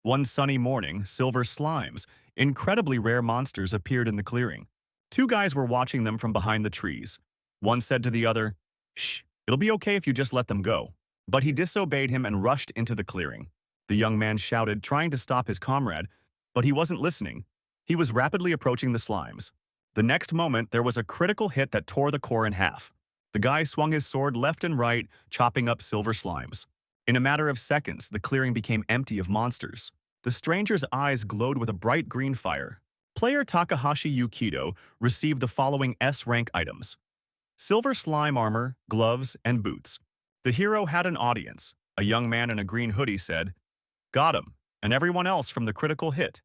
One sunny morning, silver slimes, incredibly rare monsters, appeared in the clearing. Two guys were watching them from behind the trees. One said to the other, "Shh, it'll be okay if you just let them go." But he disobeyed him and rushed into the clearing. The young man shouted, trying to stop his comrade, but he wasn't listening. He was rapidly approaching the slimes. The next moment, there was a critical hit that tore the core in half. The guy swung his sword left and right, chopping up silver slimes. In a matter of seconds, the clearing became empty of monsters. The stranger's eyes glowed with a bright green fire. Player Takahashi Yukido received the following S-rank items: silver slime armor, gloves, and boots. The hero had an audience. A young man in a green hoodie said, "Got him," and everyone else from the critical hit.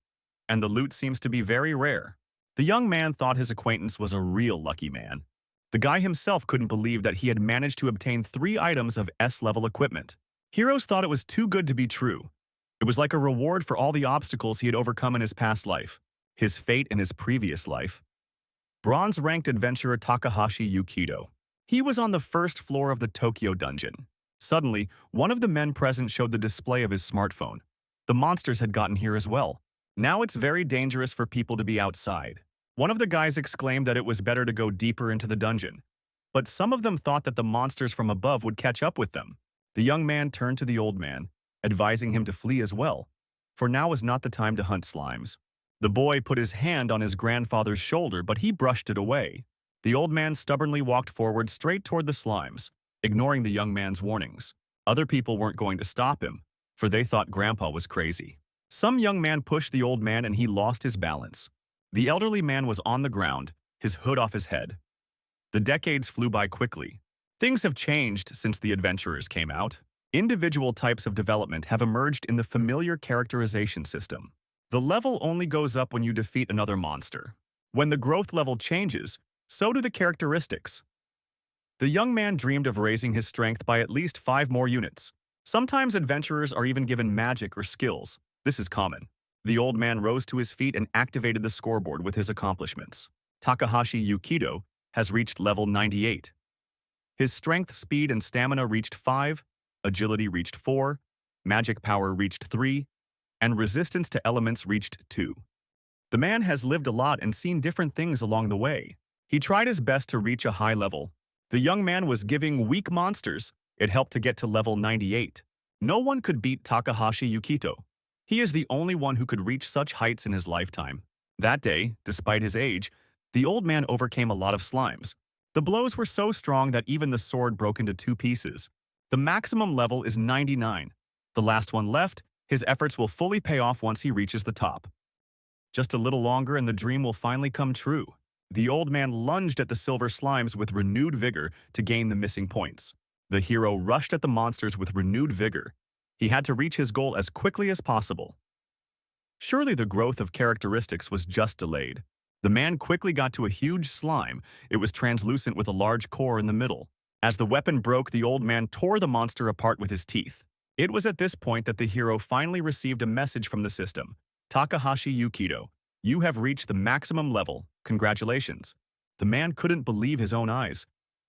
And the loot seems to be very rare. The young man thought his acquaintance was a real lucky man. The guy himself couldn't believe that he had managed to obtain 3 items of S-level equipment. Heroes thought it was too good to be true. It was like a reward for all the obstacles he had overcome in his past life, his fate in his previous life. Bronze-ranked adventurer Takahashi Yukido. He was on the first floor of the Tokyo dungeon. Suddenly, one of the men present showed the display of his smartphone. The monsters had gotten here as well. Now it's very dangerous for people to be outside. One of the guys exclaimed that it was better to go deeper into the dungeon. But some of them thought that the monsters from above would catch up with them. The young man turned to the old man, advising him to flee as well, for now was not the time to hunt slimes. The boy put his hand on his grandfather's shoulder, but he brushed it away. The old man stubbornly walked forward straight toward the slimes, ignoring the young man's warnings. Other people weren't going to stop him, for they thought Grandpa was crazy. Some young man pushed the old man and he lost his balance. The elderly man was on the ground, his hood off his head. The decades flew by quickly. Things have changed since the adventurers came out. Individual types of development have emerged in the familiar characterization system. The level only goes up when you defeat another monster. When the growth level changes, so do the characteristics. The young man dreamed of raising his strength by at least 5 more units. Sometimes adventurers are even given magic or skills. This is common. The old man rose to his feet and activated the scoreboard with his accomplishments. Takahashi Yukido has reached level 98. His strength, speed, and stamina reached 5, agility reached 4, magic power reached 3, and resistance to elements reached 2. The man has lived a lot and seen different things along the way. He tried his best to reach a high level. The young man was giving weak monsters. It helped to get to level 98. No one could beat Takahashi Yukido. He is the only one who could reach such heights in his lifetime. That day, despite his age, the old man overcame a lot of slimes. The blows were so strong that even the sword broke into 2 pieces. The maximum level is 99. The last one left, his efforts will fully pay off once he reaches the top. Just a little longer and the dream will finally come true. The old man lunged at the silver slimes with renewed vigor to gain the missing points. The hero rushed at the monsters with renewed vigor. He had to reach his goal as quickly as possible. Surely the growth of characteristics was just delayed. The man quickly got to a huge slime. It was translucent with a large core in the middle. As the weapon broke, the old man tore the monster apart with his teeth. It was at this point that the hero finally received a message from the system. Takahashi Yukido, you have reached the maximum level. Congratulations. The man couldn't believe his own eyes.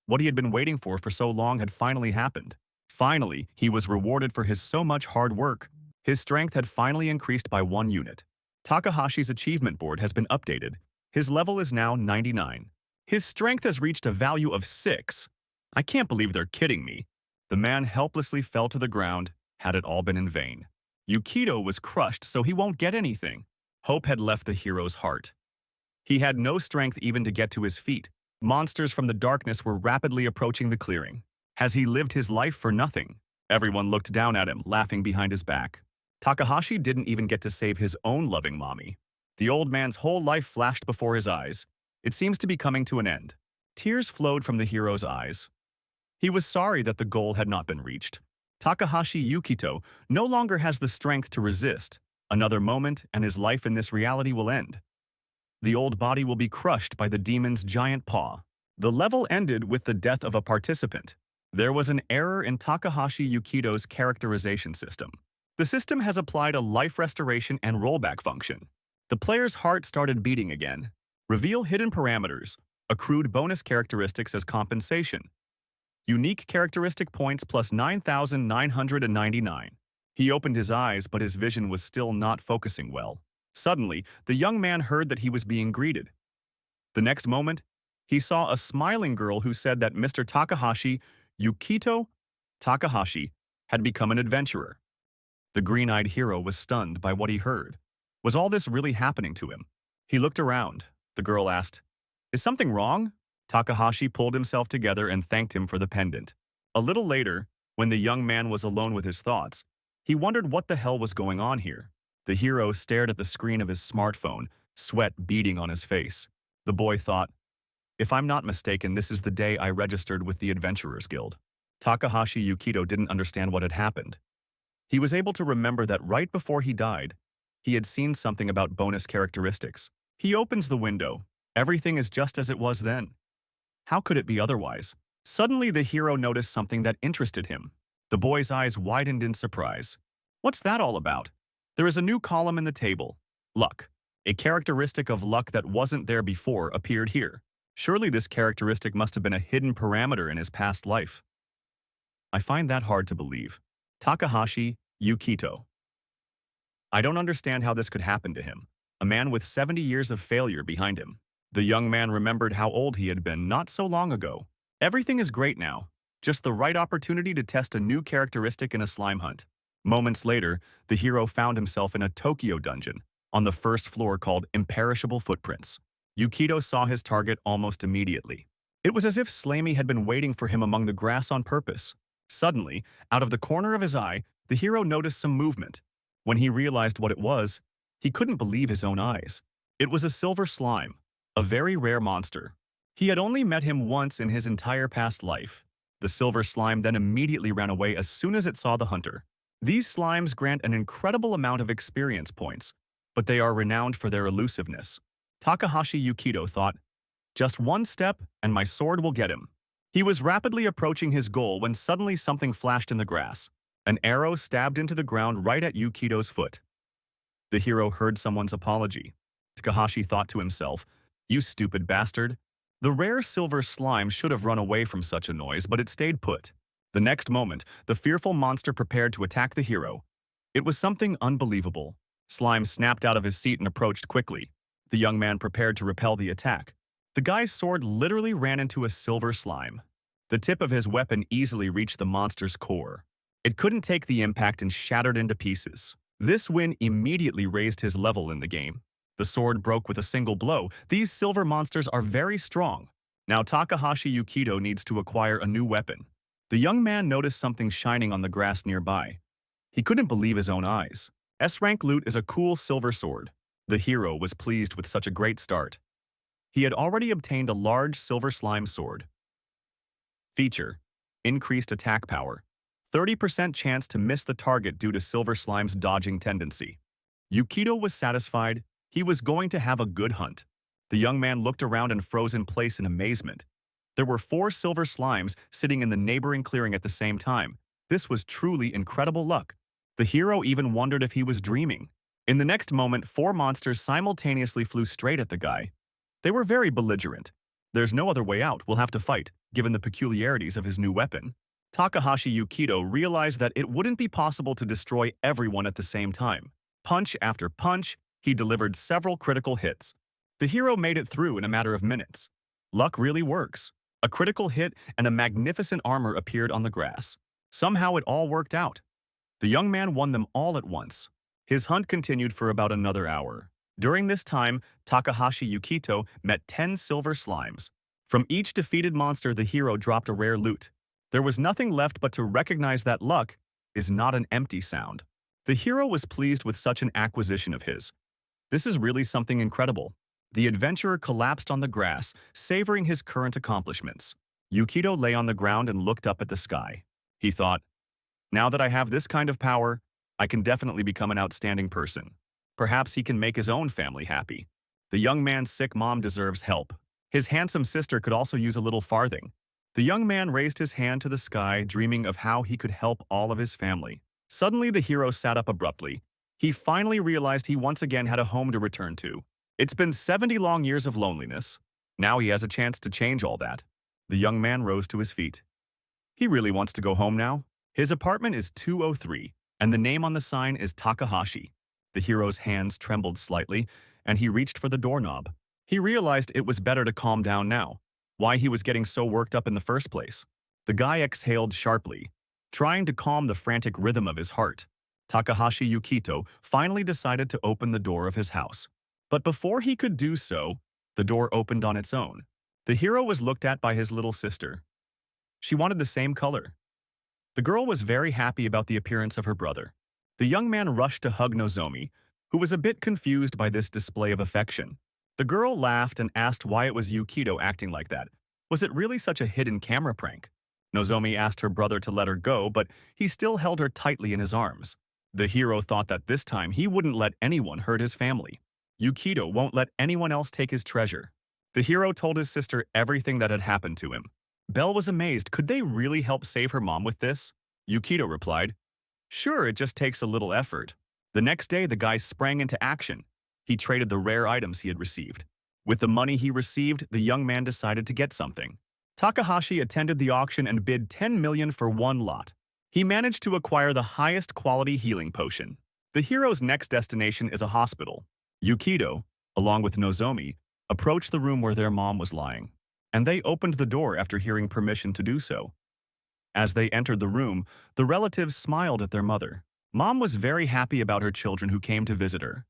What he had been waiting for so long had finally happened. Finally, he was rewarded for his so much hard work. His strength had finally increased by 1 unit. Takahashi's achievement board has been updated. His level is now 99. His strength has reached a value of 6. I can't believe they're kidding me. The man helplessly fell to the ground. Had it all been in vain? Yukido was crushed, so he won't get anything. Hope had left the hero's heart. He had no strength even to get to his feet. Monsters from the darkness were rapidly approaching the clearing. Has he lived his life for nothing? Everyone looked down at him, laughing behind his back. Takahashi didn't even get to save his own loving mommy. The old man's whole life flashed before his eyes. It seems to be coming to an end. Tears flowed from the hero's eyes. He was sorry that the goal had not been reached. Takahashi Yukido no longer has the strength to resist. Another moment and his life in this reality will end. The old body will be crushed by the demon's giant paw. The level ended with the death of a participant. There was an error in Takahashi Yukido's characterization system. The system has applied a life restoration and rollback function. The player's heart started beating again. Reveal hidden parameters. Accrued bonus characteristics as compensation. Unique characteristic points plus 9,999. He opened his eyes, but his vision was still not focusing well. Suddenly, the young man heard that he was being greeted. The next moment, he saw a smiling girl who said that Mr. Takahashi, Yukito Takahashi, had become an adventurer. The green-eyed hero was stunned by what he heard. Was all this really happening to him? He looked around. The girl asked, "Is something wrong?" Takahashi pulled himself together and thanked him for the pendant. A little later, when the young man was alone with his thoughts, he wondered what the hell was going on here. The hero stared at the screen of his smartphone, sweat beading on his face. The boy thought, "If I'm not mistaken, this is the day I registered with the Adventurers Guild." Takahashi Yukito didn't understand what had happened. He was able to remember that right before he died, he had seen something about bonus characteristics. He opens the window. Everything is just as it was then. How could it be otherwise? Suddenly, the hero noticed something that interested him. The boy's eyes widened in surprise. What's that all about? There is a new column in the table. Luck. A characteristic of luck that wasn't there before appeared here. Surely this characteristic must have been a hidden parameter in his past life. I find that hard to believe. Takahashi Yukito. I don't understand how this could happen to him. A man with 70 years of failure behind him. The young man remembered how old he had been not so long ago. Everything is great now. Just the right opportunity to test a new characteristic in a slime hunt. Moments later, the hero found himself in a Tokyo dungeon, on the first floor called Imperishable Footprints. Yukito saw his target almost immediately. It was as if Slammy had been waiting for him among the grass on purpose. Suddenly, out of the corner of his eye, the hero noticed some movement. When he realized what it was, he couldn't believe his own eyes. It was a silver slime, a very rare monster. He had only met him once in his entire past life. The silver slime then immediately ran away as soon as it saw the hunter. These slimes grant an incredible amount of experience points, but they are renowned for their elusiveness. Takahashi Yukito thought, "Just one step and my sword will get him." He was rapidly approaching his goal when suddenly something flashed in the grass. An arrow stabbed into the ground right at Yukito's foot. The hero heard someone's apology. Takahashi thought to himself, "You stupid bastard." The rare silver slime should have run away from such a noise, but it stayed put. The next moment, the fearful monster prepared to attack the hero. It was something unbelievable. Slime snapped out of his seat and approached quickly. The young man prepared to repel the attack. The guy's sword literally ran into a silver slime. The tip of his weapon easily reached the monster's core. It couldn't take the impact and shattered into pieces. This win immediately raised his level in the game. The sword broke with a single blow. These silver monsters are very strong. Now Takahashi Yukito needs to acquire a new weapon. The young man noticed something shining on the grass nearby. He couldn't believe his own eyes. S-rank loot is a cool silver sword. The hero was pleased with such a great start. He had already obtained a large silver slime sword. Feature: increased attack power. 30% chance to miss the target due to silver slime's dodging tendency. Yukito was satisfied. He was going to have a good hunt. The young man looked around and froze in place in amazement. There were 4 silver slimes sitting in the neighboring clearing at the same time. This was truly incredible luck. The hero even wondered if he was dreaming. In the next moment, 4 monsters simultaneously flew straight at the guy. They were very belligerent. There's no other way out, we'll have to fight, given the peculiarities of his new weapon. Takahashi Yukito realized that it wouldn't be possible to destroy everyone at the same time. Punch after punch, he delivered several critical hits. The hero made it through in a matter of minutes. Luck really works. A critical hit and a magnificent armor appeared on the grass. Somehow it all worked out. The young man won them all at once. His hunt continued for about another hour. During this time, Takahashi Yukito met 10 silver slimes. From each defeated monster, the hero dropped a rare loot. There was nothing left but to recognize that luck is not an empty sound. The hero was pleased with such an acquisition of his. This is really something incredible. The adventurer collapsed on the grass, savoring his current accomplishments. Yukito lay on the ground and looked up at the sky. He thought, "Now that I have this kind of power, I can definitely become an outstanding person. Perhaps he can make his own family happy. The young man's sick mom deserves help. His handsome sister could also use a little farthing." The young man raised his hand to the sky, dreaming of how he could help all of his family. Suddenly, the hero sat up abruptly. He finally realized he once again had a home to return to. It's been 70 long years of loneliness. Now he has a chance to change all that. The young man rose to his feet. He really wants to go home now. His apartment is 203. and the name on the sign is Takahashi. The hero's hands trembled slightly, and he reached for the doorknob. He realized it was better to calm down now. Why he was getting so worked up in the first place. The guy exhaled sharply, trying to calm the frantic rhythm of his heart. Takahashi Yukito finally decided to open the door of his house. But before he could do so, the door opened on its own. The hero was looked at by his little sister. She wanted the same color. The girl was very happy about the appearance of her brother. The young man rushed to hug Nozomi, who was a bit confused by this display of affection. The girl laughed and asked why it was Yukito acting like that. Was it really such a hidden camera prank? Nozomi asked her brother to let her go, but he still held her tightly in his arms. The hero thought that this time he wouldn't let anyone hurt his family. Yukito won't let anyone else take his treasure. The hero told his sister everything that had happened to him. Belle was amazed. Could they really help save her mom with this? Yukito replied, "Sure, it just takes a little effort." The next day, the guy sprang into action. He traded the rare items he had received. With the money he received, the young man decided to get something. Takahashi attended the auction and bid 10 million for one lot. He managed to acquire the highest quality healing potion. The hero's next destination is a hospital. Yukito, along with Nozomi, approached the room where their mom was lying, and they opened the door after hearing permission to do so. As they entered the room, the relatives smiled at their mother. Mom was very happy about her children who came to visit her.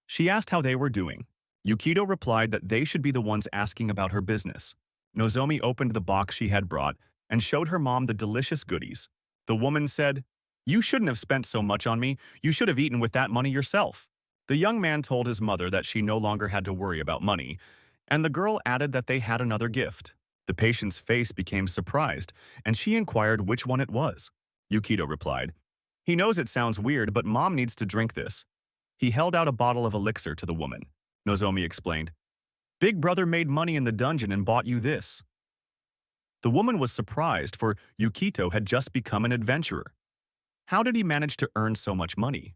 She asked how they were doing. Yukito replied that they should be the ones asking about her business. Nozomi opened the box she had brought and showed her mom the delicious goodies. The woman said, "You shouldn't have spent so much on me. You should have eaten with that money yourself." The young man told his mother that she no longer had to worry about money, and the girl added that they had another gift. The patient's face became surprised, and she inquired which one it was. Yukito replied, "He knows it sounds weird, but mom needs to drink this." He held out a bottle of elixir to the woman. Nozomi explained, "Big brother made money in the dungeon and bought you this." The woman was surprised, for Yukito had just become an adventurer. How did he manage to earn so much money?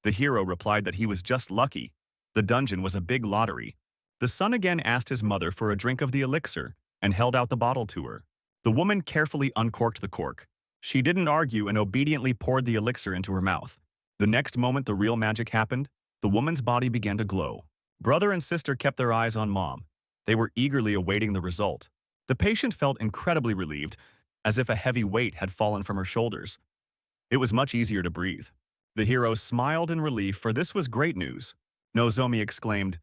The hero replied that he was just lucky. The dungeon was a big lottery. The son again asked his mother for a drink of the elixir and held out the bottle to her. The woman carefully uncorked the cork. She didn't argue and obediently poured the elixir into her mouth. The next moment the real magic happened. The woman's body began to glow. Brother and sister kept their eyes on mom. They were eagerly awaiting the result. The patient felt incredibly relieved, as if a heavy weight had fallen from her shoulders. It was much easier to breathe. The hero smiled in relief, for this was great news. Nozomi exclaimed,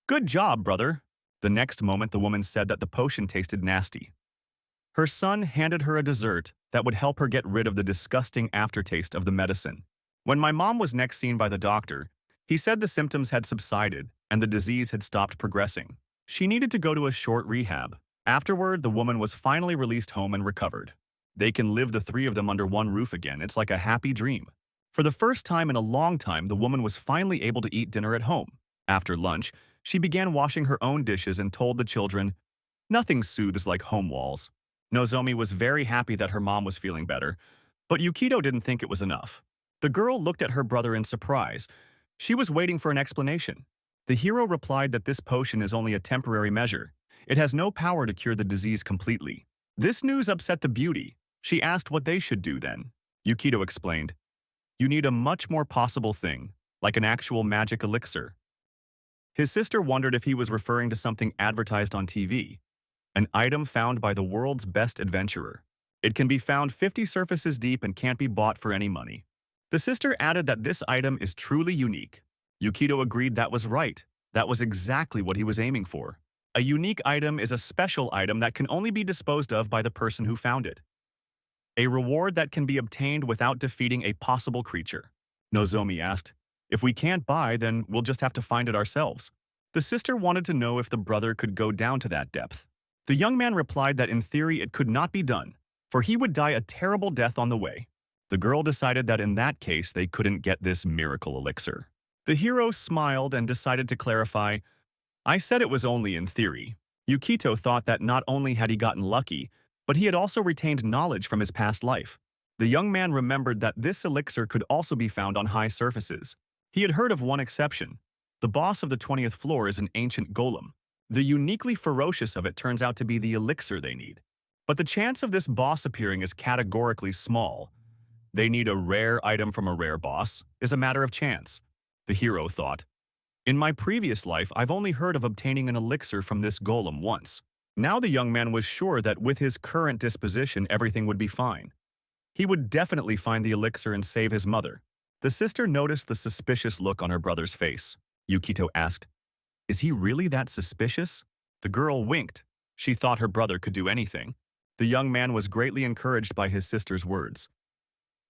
"Good job, brother." The next moment the woman said that the potion tasted nasty. Her son handed her a dessert that would help her get rid of the disgusting aftertaste of the medicine. When my mom was next seen by the doctor, he said the symptoms had subsided and the disease had stopped progressing. She needed to go to a short rehab. Afterward, the woman was finally released home and recovered. They can live the three of them under one roof again. It's like a happy dream. For the first time in a long time, the woman was finally able to eat dinner at home. After lunch, she began washing her own dishes and told the children, "Nothing soothes like home walls." Nozomi was very happy that her mom was feeling better, but Yukito didn't think it was enough. The girl looked at her brother in surprise. She was waiting for an explanation. The hero replied that this potion is only a temporary measure. It has no power to cure the disease completely. This news upset the beauty. She asked what they should do then. Yukito explained, "You need a much more possible thing, like an actual magic elixir." His sister wondered if he was referring to something advertised on TV, an item found by the world's best adventurer. It can be found 50 surfaces deep and can't be bought for any money. The sister added that this item is truly unique. Yukito agreed that was right. That was exactly what he was aiming for. A unique item is a special item that can only be disposed of by the person who found it. A reward that can be obtained without defeating a possible creature. Nozomi asked, "If we can't buy, then we'll just have to find it ourselves." The sister wanted to know if the brother could go down to that depth. The young man replied that in theory it could not be done, for he would die a terrible death on the way. The girl decided that in that case they couldn't get this miracle elixir. The hero smiled and decided to clarify, "I said it was only in theory." Yukito thought that not only had he gotten lucky, but he had also retained knowledge from his past life. The young man remembered that this elixir could also be found on high surfaces. He had heard of one exception. The boss of the 20th floor is an ancient golem. The uniquely ferocious of it turns out to be the elixir they need. But the chance of this boss appearing is categorically small. They need a rare item from a rare boss is a matter of chance, the hero thought. In my previous life, I've only heard of obtaining an elixir from this golem once. Now the young man was sure that with his current disposition, everything would be fine. He would definitely find the elixir and save his mother. The sister noticed the suspicious look on her brother's face. Yukito asked, "Is he really that suspicious?" The girl winked. She thought her brother could do anything. The young man was greatly encouraged by his sister's words.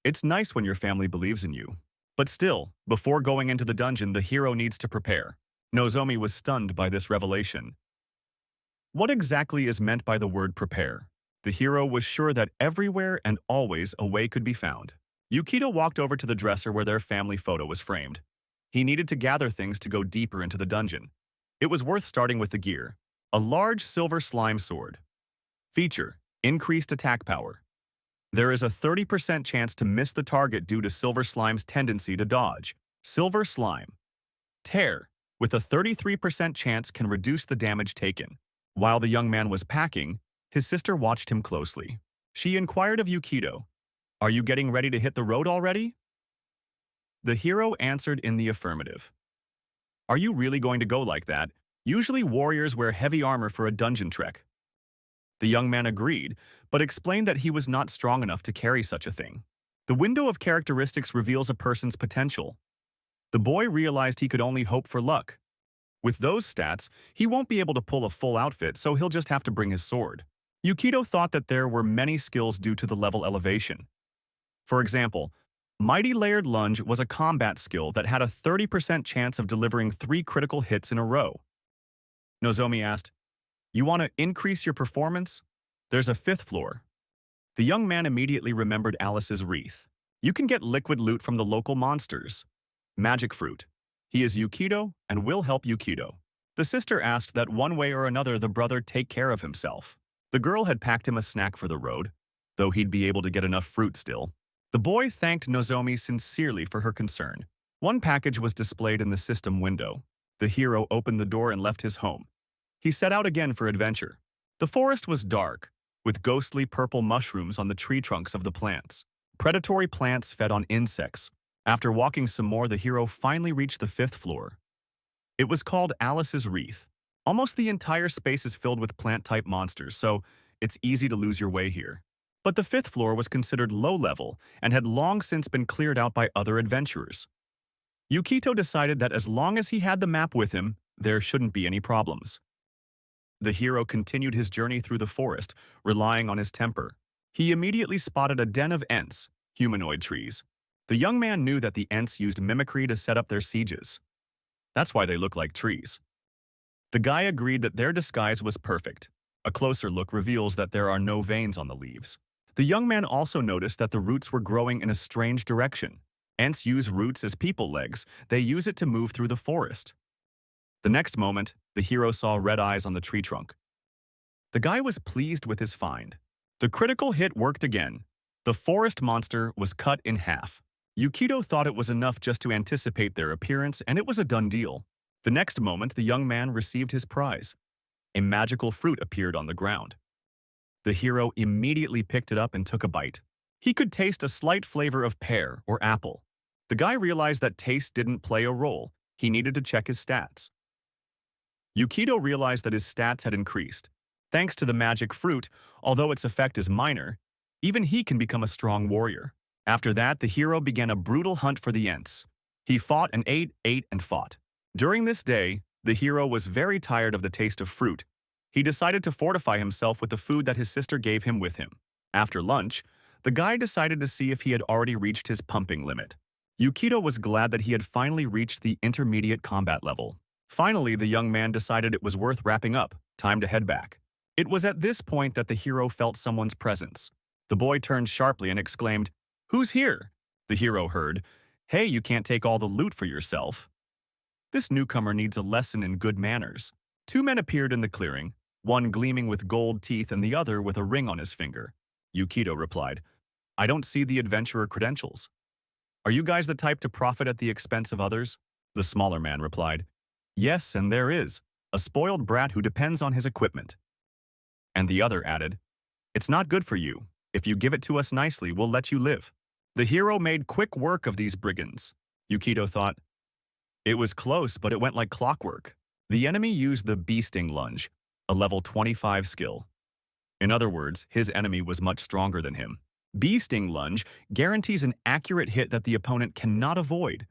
It's nice when your family believes in you. But still, before going into the dungeon, the hero needs to prepare. Nozomi was stunned by this revelation. What exactly is meant by the word prepare? The hero was sure that everywhere and always a way could be found. Yukito walked over to the dresser where their family photo was framed. He needed to gather things to go deeper into the dungeon. It was worth starting with the gear. A large silver slime sword. Feature: increased attack power. There is a 30% chance to miss the target due to Silver Slime's tendency to dodge. Silver Slime. Tear, with a 33% chance, can reduce the damage taken. While the young man was packing, his sister watched him closely. She inquired of Yukito, "Are you getting ready to hit the road already?" The hero answered in the affirmative. "Are you really going to go like that? Usually warriors wear heavy armor for a dungeon trek." The young man agreed, but explained that he was not strong enough to carry such a thing. The window of characteristics reveals a person's potential. The boy realized he could only hope for luck. With those stats, he won't be able to pull a full outfit, so he'll just have to bring his sword. Yukito thought that there were many skills due to the level elevation. For example, Mighty Layered Lunge was a combat skill that had a 30% chance of delivering 3 critical hits in a row. Nozomi asked, "You want to increase your performance? There's a 5th floor." The young man immediately remembered Alice's wreath. You can get liquid loot from the local monsters. Magic fruit. He is Yukito and will help Yukito. The sister asked that one way or another the brother take care of himself. The girl had packed him a snack for the road, though he'd be able to get enough fruit still. The boy thanked Nozomi sincerely for her concern. One package was displayed in the system window. The hero opened the door and left his home. He set out again for adventure. The forest was dark, with ghostly purple mushrooms on the tree trunks of the plants. Predatory plants fed on insects. After walking some more, the hero finally reached the 5th floor. It was called Alice's Wreath. Almost the entire space is filled with plant-type monsters, so it's easy to lose your way here. But the 5th floor was considered low-level and had long since been cleared out by other adventurers. Yukito decided that as long as he had the map with him, there shouldn't be any problems. The hero continued his journey through the forest, relying on his temper. He immediately spotted a den of Ents, humanoid trees. The young man knew that the Ents used mimicry to set up their sieges. That's why they look like trees. The guy agreed that their disguise was perfect. A closer look reveals that there are no veins on the leaves. The young man also noticed that the roots were growing in a strange direction. Ents use roots as people legs. They use it to move through the forest. The next moment, the hero saw red eyes on the tree trunk. The guy was pleased with his find. The critical hit worked again. The forest monster was cut in half. Yukito thought it was enough just to anticipate their appearance, and it was a done deal. The next moment, the young man received his prize. A magical fruit appeared on the ground. The hero immediately picked it up and took a bite. He could taste a slight flavor of pear or apple. The guy realized that taste didn't play a role. He needed to check his stats. Yukito realized that his stats had increased. Thanks to the magic fruit, although its effect is minor, even he can become a strong warrior. After that, the hero began a brutal hunt for the Ents. He fought and ate and fought. During this day, the hero was very tired of the taste of fruit. He decided to fortify himself with the food that his sister gave him with him. After lunch, the guy decided to see if he had already reached his pumping limit. Yukito was glad that he had finally reached the intermediate combat level. Finally, the young man decided it was worth wrapping up. Time to head back. It was at this point that the hero felt someone's presence. The boy turned sharply and exclaimed, "Who's here?" The hero heard, "Hey, you can't take all the loot for yourself." This newcomer needs a lesson in good manners. 2 men appeared in the clearing, one gleaming with gold teeth and the other with a ring on his finger. Yukito replied, "I don't see the adventurer credentials. Are you guys the type to profit at the expense of others?" The smaller man replied, "Yes, and there is, a spoiled brat who depends on his equipment." And the other added, "It's not good for you. If you give it to us nicely, we'll let you live." The hero made quick work of these brigands. Yukito thought. It was close, but it went like clockwork. The enemy used the bee sting lunge, a level 25 skill. In other words, his enemy was much stronger than him. Bee sting lunge guarantees an accurate hit that the opponent cannot avoid.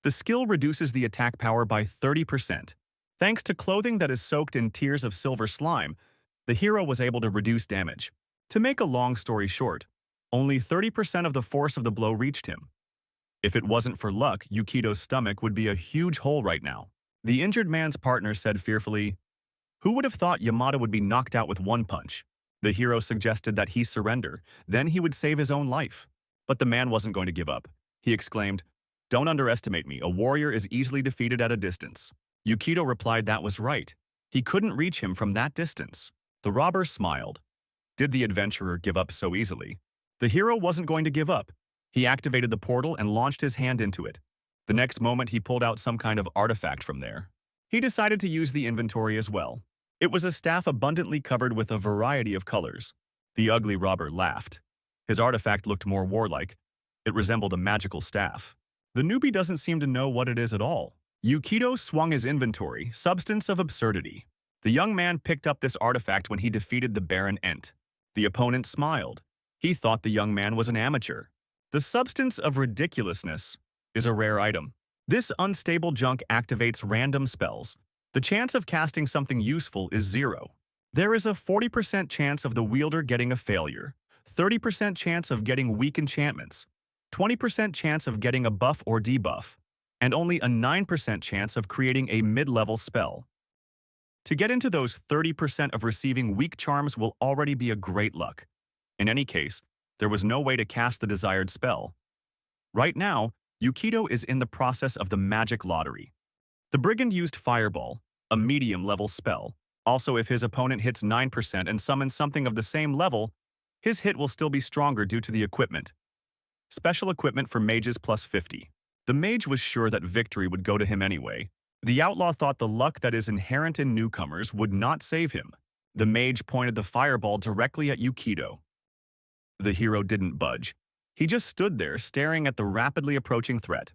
The skill reduces the attack power by 30%. Thanks to clothing that is soaked in tears of silver slime, the hero was able to reduce damage. To make a long story short, only 30% of the force of the blow reached him. If it wasn't for luck, Yukito's stomach would be a huge hole right now. The injured man's partner said fearfully, "Who would have thought Yamada would be knocked out with one punch?" The hero suggested that he surrender, then he would save his own life. But the man wasn't going to give up. He exclaimed, "Don't underestimate me, a warrior is easily defeated at a distance." Yukito replied that was right. He couldn't reach him from that distance. The robber smiled. Did the adventurer give up so easily? The hero wasn't going to give up. He activated the portal and launched his hand into it. The next moment he pulled out some kind of artifact from there. He decided to use the inventory as well. It was a staff abundantly covered with a variety of colors. The ugly robber laughed. His artifact looked more warlike. It resembled a magical staff. The newbie doesn't seem to know what it is at all. Yukito swung his inventory, substance of absurdity. The young man picked up this artifact when he defeated the Baron Ent. The opponent smiled. He thought the young man was an amateur. The substance of ridiculousness is a rare item. This unstable junk activates random spells. The chance of casting something useful is 0. There is a 40% chance of the wielder getting a failure, 30% chance of getting weak enchantments, 20% chance of getting a buff or debuff, and only a 9% chance of creating a mid-level spell. To get into those 30% of receiving weak charms will already be a great luck. In any case, there was no way to cast the desired spell. Right now, Yukito is in the process of the magic lottery. The brigand used Fireball, a medium-level spell. Also, if his opponent hits 9% and summons something of the same level, his hit will still be stronger due to the equipment. Special equipment for mages plus 50. The mage was sure that victory would go to him anyway. The outlaw thought the luck that is inherent in newcomers would not save him. The mage pointed the fireball directly at Yukito. The hero didn't budge. He just stood there, staring at the rapidly approaching threat.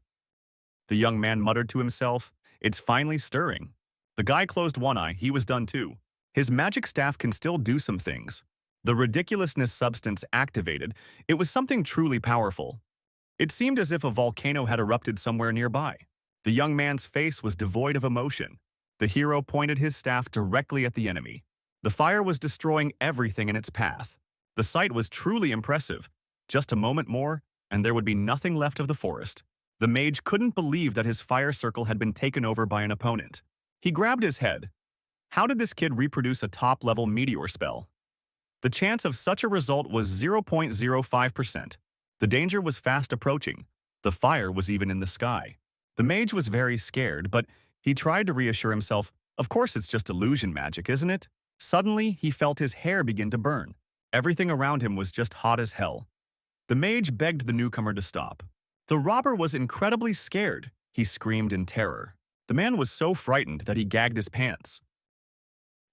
The young man muttered to himself, "It's finally stirring." The guy closed one eye. He was done too. His magic staff can still do some things. The ridiculousness substance activated. It was something truly powerful. It seemed as if a volcano had erupted somewhere nearby. The young man's face was devoid of emotion. The hero pointed his staff directly at the enemy. The fire was destroying everything in its path. The sight was truly impressive. Just a moment more, and there would be nothing left of the forest. The mage couldn't believe that his fire circle had been taken over by an opponent. He grabbed his head. How did this kid reproduce a top-level meteor spell? The chance of such a result was 0.05%. The danger was fast approaching. The fire was even in the sky. The mage was very scared, but he tried to reassure himself, "Of course it's just illusion magic, isn't it?" Suddenly, he felt his hair begin to burn. Everything around him was just hot as hell. The mage begged the newcomer to stop. The robber was incredibly scared. He screamed in terror. The man was so frightened that he gagged his pants.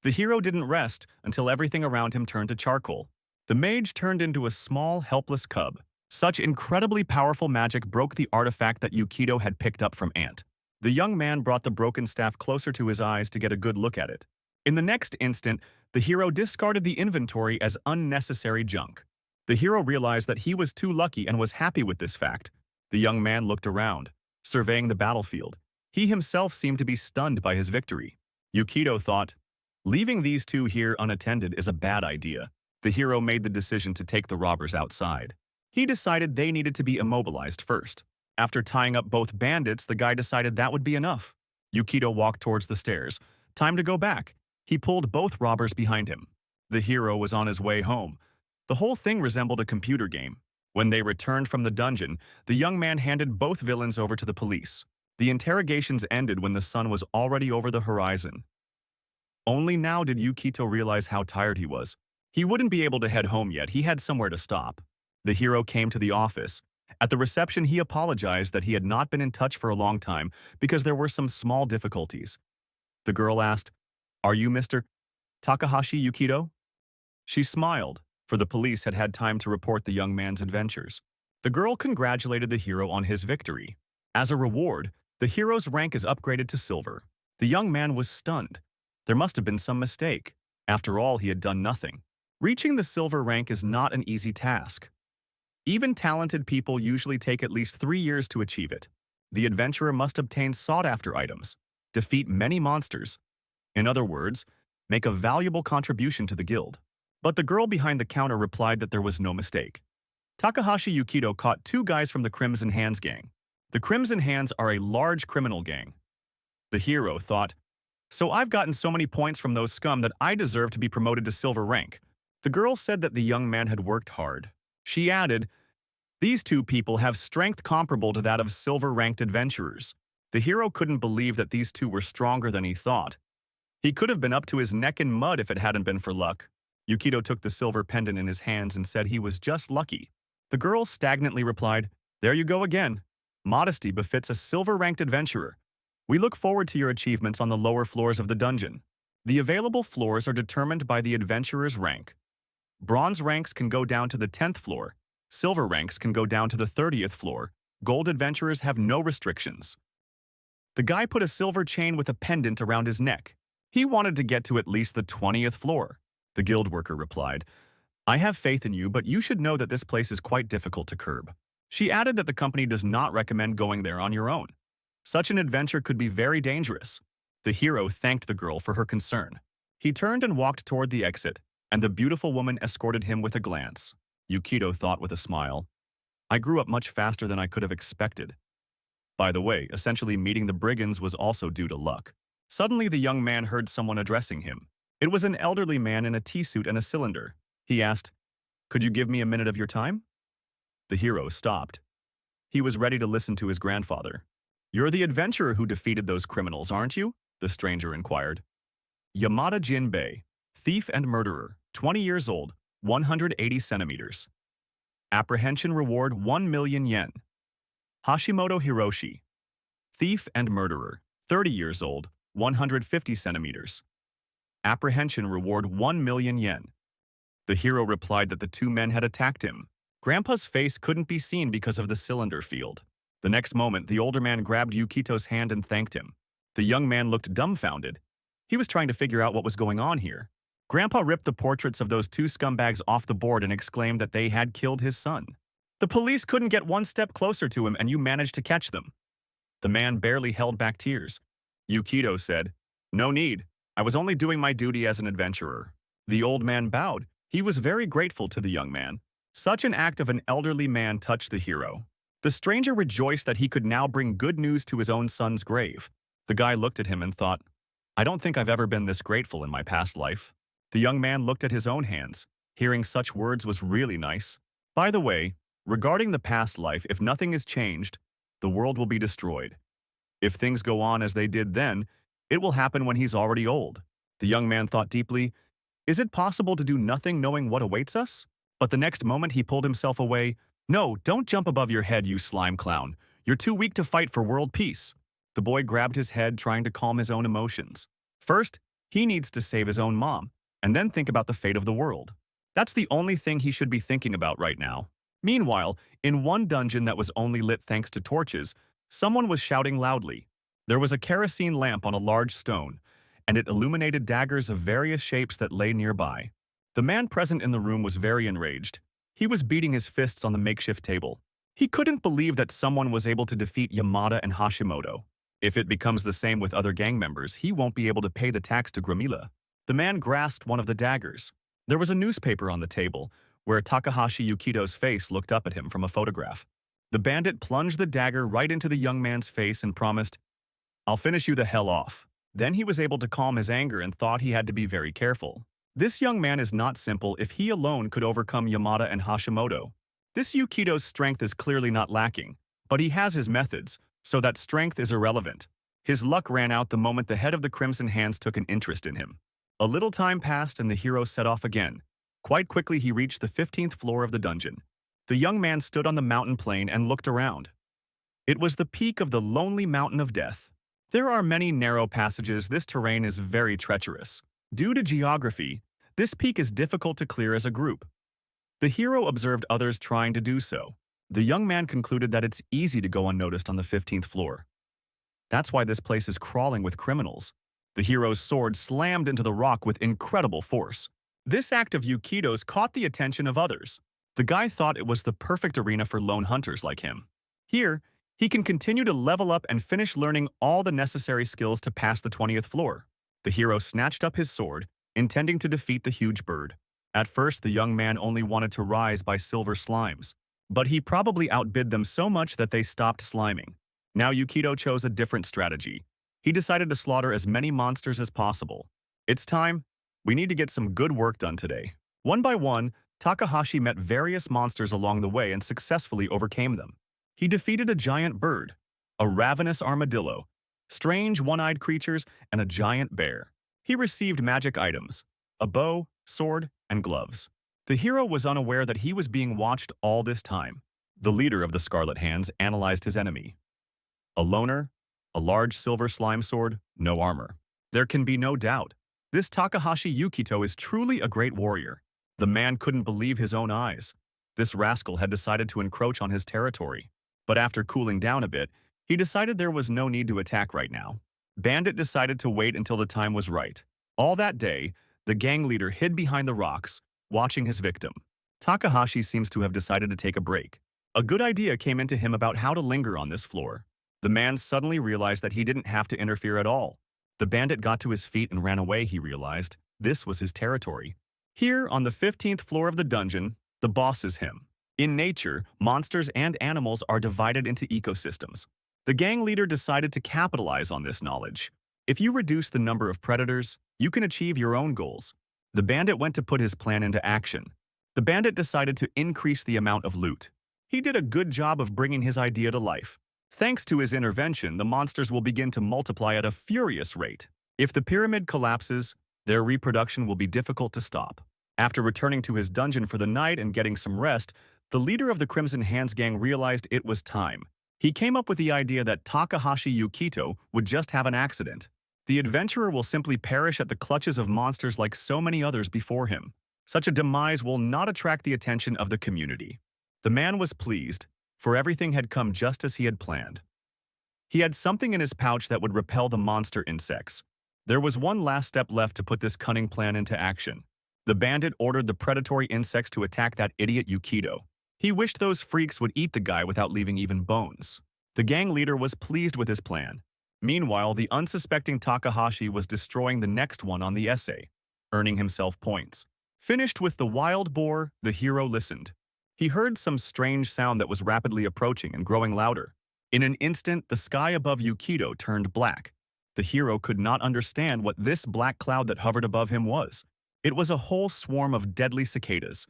The hero didn't rest until everything around him turned to charcoal. The mage turned into a small, helpless cub. Such incredibly powerful magic broke the artifact that Yukito had picked up from Ant. The young man brought the broken staff closer to his eyes to get a good look at it. In the next instant, the hero discarded the inventory as unnecessary junk. The hero realized that he was too lucky and was happy with this fact. The young man looked around, surveying the battlefield. He himself seemed to be stunned by his victory. Yukito thought, leaving these two here unattended is a bad idea. The hero made the decision to take the robbers outside. He decided they needed to be immobilized first. After tying up both bandits, the guy decided that would be enough. Yukito walked towards the stairs. Time to go back. He pulled both robbers behind him. The hero was on his way home. The whole thing resembled a computer game. When they returned from the dungeon, the young man handed both villains over to the police. The interrogations ended when the sun was already over the horizon. Only now did Yukito realize how tired he was. He wouldn't be able to head home yet. He had somewhere to stop. The hero came to the office. At the reception, he apologized that he had not been in touch for a long time because there were some small difficulties. The girl asked, "Are you Mr. Takahashi Yukito?" She smiled, for the police had had time to report the young man's adventures. The girl congratulated the hero on his victory. As a reward, the hero's rank is upgraded to silver. The young man was stunned. There must have been some mistake. After all, he had done nothing. Reaching the silver rank is not an easy task. Even talented people usually take at least 3 years to achieve it. The adventurer must obtain sought-after items, defeat many monsters. In other words, make a valuable contribution to the guild. But the girl behind the counter replied that there was no mistake. Takahashi Yukito caught 2 guys from the Crimson Hands gang. The Crimson Hands are a large criminal gang. The hero thought, "So I've gotten so many points from those scum that I deserve to be promoted to silver rank." The girl said that the young man had worked hard. She added, "These 2 people have strength comparable to that of silver-ranked adventurers." The hero couldn't believe that these 2 were stronger than he thought. He could have been up to his neck in mud if it hadn't been for luck. Yukito took the silver pendant in his hands and said he was just lucky. The girl stagnantly replied, "There you go again. Modesty befits a silver-ranked adventurer. We look forward to your achievements on the lower floors of the dungeon." The available floors are determined by the adventurer's rank. Bronze ranks can go down to the 10th floor. Silver ranks can go down to the 30th floor. Gold adventurers have no restrictions. The guy put a silver chain with a pendant around his neck. He wanted to get to at least the 20th floor. The guild worker replied, "I have faith in you, but you should know that this place is quite difficult to curb." She added that the company does not recommend going there on your own. Such an adventure could be very dangerous. The hero thanked the girl for her concern. He turned and walked toward the exit, and the beautiful woman escorted him with a glance. Yukito thought with a smile, "I grew up much faster than I could have expected." By the way, essentially meeting the brigands was also due to luck. Suddenly the young man heard someone addressing him. It was an elderly man in a tea suit and a cylinder. He asked, "Could you give me a minute of your time?" The hero stopped. He was ready to listen to his grandfather. "You're the adventurer who defeated those criminals, aren't you?" the stranger inquired. "Yamada Jinbei, thief and murderer, 20 years old, 180 centimeters. Apprehension reward 1 million yen. Hashimoto Hiroshi, thief and murderer, 30 years old, 150 centimeters. Apprehension reward 1 million yen. The hero replied that the 2 men had attacked him. Grandpa's face couldn't be seen because of the cylinder field. The next moment, the older man grabbed Yukito's hand and thanked him. The young man looked dumbfounded. He was trying to figure out what was going on here. Grandpa ripped the portraits of those 2 scumbags off the board and exclaimed that they had killed his son. "The police couldn't get one step closer to him and you managed to catch them." The man barely held back tears. Yukito said, "No need. I was only doing my duty as an adventurer." The old man bowed. He was very grateful to the young man. Such an act of an elderly man touched the hero. The stranger rejoiced that he could now bring good news to his own son's grave. The guy looked at him and thought, "I don't think I've ever been this grateful in my past life." The young man looked at his own hands. Hearing such words was really nice. By the way, regarding the past life, if nothing is changed, the world will be destroyed. If things go on as they did then, it will happen when he's already old. The young man thought deeply, "Is it possible to do nothing knowing what awaits us?" But the next moment he pulled himself away. "No, don't jump above your head, you slime clown. You're too weak to fight for world peace." The boy grabbed his head, trying to calm his own emotions. First, he needs to save his own mom, and then think about the fate of the world. That's the only thing he should be thinking about right now. Meanwhile, in one dungeon that was only lit thanks to torches, someone was shouting loudly. There was a kerosene lamp on a large stone, and it illuminated daggers of various shapes that lay nearby. The man present in the room was very enraged. He was beating his fists on the makeshift table. He couldn't believe that someone was able to defeat Yamada and Hashimoto. If it becomes the same with other gang members, he won't be able to pay the tax to Gramila. The man grasped one of the daggers. There was a newspaper on the table, where Takahashi Yukito's face looked up at him from a photograph. The bandit plunged the dagger right into the young man's face and promised, "I'll finish you the hell off." Then he was able to calm his anger and thought he had to be very careful. This young man is not simple if he alone could overcome Yamada and Hashimoto. This Yukito's strength is clearly not lacking, but he has his methods, so that strength is irrelevant. His luck ran out the moment the head of the Crimson Hands took an interest in him. A little time passed and the hero set off again. Quite quickly he reached the 15th floor of the dungeon. The young man stood on the mountain plain and looked around. It was the peak of the lonely mountain of death. There are many narrow passages. This terrain is very treacherous. Due to geography, this peak is difficult to clear as a group. The hero observed others trying to do so. The young man concluded that it's easy to go unnoticed on the 15th floor. That's why this place is crawling with criminals. The hero's sword slammed into the rock with incredible force. This act of Yukido's caught the attention of others. The guy thought it was the perfect arena for lone hunters like him. Here, he can continue to level up and finish learning all the necessary skills to pass the 20th floor. The hero snatched up his sword, intending to defeat the huge bird. At first, the young man only wanted to rise by silver slimes, but he probably outbid them so much that they stopped sliming. Now Yukido chose a different strategy. He decided to slaughter as many monsters as possible. It's time. We need to get some good work done today. One by one, Takahashi met various monsters along the way and successfully overcame them. He defeated a giant bird, a ravenous armadillo, strange one-eyed creatures, and a giant bear. He received magic items, a bow, sword, and gloves. The hero was unaware that he was being watched all this time. The leader of the Scarlet Hands analyzed his enemy. A loner, a large silver slime sword, no armor. There can be no doubt. This Takahashi Yukito is truly a great warrior. The man couldn't believe his own eyes. This rascal had decided to encroach on his territory. But after cooling down a bit, he decided there was no need to attack right now. Bandit decided to wait until the time was right. All that day, the gang leader hid behind the rocks, watching his victim. Takahashi seems to have decided to take a break. A good idea came into him about how to linger on this floor. The man suddenly realized that he didn't have to interfere at all. The bandit got to his feet and ran away, he realized. This was his territory. Here, on the 15th floor of the dungeon, the boss is him. In nature, monsters and animals are divided into ecosystems. The gang leader decided to capitalize on this knowledge. If you reduce the number of predators, you can achieve your own goals. The bandit went to put his plan into action. The bandit decided to increase the amount of loot. He did a good job of bringing his idea to life. Thanks to his intervention, the monsters will begin to multiply at a furious rate. If the pyramid collapses, their reproduction will be difficult to stop. After returning to his dungeon for the night and getting some rest, the leader of the Crimson Hands gang realized it was time. He came up with the idea that Takahashi Yukito would just have an accident. The adventurer will simply perish at the clutches of monsters like so many others before him. Such a demise will not attract the attention of the community. The man was pleased, for everything had come just as he had planned. He had something in his pouch that would repel the monster insects. There was one last step left to put this cunning plan into action. The bandit ordered the predatory insects to attack that idiot Yukido. He wished those freaks would eat the guy without leaving even bones. The gang leader was pleased with his plan. Meanwhile, the unsuspecting Takahashi was destroying the next one on the essay, earning himself points. Finished with the wild boar, the hero listened. He heard some strange sound that was rapidly approaching and growing louder. In an instant, the sky above Yukido turned black. The hero could not understand what this black cloud that hovered above him was. It was a whole swarm of deadly cicadas.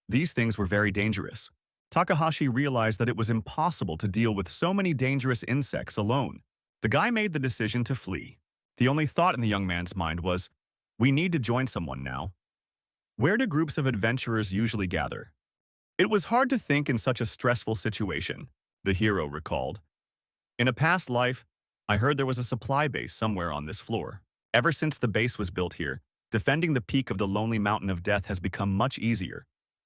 These things were very dangerous. Takahashi realized that it was impossible to deal with so many dangerous insects alone. The guy made the decision to flee. The only thought in the young man's mind was, we need to join someone now. Where do groups of adventurers usually gather? It was hard to think in such a stressful situation, the hero recalled. In a past life, I heard there was a supply base somewhere on this floor. Ever since the base was built here, defending the peak of the lonely mountain of death has become much easier.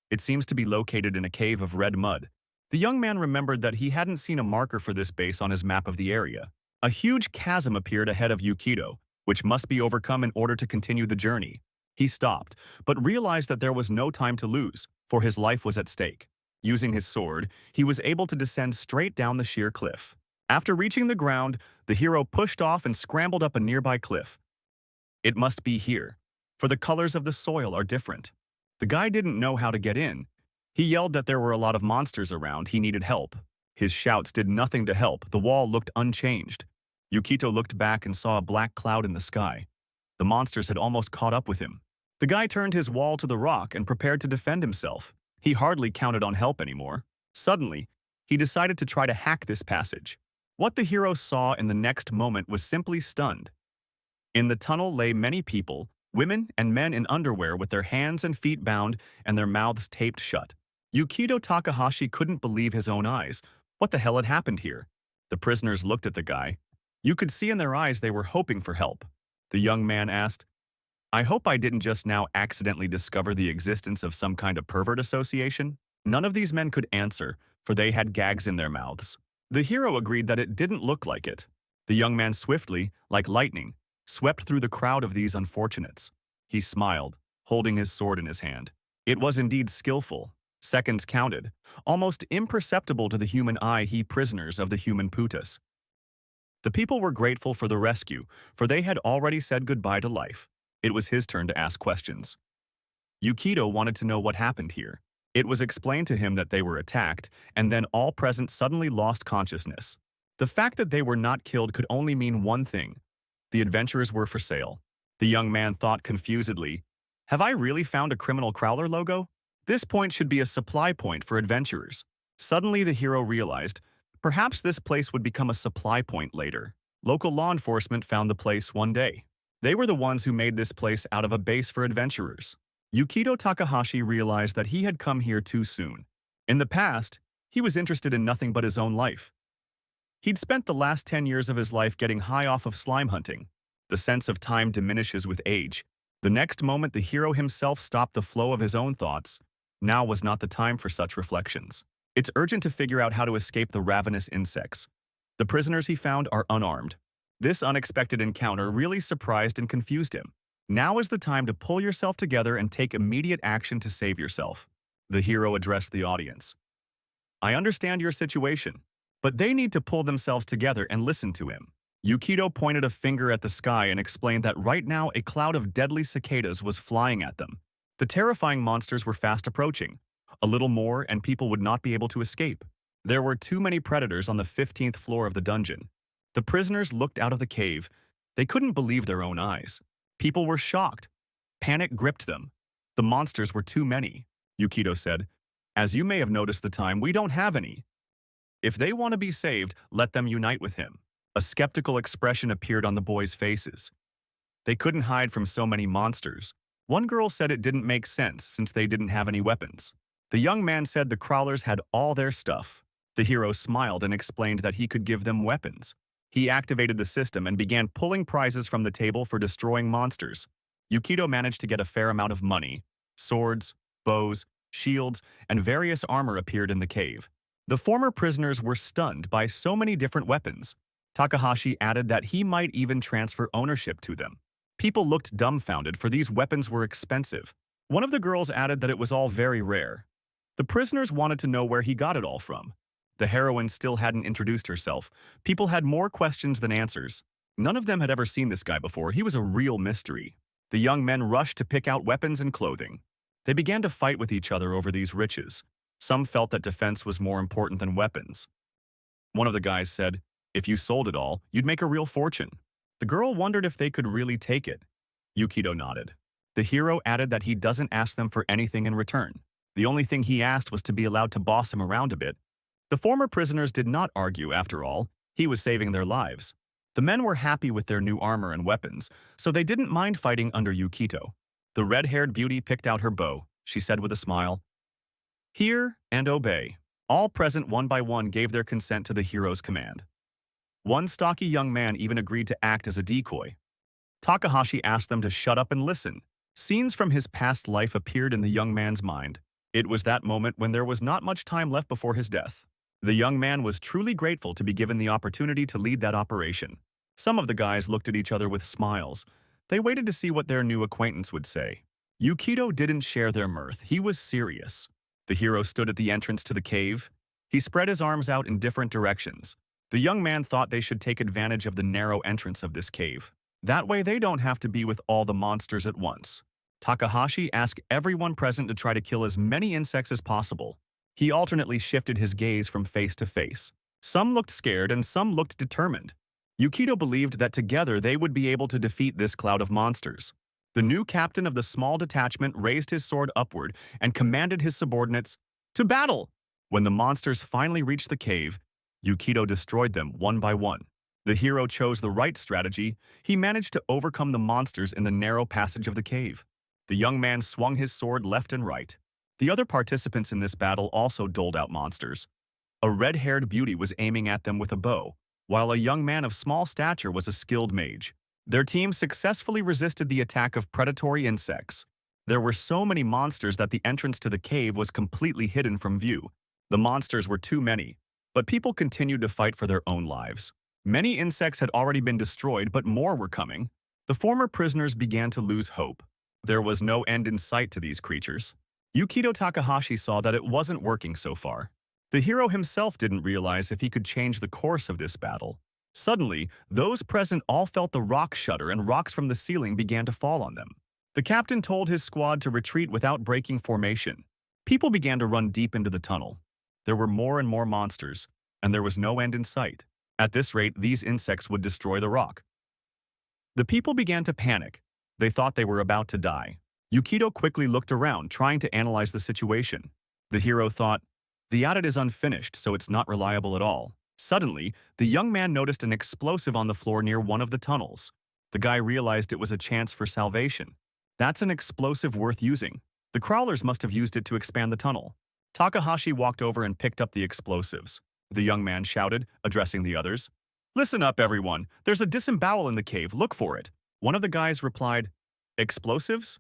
It seems to be located in a cave of red mud. The young man remembered that he hadn't seen a marker for this base on his map of the area. A huge chasm appeared ahead of Yukido, which must be overcome in order to continue the journey. He stopped, but realized that there was no time to lose, for his life was at stake. Using his sword, he was able to descend straight down the sheer cliff. After reaching the ground, the hero pushed off and scrambled up a nearby cliff. It must be here, for the colors of the soil are different. The guy didn't know how to get in. He yelled that there were a lot of monsters around, he needed help. His shouts did nothing to help, the wall looked unchanged. Yukito looked back and saw a black cloud in the sky. The monsters had almost caught up with him. The guy turned his wall to the rock and prepared to defend himself. He hardly counted on help anymore. Suddenly, he decided to try to hack this passage. What the hero saw in the next moment was simply stunned. In the tunnel lay many people, women and men in underwear with their hands and feet bound and their mouths taped shut. Yukido Takahashi couldn't believe his own eyes. What the hell had happened here? The prisoners looked at the guy. You could see in their eyes they were hoping for help. The young man asked, I hope I didn't just now accidentally discover the existence of some kind of pervert association? None of these men could answer, for they had gags in their mouths. The hero agreed that it didn't look like it. The young man swiftly, like lightning, swept through the crowd of these unfortunates. He smiled, holding his sword in his hand. It was indeed skillful. Seconds counted, almost imperceptible to the human eye, he prisoners of the human putas. The people were grateful for the rescue, for they had already said goodbye to life. It was his turn to ask questions. Yukito wanted to know what happened here. It was explained to him that they were attacked, and then all present suddenly lost consciousness. The fact that they were not killed could only mean one thing. The adventurers were for sale. The young man thought confusedly, "Have I really found a criminal crawler logo? This point should be a supply point for adventurers." Suddenly the hero realized, perhaps this place would become a supply point later. Local law enforcement found the place one day. They were the ones who made this place out of a base for adventurers. Yukito Takahashi realized that he had come here too soon. In the past, he was interested in nothing but his own life. He'd spent the last 10 years of his life getting high off of slime hunting. The sense of time diminishes with age. The next moment the hero himself stopped the flow of his own thoughts. Now was not the time for such reflections. It's urgent to figure out how to escape the ravenous insects. The prisoners he found are unarmed. This unexpected encounter really surprised and confused him. Now is the time to pull yourself together and take immediate action to save yourself. The hero addressed the audience. I understand your situation, but they need to pull themselves together and listen to him. Yukito pointed a finger at the sky and explained that right now a cloud of deadly cicadas was flying at them. The terrifying monsters were fast approaching. A little more and people would not be able to escape. There were too many predators on the 15th floor of the dungeon. The prisoners looked out of the cave. They couldn't believe their own eyes. People were shocked. Panic gripped them. The monsters were too many. Yukito said, "As you may have noticed the time, we don't have any. If they want to be saved, let them unite with him." A skeptical expression appeared on the boys' faces. They couldn't hide from so many monsters. One girl said it didn't make sense since they didn't have any weapons. The young man said the crawlers had all their stuff. The hero smiled and explained that he could give them weapons. He activated the system and began pulling prizes from the table for destroying monsters. Yukito managed to get a fair amount of money. Swords, bows, shields, and various armor appeared in the cave. The former prisoners were stunned by so many different weapons. Takahashi added that he might even transfer ownership to them. People looked dumbfounded, for these weapons were expensive. One of the girls added that it was all very rare. The prisoners wanted to know where he got it all from. The heroine still hadn't introduced herself. People had more questions than answers. None of them had ever seen this guy before. He was a real mystery. The young men rushed to pick out weapons and clothing. They began to fight with each other over these riches. Some felt that defense was more important than weapons. One of the guys said, "If you sold it all, you'd make a real fortune." The girl wondered if they could really take it. Yukito nodded. The hero added that he doesn't ask them for anything in return. The only thing he asked was to be allowed to boss him around a bit. The former prisoners did not argue, after all. He was saving their lives. The men were happy with their new armor and weapons, so they didn't mind fighting under Yukito. The red-haired beauty picked out her bow. She said with a smile, "Hear and obey." All present one by one gave their consent to the hero's command. One stocky young man even agreed to act as a decoy. Takahashi asked them to shut up and listen. Scenes from his past life appeared in the young man's mind. It was that moment when there was not much time left before his death. The young man was truly grateful to be given the opportunity to lead that operation. Some of the guys looked at each other with smiles. They waited to see what their new acquaintance would say. Yukito didn't share their mirth. He was serious. The hero stood at the entrance to the cave. He spread his arms out in different directions. The young man thought they should take advantage of the narrow entrance of this cave. That way they don't have to be with all the monsters at once. Takahashi asked everyone present to try to kill as many insects as possible. He alternately shifted his gaze from face to face. Some looked scared and some looked determined. Yukito believed that together they would be able to defeat this cloud of monsters. The new captain of the small detachment raised his sword upward and commanded his subordinates, "To battle!" When the monsters finally reached the cave, Yukito destroyed them one by one. The hero chose the right strategy. He managed to overcome the monsters in the narrow passage of the cave. The young man swung his sword left and right. The other participants in this battle also doled out monsters. A red-haired beauty was aiming at them with a bow, while a young man of small stature was a skilled mage. Their team successfully resisted the attack of predatory insects. There were so many monsters that the entrance to the cave was completely hidden from view. The monsters were too many, but people continued to fight for their own lives. Many insects had already been destroyed, but more were coming. The former prisoners began to lose hope. There was no end in sight to these creatures. Yukito Takahashi saw that it wasn't working so far. The hero himself didn't realize if he could change the course of this battle. Suddenly, those present all felt the rock shudder and rocks from the ceiling began to fall on them. The captain told his squad to retreat without breaking formation. People began to run deep into the tunnel. There were more and more monsters, and there was no end in sight. At this rate, these insects would destroy the rock. The people began to panic. They thought they were about to die. Yukito quickly looked around, trying to analyze the situation. The hero thought, the adit is unfinished, so it's not reliable at all. Suddenly, the young man noticed an explosive on the floor near one of the tunnels. The guy realized it was a chance for salvation. That's an explosive worth using. The crawlers must have used it to expand the tunnel. Takahashi walked over and picked up the explosives. The young man shouted, addressing the others. Listen up, everyone. There's a disembowel in the cave. Look for it. One of the guys replied, explosives?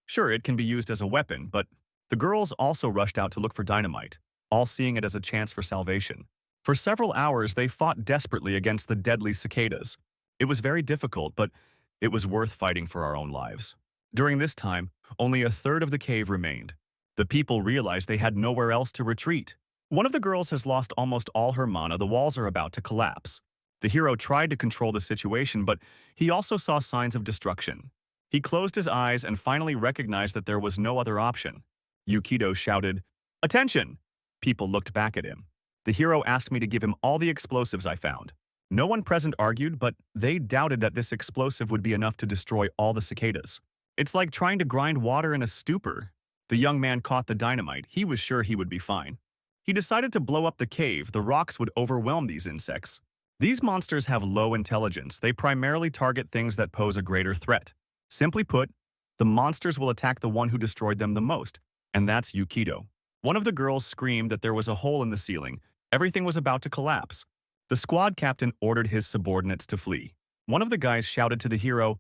Sure, it can be used as a weapon, but the girls also rushed out to look for dynamite, all seeing it as a chance for salvation. For several hours, they fought desperately against the deadly cicadas. It was very difficult, but it was worth fighting for our own lives. During this time, only a third of the cave remained. The people realized they had nowhere else to retreat. One of the girls has lost almost all her mana. The walls are about to collapse. The hero tried to control the situation, but he also saw signs of destruction. He closed his eyes and finally recognized that there was no other option. Yukito shouted, attention! People looked back at him. The hero asked me to give him all the explosives I found. No one present argued, but they doubted that this explosive would be enough to destroy all the cicadas. It's like trying to grind water in a stupor. The young man caught the dynamite. He was sure he would be fine. He decided to blow up the cave. The rocks would overwhelm these insects. These monsters have low intelligence. They primarily target things that pose a greater threat. Simply put, the monsters will attack the one who destroyed them the most, and that's Yukito. One of the girls screamed that there was a hole in the ceiling. Everything was about to collapse. The squad captain ordered his subordinates to flee. One of the guys shouted to the hero,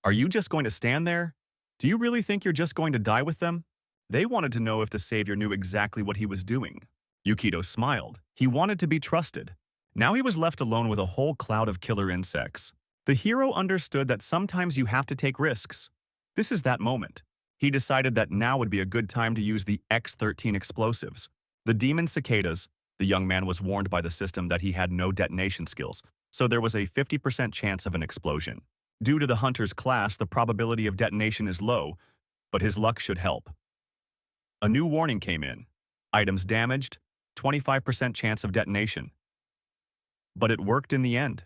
are you just going to stand there? Do you really think you're just going to die with them? They wanted to know if the savior knew exactly what he was doing. Yukito smiled. He wanted to be trusted. Now he was left alone with a whole cloud of killer insects. The hero understood that sometimes you have to take risks. This is that moment. He decided that now would be a good time to use the X-13 explosives. The demon cicadas. The young man was warned by the system that he had no detonation skills, so there was a 50% chance of an explosion. Due to the hunter's class, the probability of detonation is low, but his luck should help. A new warning came in. Items damaged, 25% chance of detonation. But it worked in the end.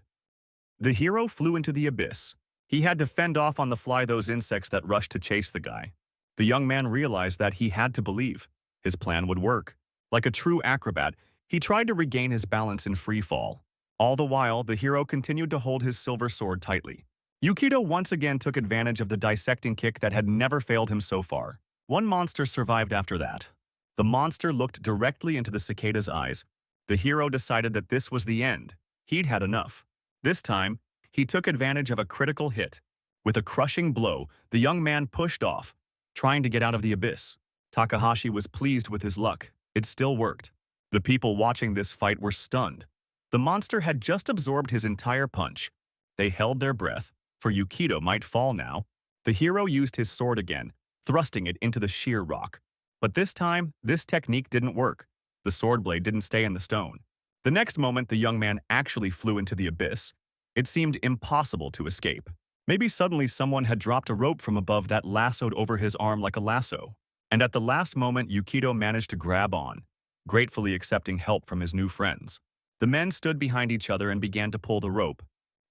The hero flew into the abyss. He had to fend off on the fly those insects that rushed to chase the guy. The young man realized that he had to believe. His plan would work. Like a true acrobat, he tried to regain his balance in free fall. All the while, the hero continued to hold his silver sword tightly. Yukito once again took advantage of the dissecting kick that had never failed him so far. One monster survived after that. The monster looked directly into the cicada's eyes. The hero decided that this was the end. He'd had enough. This time, he took advantage of a critical hit. With a crushing blow, the young man pushed off, trying to get out of the abyss. Takahashi was pleased with his luck. It still worked. The people watching this fight were stunned. The monster had just absorbed his entire punch. They held their breath, for Yukito might fall now. The hero used his sword again, thrusting it into the sheer rock. But this time, this technique didn't work. The sword blade didn't stay in the stone. The next moment, the young man actually flew into the abyss. It seemed impossible to escape. Maybe suddenly someone had dropped a rope from above that lassoed over his arm like a lasso. And at the last moment, Yukito managed to grab on, gratefully accepting help from his new friends. The men stood behind each other and began to pull the rope.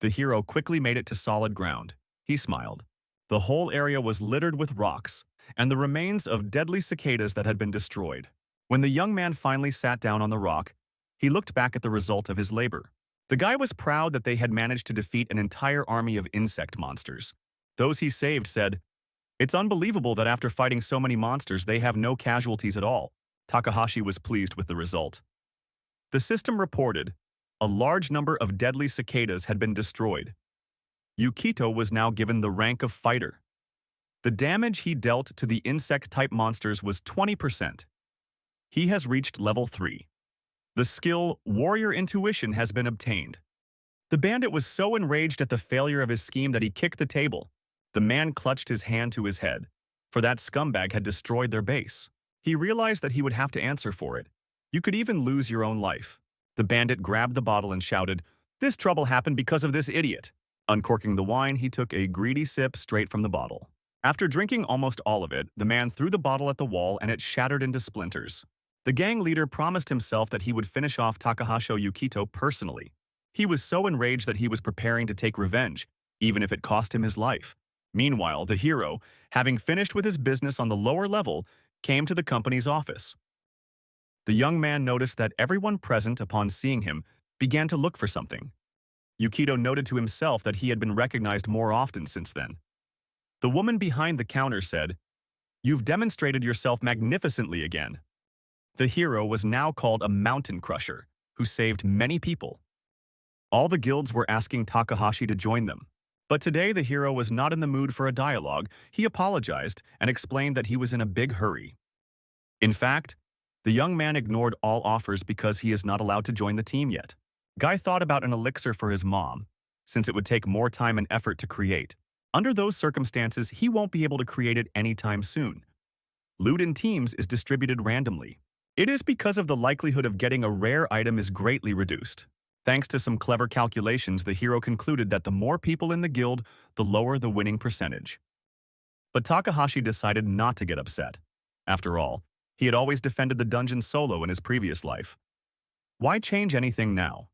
The hero quickly made it to solid ground. He smiled. The whole area was littered with rocks and the remains of deadly cicadas that had been destroyed. When the young man finally sat down on the rock, he looked back at the result of his labor. The guy was proud that they had managed to defeat an entire army of insect monsters. Those he saved said, "It's unbelievable that after fighting so many monsters, they have no casualties at all." Takahashi was pleased with the result. The system reported, a large number of deadly cicadas had been destroyed. Yukito was now given the rank of fighter. The damage he dealt to the insect-type monsters was 20%. He has reached level 3. The skill Warrior Intuition has been obtained. The bandit was so enraged at the failure of his scheme that he kicked the table. The man clutched his hand to his head, for that scumbag had destroyed their base. He realized that he would have to answer for it. You could even lose your own life. The bandit grabbed the bottle and shouted, "This trouble happened because of this idiot." Uncorking the wine, he took a greedy sip straight from the bottle. After drinking almost all of it, the man threw the bottle at the wall and it shattered into splinters. The gang leader promised himself that he would finish off Takahashi Yukito personally. He was so enraged that he was preparing to take revenge, even if it cost him his life. Meanwhile, the hero, having finished with his business on the lower level, came to the company's office. The young man noticed that everyone present, upon seeing him, began to look for something. Yukito noted to himself that he had been recognized more often since then. The woman behind the counter said, "You've demonstrated yourself magnificently again." The hero was now called a mountain crusher, who saved many people. All the guilds were asking Takahashi to join them. But today the hero was not in the mood for a dialogue. He apologized and explained that he was in a big hurry. In fact, the young man ignored all offers because he is not allowed to join the team yet. Guy thought about an elixir for his mom, since it would take more time and effort to create. Under those circumstances, he won't be able to create it anytime soon. Loot in teams is distributed randomly. It is because of the likelihood of getting a rare item is greatly reduced. Thanks to some clever calculations, the hero concluded that the more people in the guild, the lower the winning percentage. But Takahashi decided not to get upset. After all, he had always defended the dungeon solo in his previous life. Why change anything now?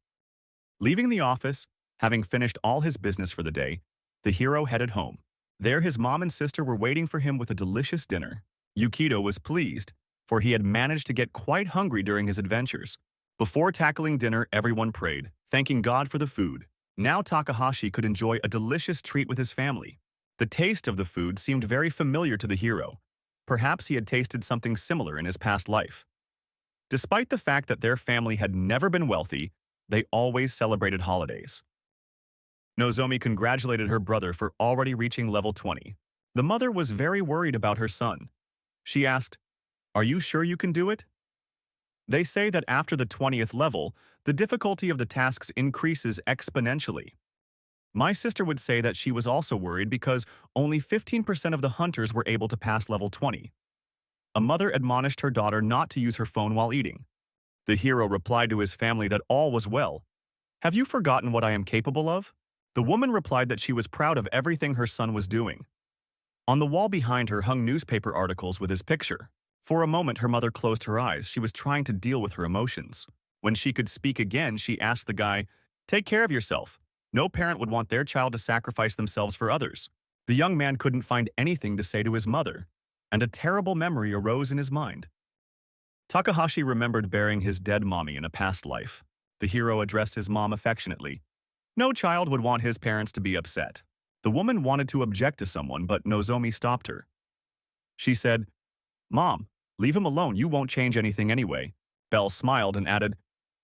Leaving the office, having finished all his business for the day, the hero headed home. There his mom and sister were waiting for him with a delicious dinner. Yukito was pleased, for he had managed to get quite hungry during his adventures. Before tackling dinner, everyone prayed, thanking God for the food. Now Takahashi could enjoy a delicious treat with his family. The taste of the food seemed very familiar to the hero. Perhaps he had tasted something similar in his past life. Despite the fact that their family had never been wealthy, they always celebrated holidays. Nozomi congratulated her brother for already reaching level 20. The mother was very worried about her son. She asked, "Are you sure you can do it?" They say that after the 20th level, the difficulty of the tasks increases exponentially. My sister would say that she was also worried because only 15% of the hunters were able to pass level 20. A mother admonished her daughter not to use her phone while eating. The hero replied to his family that all was well. "Have you forgotten what I am capable of?" The woman replied that she was proud of everything her son was doing. On the wall behind her hung newspaper articles with his picture. For a moment, her mother closed her eyes. She was trying to deal with her emotions. When she could speak again, she asked the guy, "Take care of yourself. No parent would want their child to sacrifice themselves for others." The young man couldn't find anything to say to his mother, and a terrible memory arose in his mind. Takahashi remembered burying his dead mommy in a past life. The hero addressed his mom affectionately. No child would want his parents to be upset. The woman wanted to object to someone, but Nozomi stopped her. She said, "Mom, leave him alone, you won't change anything anyway." Belle smiled and added,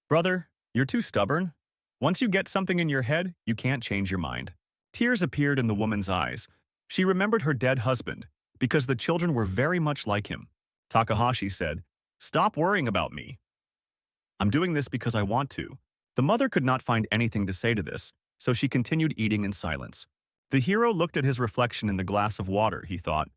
"Brother, you're too stubborn. Once you get something in your head, you can't change your mind." Tears appeared in the woman's eyes. She remembered her dead husband, because the children were very much like him. Takahashi said, "Stop worrying about me. I'm doing this because I want to." The mother could not find anything to say to this, so she continued eating in silence. The hero looked at his reflection in the glass of water, he thought.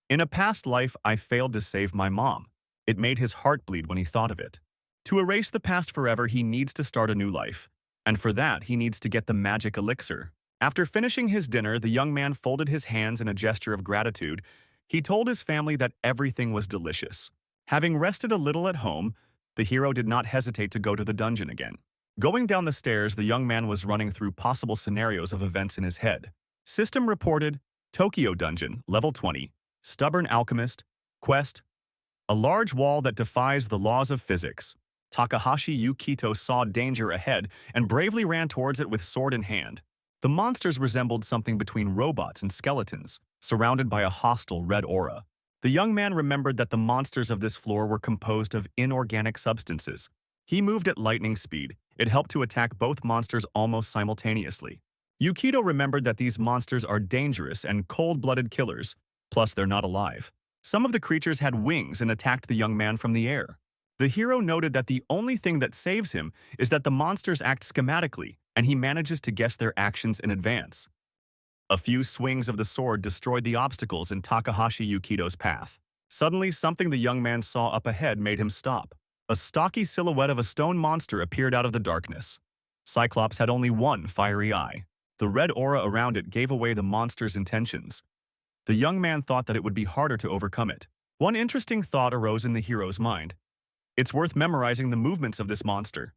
In a past life, I failed to save my mom. It made his heart bleed when he thought of it. To erase the past forever, he needs to start a new life. And for that, he needs to get the magic elixir. After finishing his dinner, the young man folded his hands in a gesture of gratitude. He told his family that everything was delicious. Having rested a little at home, the hero did not hesitate to go to the dungeon again. Going down the stairs, the young man was running through possible scenarios of events in his head. System reported, Tokyo Dungeon, level 20, Stubborn Alchemist, Quest, a large wall that defies the laws of physics. Takahashi Yukito saw danger ahead and bravely ran towards it with sword in hand. The monsters resembled something between robots and skeletons, surrounded by a hostile red aura. The young man remembered that the monsters of this floor were composed of inorganic substances. He moved at lightning speed. It helped to attack both monsters almost simultaneously. Yukito remembered that these monsters are dangerous and cold-blooded killers, plus they're not alive. Some of the creatures had wings and attacked the young man from the air. The hero noted that the only thing that saves him is that the monsters act schematically, and he manages to guess their actions in advance. A few swings of the sword destroyed the obstacles in Takahashi Yukito's path. Suddenly, something the young man saw up ahead made him stop. A stocky silhouette of a stone monster appeared out of the darkness. Cyclops had only one fiery eye. The red aura around it gave away the monster's intentions. The young man thought that it would be harder to overcome it. One interesting thought arose in the hero's mind. It's worth memorizing the movements of this monster.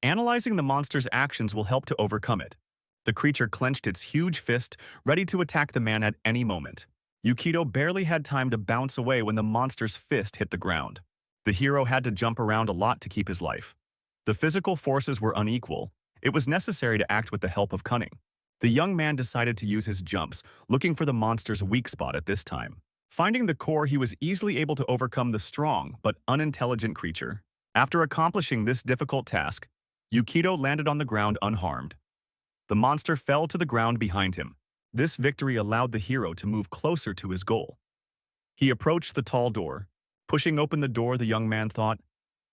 Analyzing the monster's actions will help to overcome it. The creature clenched its huge fist, ready to attack the man at any moment. Yukito barely had time to bounce away when the monster's fist hit the ground. The hero had to jump around a lot to keep his life. The physical forces were unequal. It was necessary to act with the help of cunning. The young man decided to use his jumps, looking for the monster's weak spot at this time. Finding the core, he was easily able to overcome the strong but unintelligent creature. After accomplishing this difficult task, Yukito landed on the ground unharmed. The monster fell to the ground behind him. This victory allowed the hero to move closer to his goal. He approached the tall door. Pushing open the door, the young man thought,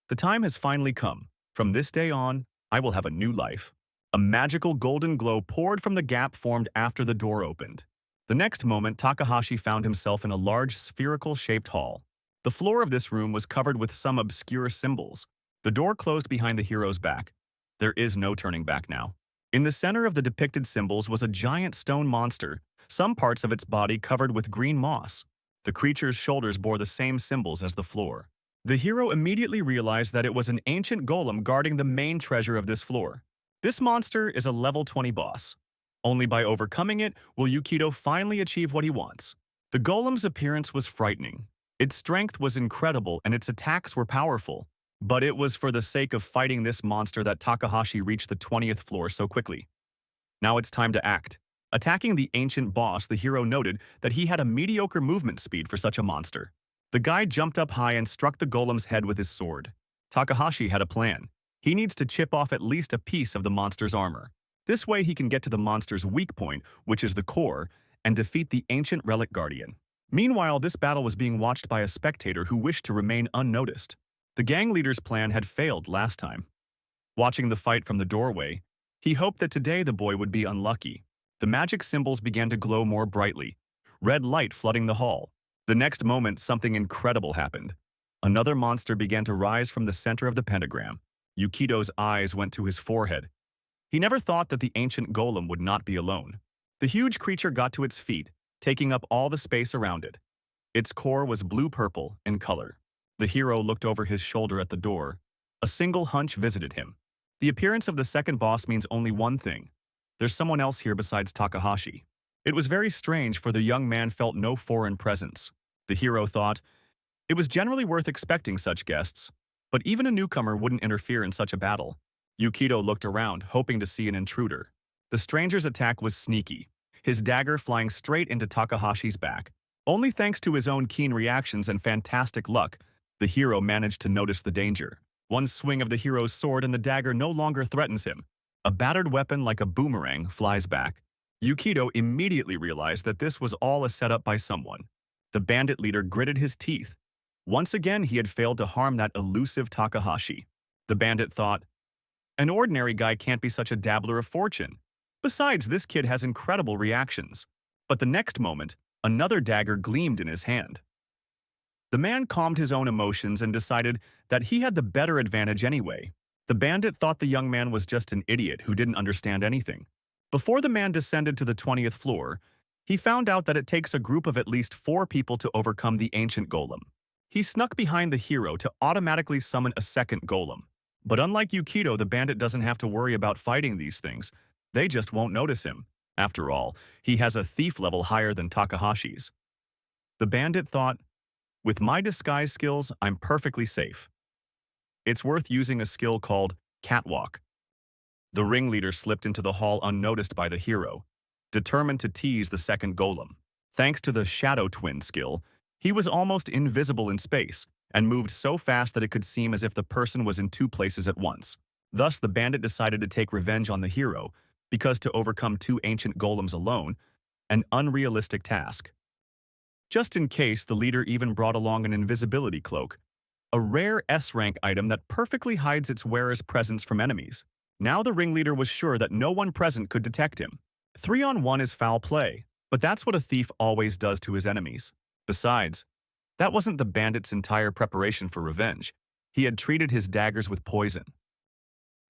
"The time has finally come. From this day on, I will have a new life." A magical golden glow poured from the gap formed after the door opened. The next moment, Takahashi found himself in a large spherical-shaped hall. The floor of this room was covered with some obscure symbols. The door closed behind the hero's back. There is no turning back now. In the center of the depicted symbols was a giant stone monster, some parts of its body covered with green moss. The creature's shoulders bore the same symbols as the floor. The hero immediately realized that it was an ancient golem guarding the main treasure of this floor. This monster is a level 20 boss. Only by overcoming it will Yukito finally achieve what he wants. The golem's appearance was frightening. Its strength was incredible and its attacks were powerful. But it was for the sake of fighting this monster that Takahashi reached the 20th floor so quickly. Now it's time to act. Attacking the ancient boss, the hero noted that he had a mediocre movement speed for such a monster. The guy jumped up high and struck the golem's head with his sword. Takahashi had a plan. He needs to chip off at least a piece of the monster's armor. This way he can get to the monster's weak point, which is the core, and defeat the ancient relic guardian. Meanwhile, this battle was being watched by a spectator who wished to remain unnoticed. The gang leader's plan had failed last time. Watching the fight from the doorway, he hoped that today the boy would be unlucky. The magic symbols began to glow more brightly, red light flooding the hall. The next moment, something incredible happened. Another monster began to rise from the center of the pentagram. Yukito's eyes went to his forehead. He never thought that the ancient golem would not be alone. The huge creature got to its feet, taking up all the space around it. Its core was blue-purple in color. The hero looked over his shoulder at the door. A single hunch visited him. The appearance of the second boss means only one thing. There's someone else here besides Takahashi. It was very strange, for the young man felt no foreign presence. The hero thought, it was generally worth expecting such guests, but even a newcomer wouldn't interfere in such a battle. Yukito looked around, hoping to see an intruder. The stranger's attack was sneaky, his dagger flying straight into Takahashi's back. Only thanks to his own keen reactions and fantastic luck, the hero managed to notice the danger. One swing of the hero's sword and the dagger no longer threatens him. A battered weapon like a boomerang flies back. Yukito immediately realized that this was all a setup by someone. The bandit leader gritted his teeth. Once again, he had failed to harm that elusive Takahashi. The bandit thought, an ordinary guy can't be such a dabbler of fortune. Besides, this kid has incredible reactions. But the next moment, another dagger gleamed in his hand. The man calmed his own emotions and decided that he had the better advantage anyway. The bandit thought the young man was just an idiot who didn't understand anything. Before the man descended to the 20th floor, he found out that it takes a group of at least 4 people to overcome the ancient golem. He snuck behind the hero to automatically summon a second golem. But unlike Yukito, the bandit doesn't have to worry about fighting these things. They just won't notice him. After all, he has a thief level higher than Takahashi's. The bandit thought, with my disguise skills, I'm perfectly safe. It's worth using a skill called catwalk. The ringleader slipped into the hall unnoticed by the hero, determined to tease the second golem. Thanks to the shadow twin skill, he was almost invisible in space and moved so fast that it could seem as if the person was in 2 places at once. Thus, the bandit decided to take revenge on the hero because to overcome two ancient golems alone, an unrealistic task. Just in case, the leader even brought along an invisibility cloak, a rare S-rank item that perfectly hides its wearer's presence from enemies. Now the ringleader was sure that no one present could detect him. 3-on-1 is foul play, but that's what a thief always does to his enemies. Besides, that wasn't the bandit's entire preparation for revenge. He had treated his daggers with poison.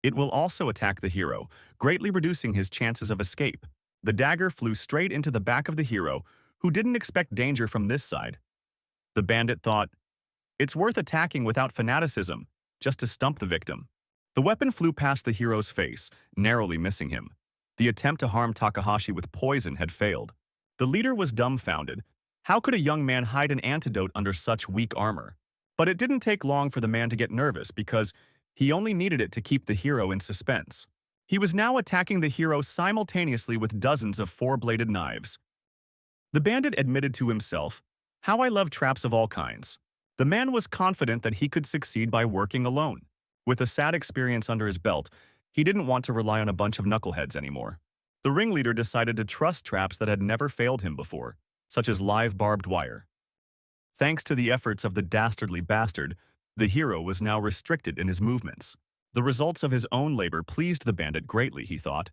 It will also attack the hero, greatly reducing his chances of escape. The dagger flew straight into the back of the hero, who didn't expect danger from this side. The bandit thought, it's worth attacking without fanaticism, just to stump the victim. The weapon flew past the hero's face, narrowly missing him. The attempt to harm Takahashi with poison had failed. The leader was dumbfounded. How could a young man hide an antidote under such weak armor? But it didn't take long for the man to get nervous because he only needed it to keep the hero in suspense. He was now attacking the hero simultaneously with dozens of four-bladed knives. The bandit admitted to himself, "How I love traps of all kinds." The man was confident that he could succeed by working alone. With a sad experience under his belt, he didn't want to rely on a bunch of knuckleheads anymore. The ringleader decided to trust traps that had never failed him before, such as live barbed wire. Thanks to the efforts of the dastardly bastard, the hero was now restricted in his movements. The results of his own labor pleased the bandit greatly, he thought.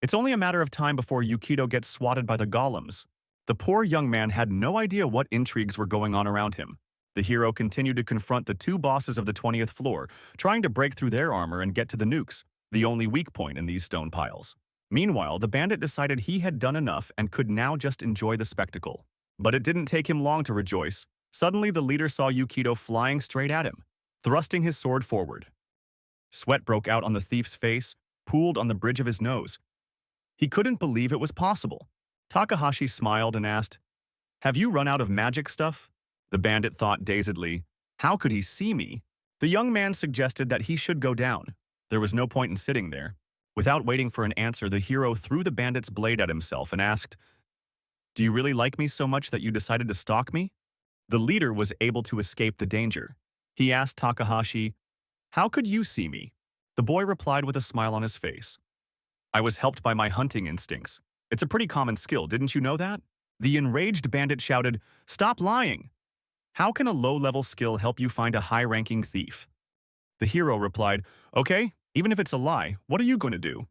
It's only a matter of time before Yukido gets swatted by the golems. The poor young man had no idea what intrigues were going on around him. The hero continued to confront the two bosses of the 20th floor, trying to break through their armor and get to the nukes, the only weak point in these stone piles. Meanwhile, the bandit decided he had done enough and could now just enjoy the spectacle. But it didn't take him long to rejoice. Suddenly, the leader saw Yukido flying straight at him, thrusting his sword forward. Sweat broke out on the thief's face, pooled on the bridge of his nose. He couldn't believe it was possible. Takahashi smiled and asked, "Have you run out of magic stuff?" The bandit thought dazedly, "How could he see me?" The young man suggested that he should go down. There was no point in sitting there. Without waiting for an answer, the hero threw the bandit's blade at himself and asked, "Do you really like me so much that you decided to stalk me?" The leader was able to escape the danger. He asked Takahashi, "How could you see me?" The boy replied with a smile on his face, "I was helped by my hunting instincts. It's a pretty common skill, didn't you know that?" The enraged bandit shouted, "Stop lying! How can a low-level skill help you find a high-ranking thief?" The hero replied, "Okay, even if it's a lie, what are you going to do?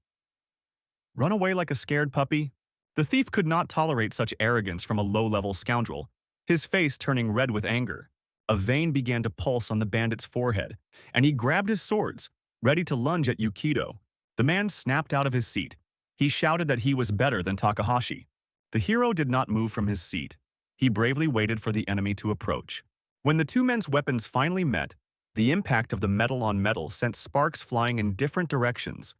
Run away like a scared puppy?" The thief could not tolerate such arrogance from a low-level scoundrel, his face turning red with anger. A vein began to pulse on the bandit's forehead, and he grabbed his swords, ready to lunge at Yukido. The man snapped out of his seat. He shouted that he was better than Takahashi. The hero did not move from his seat. He bravely waited for the enemy to approach. When the two men's weapons finally met, the impact of the metal on metal sent sparks flying in different directions.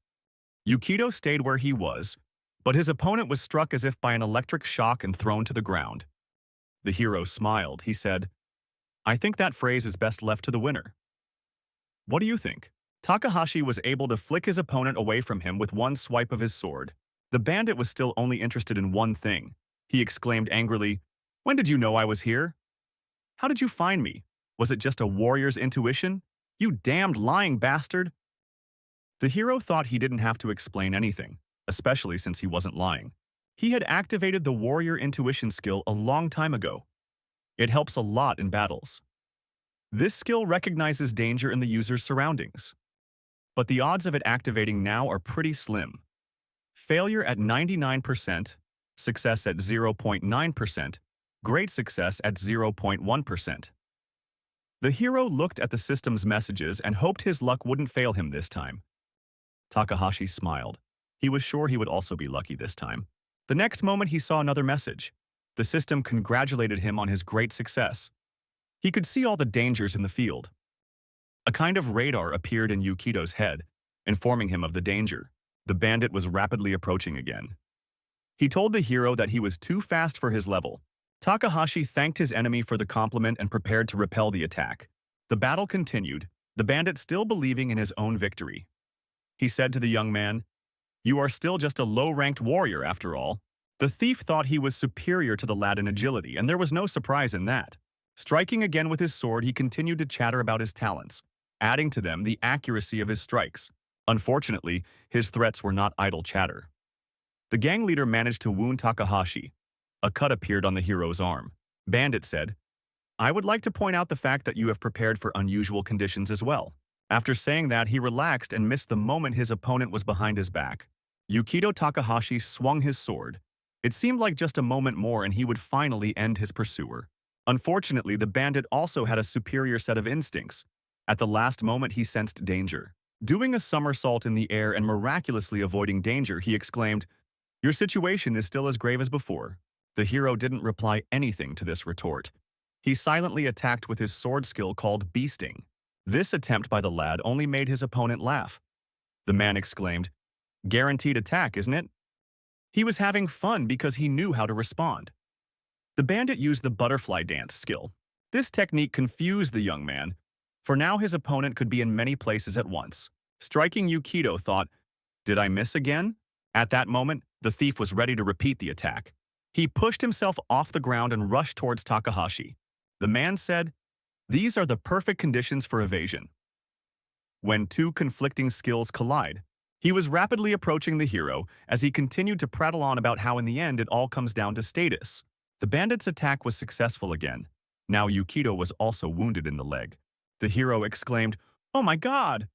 Yukido stayed where he was, but his opponent was struck as if by an electric shock and thrown to the ground. The hero smiled. He said, "I think that phrase is best left to the winner." What do you think? Takahashi was able to flick his opponent away from him with one swipe of his sword. The bandit was still only interested in one thing. He exclaimed angrily, "When did you know I was here? How did you find me? Was it just a warrior's intuition? You damned lying bastard!" The hero thought he didn't have to explain anything, especially since he wasn't lying. He had activated the warrior intuition skill a long time ago. It helps a lot in battles. This skill recognizes danger in the user's surroundings, but the odds of it activating now are pretty slim. Failure at 99%, success at 0.9%, great success at 0.1%. The hero looked at the system's messages and hoped his luck wouldn't fail him this time. Takahashi smiled. He was sure he would also be lucky this time. The next moment he saw another message. The system congratulated him on his great success. He could see all the dangers in the field. A kind of radar appeared in Yukido's head, informing him of the danger. The bandit was rapidly approaching again. He told the hero that he was too fast for his level. Takahashi thanked his enemy for the compliment and prepared to repel the attack. The battle continued, the bandit still believing in his own victory. He said to the young man, "You are still just a low-ranked warrior after all." The thief thought he was superior to the lad in agility, and there was no surprise in that. Striking again with his sword, he continued to chatter about his talents, adding to them the accuracy of his strikes. Unfortunately, his threats were not idle chatter. The gang leader managed to wound Takahashi. A cut appeared on the hero's arm. Bandit said, "I would like to point out the fact that you have prepared for unusual conditions as well." After saying that, he relaxed and missed the moment his opponent was behind his back. Yukito Takahashi swung his sword. It seemed like just a moment more and he would finally end his pursuer. Unfortunately, the bandit also had a superior set of instincts. At the last moment, he sensed danger. Doing a somersault in the air and miraculously avoiding danger, he exclaimed, "Your situation is still as grave as before." The hero didn't reply anything to this retort. He silently attacked with his sword skill called beasting. This attempt by the lad only made his opponent laugh. The man exclaimed, "Guaranteed attack, isn't it?" He was having fun because he knew how to respond. The bandit used the butterfly dance skill. This technique confused the young man, for now his opponent could be in many places at once. Striking Yukito thought, "Did I miss again?" At that moment, the thief was ready to repeat the attack. He pushed himself off the ground and rushed towards Takahashi. The man said, "These are the perfect conditions for evasion." When two conflicting skills collide, he was rapidly approaching the hero as he continued to prattle on about how in the end it all comes down to status. The bandit's attack was successful again. Now Yukito was also wounded in the leg. The hero exclaimed, "Oh my god!"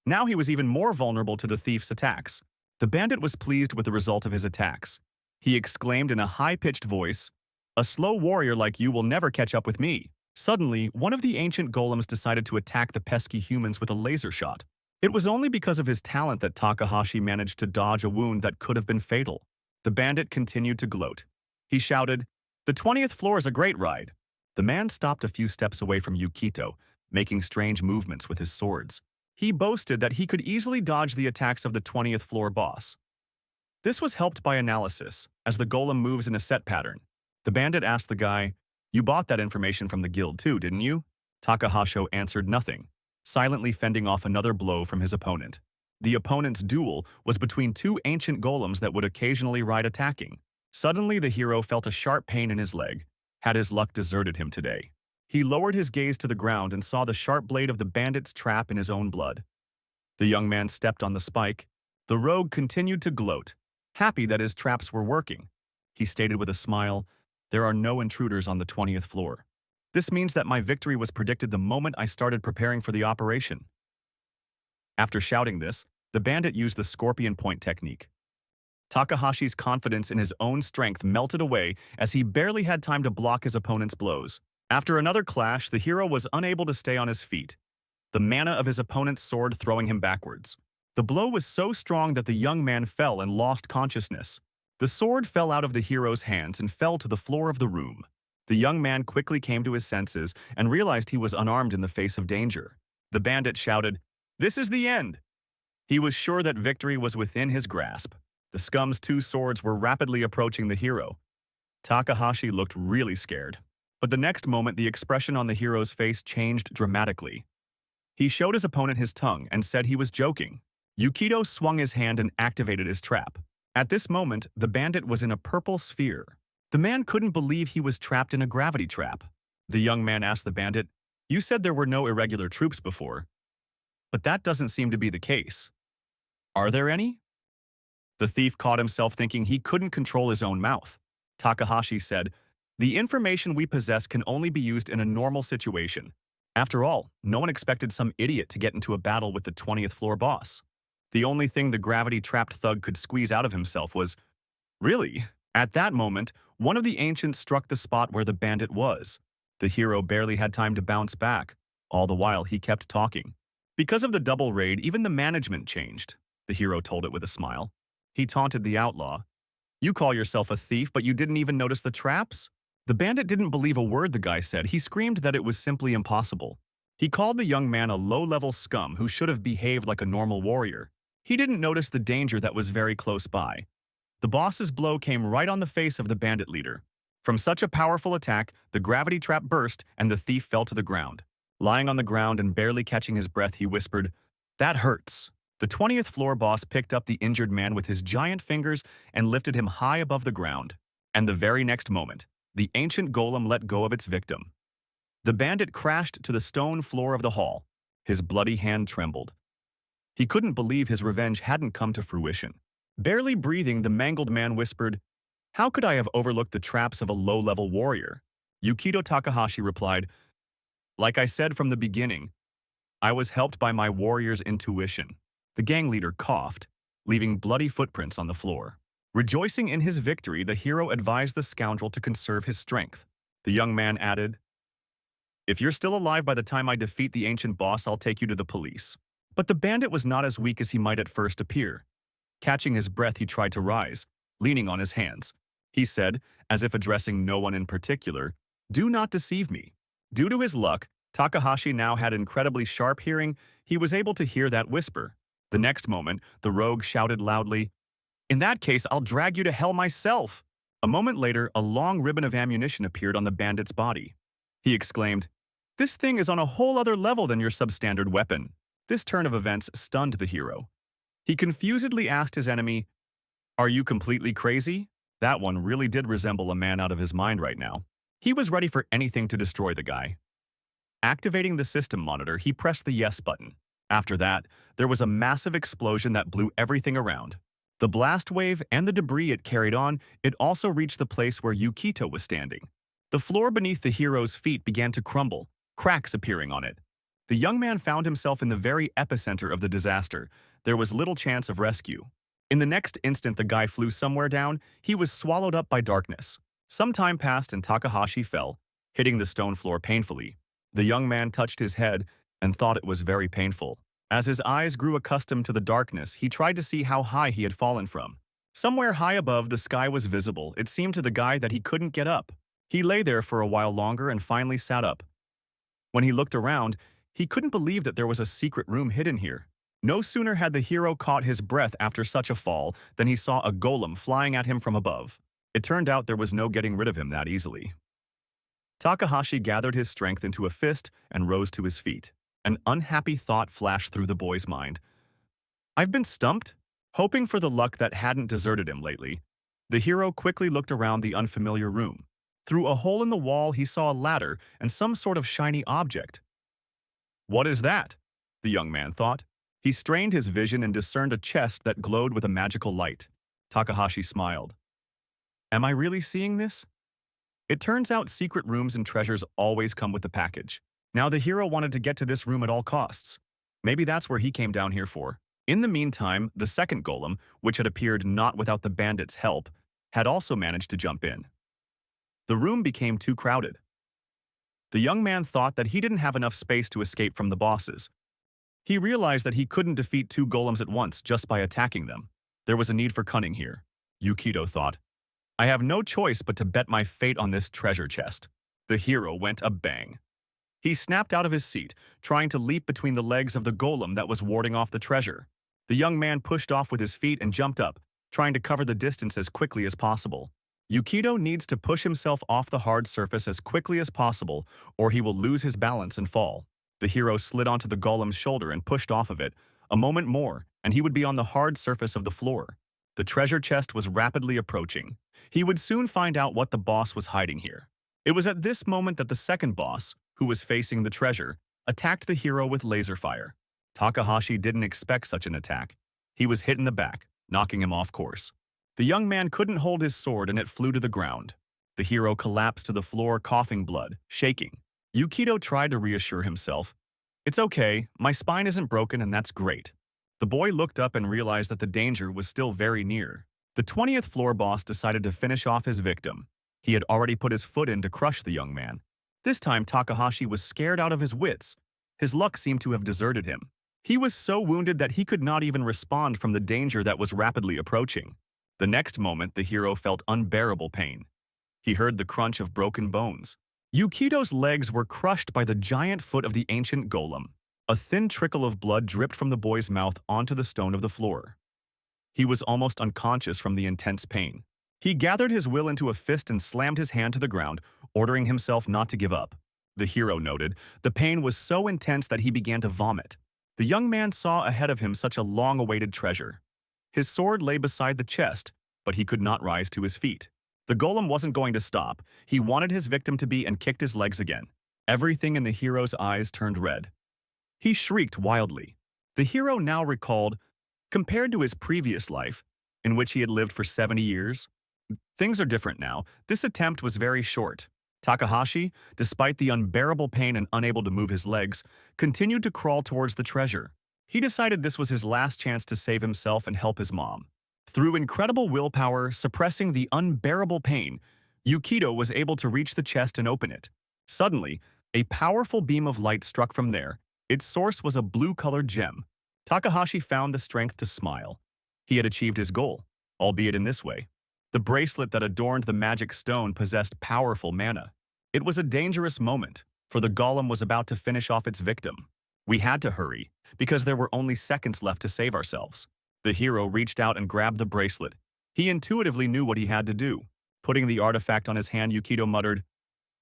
Now he was even more vulnerable to the thief's attacks. The bandit was pleased with the result of his attacks. He exclaimed in a high-pitched voice, "A slow warrior like you will never catch up with me." Suddenly, one of the ancient golems decided to attack the pesky humans with a laser shot. It was only because of his talent that Takahashi managed to dodge a wound that could have been fatal. The bandit continued to gloat. He shouted, "The 20th floor is a great ride." The man stopped a few steps away from Yukito, making strange movements with his swords. He boasted that he could easily dodge the attacks of the 20th floor boss. This was helped by analysis, as the golem moves in a set pattern. The bandit asked the guy, "You bought that information from the guild too, didn't you?" Takahashi answered nothing, silently fending off another blow from his opponent. The opponent's duel was between two ancient golems that would occasionally ride attacking. Suddenly, the hero felt a sharp pain in his leg. Had his luck deserted him today? He lowered his gaze to the ground and saw the sharp blade of the bandit's trap in his own blood. The young man stepped on the spike. The rogue continued to gloat, happy that his traps were working. He stated with a smile, "There are no intruders on the 20th floor. This means that my victory was predicted the moment I started preparing for the operation." After shouting this, the bandit used the scorpion point technique. Takahashi's confidence in his own strength melted away as he barely had time to block his opponent's blows. After another clash, the hero was unable to stay on his feet, the mana of his opponent's sword throwing him backwards. The blow was so strong that the young man fell and lost consciousness. The sword fell out of the hero's hands and fell to the floor of the room. The young man quickly came to his senses and realized he was unarmed in the face of danger. The bandit shouted, "This is the end!" He was sure that victory was within his grasp. The scum's two swords were rapidly approaching the hero. Takahashi looked really scared. But the next moment, the expression on the hero's face changed dramatically. He showed his opponent his tongue and said he was joking. Yukito swung his hand and activated his trap. At this moment, the bandit was in a purple sphere. The man couldn't believe he was trapped in a gravity trap. The young man asked the bandit, "You said there were no irregular troops before, but that doesn't seem to be the case. Are there any?" The thief caught himself thinking he couldn't control his own mouth. Takahashi said, "The information we possess can only be used in a normal situation. After all, no one expected some idiot to get into a battle with the 20th floor boss. The only thing the gravity-trapped thug could squeeze out of himself was, 'Really?'" At that moment, one of the ancients struck the spot where the bandit was. The hero barely had time to bounce back. All the while, he kept talking. Because of the double raid, even the management changed, the hero told it with a smile. He taunted the outlaw. "You call yourself a thief, but you didn't even notice the traps?" The bandit didn't believe a word the guy said. He screamed that it was simply impossible. He called the young man a low-level scum who should have behaved like a normal warrior. He didn't notice the danger that was very close by. The boss's blow came right on the face of the bandit leader. From such a powerful attack, the gravity trap burst and the thief fell to the ground. Lying on the ground and barely catching his breath, he whispered, "That hurts." The 20th floor boss picked up the injured man with his giant fingers and lifted him high above the ground. And the very next moment, the ancient golem let go of its victim. The bandit crashed to the stone floor of the hall. His bloody hand trembled. He couldn't believe his revenge hadn't come to fruition. Barely breathing, the mangled man whispered, "How could I have overlooked the traps of a low-level warrior?" Yukito Takahashi replied, "Like I said from the beginning, I was helped by my warrior's intuition." The gang leader coughed, leaving bloody footprints on the floor. Rejoicing in his victory, the hero advised the scoundrel to conserve his strength. The young man added, "If you're still alive by the time I defeat the ancient boss, I'll take you to the police." But the bandit was not as weak as he might at first appear. Catching his breath, he tried to rise, leaning on his hands. He said, as if addressing no one in particular, "Do not deceive me." Due to his luck, Takahashi now had incredibly sharp hearing. He was able to hear that whisper. The next moment, the rogue shouted loudly, "In that case, I'll drag you to hell myself." A moment later, a long ribbon of ammunition appeared on the bandit's body. He exclaimed, "This thing is on a whole other level than your substandard weapon." This turn of events stunned the hero. He confusedly asked his enemy, "Are you completely crazy?" That one really did resemble a man out of his mind right now. He was ready for anything to destroy the guy. Activating the system monitor, he pressed the yes button. After that, there was a massive explosion that blew everything around. The blast wave and the debris it carried on, it also reached the place where Yukito was standing. The floor beneath the hero's feet began to crumble, cracks appearing on it. The young man found himself in the very epicenter of the disaster. There was little chance of rescue. In the next instant, the guy flew somewhere down. He was swallowed up by darkness. Some time passed and Takahashi fell, hitting the stone floor painfully. The young man touched his head and thought it was very painful. As his eyes grew accustomed to the darkness, he tried to see how high he had fallen from. Somewhere high above, the sky was visible. It seemed to the guy that he couldn't get up. He lay there for a while longer and finally sat up. When he looked around, he couldn't believe that there was a secret room hidden here. No sooner had the hero caught his breath after such a fall than he saw a golem flying at him from above. It turned out there was no getting rid of him that easily. Takahashi gathered his strength into a fist and rose to his feet. An unhappy thought flashed through the boy's mind. "I've been stumped?" Hoping for the luck that hadn't deserted him lately, the hero quickly looked around the unfamiliar room. Through a hole in the wall, he saw a ladder and some sort of shiny object. "What is that?" the young man thought. He strained his vision and discerned a chest that glowed with a magical light. Takahashi smiled. "Am I really seeing this?" It turns out secret rooms and treasures always come with the package. Now the hero wanted to get to this room at all costs. Maybe that's where he came down here for. In the meantime, the second golem, which had appeared not without the bandits' help, had also managed to jump in. The room became too crowded. The young man thought that he didn't have enough space to escape from the bosses. He realized that he couldn't defeat two golems at once just by attacking them. There was a need for cunning here, Yukito thought. I have no choice but to bet my fate on this treasure chest. The hero went a bang. He snapped out of his seat, trying to leap between the legs of the golem that was warding off the treasure. The young man pushed off with his feet and jumped up, trying to cover the distance as quickly as possible. Yukito needs to push himself off the hard surface as quickly as possible, or he will lose his balance and fall. The hero slid onto the golem's shoulder and pushed off of it. A moment more, and he would be on the hard surface of the floor. The treasure chest was rapidly approaching. He would soon find out what the boss was hiding here. It was at this moment that the second boss, who was facing the treasure, attacked the hero with laser fire. Takahashi didn't expect such an attack. He was hit in the back, knocking him off course. The young man couldn't hold his sword and it flew to the ground. The hero collapsed to the floor, coughing blood, shaking. Yukito tried to reassure himself. It's okay, my spine isn't broken and that's great. The boy looked up and realized that the danger was still very near. The 20th floor boss decided to finish off his victim. He had already put his foot in to crush the young man. This time Takahashi was scared out of his wits. His luck seemed to have deserted him. He was so wounded that he could not even respond from the danger that was rapidly approaching. The next moment, the hero felt unbearable pain. He heard the crunch of broken bones. Yukito's legs were crushed by the giant foot of the ancient golem. A thin trickle of blood dripped from the boy's mouth onto the stone of the floor. He was almost unconscious from the intense pain. He gathered his will into a fist and slammed his hand to the ground, ordering himself not to give up. The hero noted, the pain was so intense that he began to vomit. The young man saw ahead of him such a long-awaited treasure. His sword lay beside the chest, but he could not rise to his feet. The golem wasn't going to stop. He wanted his victim to be and kicked his legs again. Everything in the hero's eyes turned red. He shrieked wildly. The hero now recalled, compared to his previous life, in which he had lived for 70 years? Things are different now. This attempt was very short. Takahashi, despite the unbearable pain and unable to move his legs, continued to crawl towards the treasure. He decided this was his last chance to save himself and help his mom. Through incredible willpower, suppressing the unbearable pain, Yukito was able to reach the chest and open it. Suddenly, a powerful beam of light struck from there. Its source was a blue-colored gem. Takahashi found the strength to smile. He had achieved his goal, albeit in this way. The bracelet that adorned the magic stone possessed powerful mana. It was a dangerous moment, for the golem was about to finish off its victim. We had to hurry, because there were only seconds left to save ourselves. The hero reached out and grabbed the bracelet. He intuitively knew what he had to do. Putting the artifact on his hand, Yukito muttered,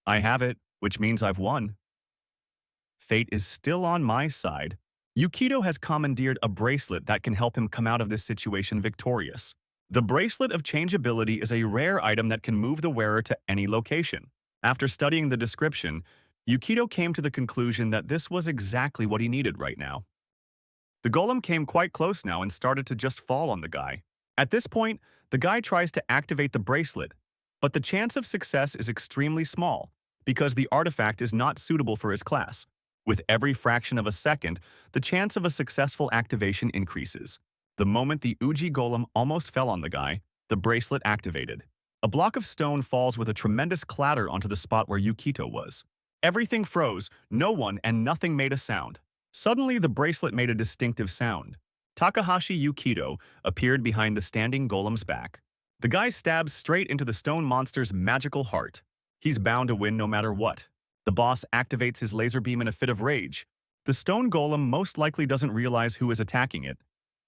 "I have it, which means I've won." Fate is still on my side. Yukito has commandeered a bracelet that can help him come out of this situation victorious. The bracelet of changeability is a rare item that can move the wearer to any location. After studying the description, Yukito came to the conclusion that this was exactly what he needed right now. The golem came quite close now and started to just fall on the guy. At this point, the guy tries to activate the bracelet, but the chance of success is extremely small because the artifact is not suitable for his class. With every fraction of a second, the chance of a successful activation increases. The moment the Uji golem almost fell on the guy, the bracelet activated. A block of stone falls with a tremendous clatter onto the spot where Yukito was. Everything froze, no one and nothing made a sound. Suddenly, the bracelet made a distinctive sound. Takahashi Yukito appeared behind the standing golem's back. The guy stabs straight into the stone monster's magical heart. He's bound to win no matter what. The boss activates his laser beam in a fit of rage. The stone golem most likely doesn't realize who is attacking it,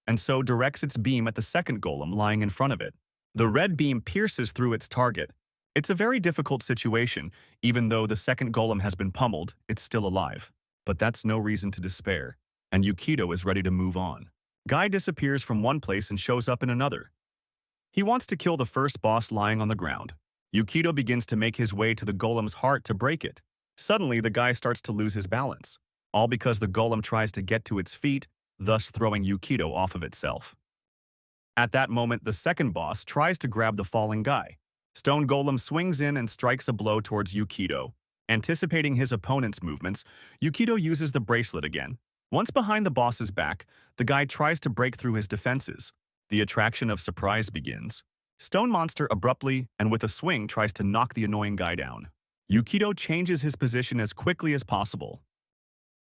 and so directs its beam at the second golem lying in front of it. The red beam pierces through its target. It's a very difficult situation. Even though the second golem has been pummeled, it's still alive. But that's no reason to despair, and Yukito is ready to move on. Guy disappears from one place and shows up in another. He wants to kill the first boss lying on the ground. Yukito begins to make his way to the golem's heart to break it. Suddenly, the guy starts to lose his balance, all because the golem tries to get to its feet, thus throwing Yukito off of itself. At that moment, the second boss tries to grab the falling guy. Stone Golem swings in and strikes a blow towards Yukito. Anticipating his opponent's movements, Yukito uses the bracelet again. Once behind the boss's back, the guy tries to break through his defenses. The attraction of surprise begins. Stone Monster abruptly and with a swing tries to knock the annoying guy down. Yukito changes his position as quickly as possible.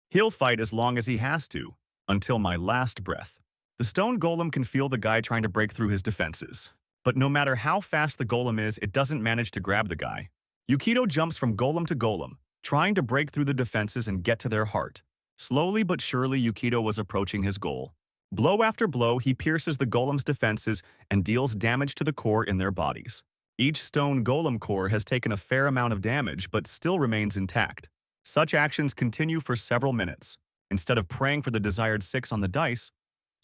He'll fight as long as he has to, until my last breath. The stone golem can feel the guy trying to break through his defenses. But no matter how fast the golem is, it doesn't manage to grab the guy. Yukito jumps from golem to golem, trying to break through the defenses and get to their heart. Slowly but surely, Yukito was approaching his goal. Blow after blow, he pierces the golem's defenses and deals damage to the core in their bodies. Each stone golem core has taken a fair amount of damage but still remains intact. Such actions continue for several minutes. Instead of praying for the desired 6 on the dice,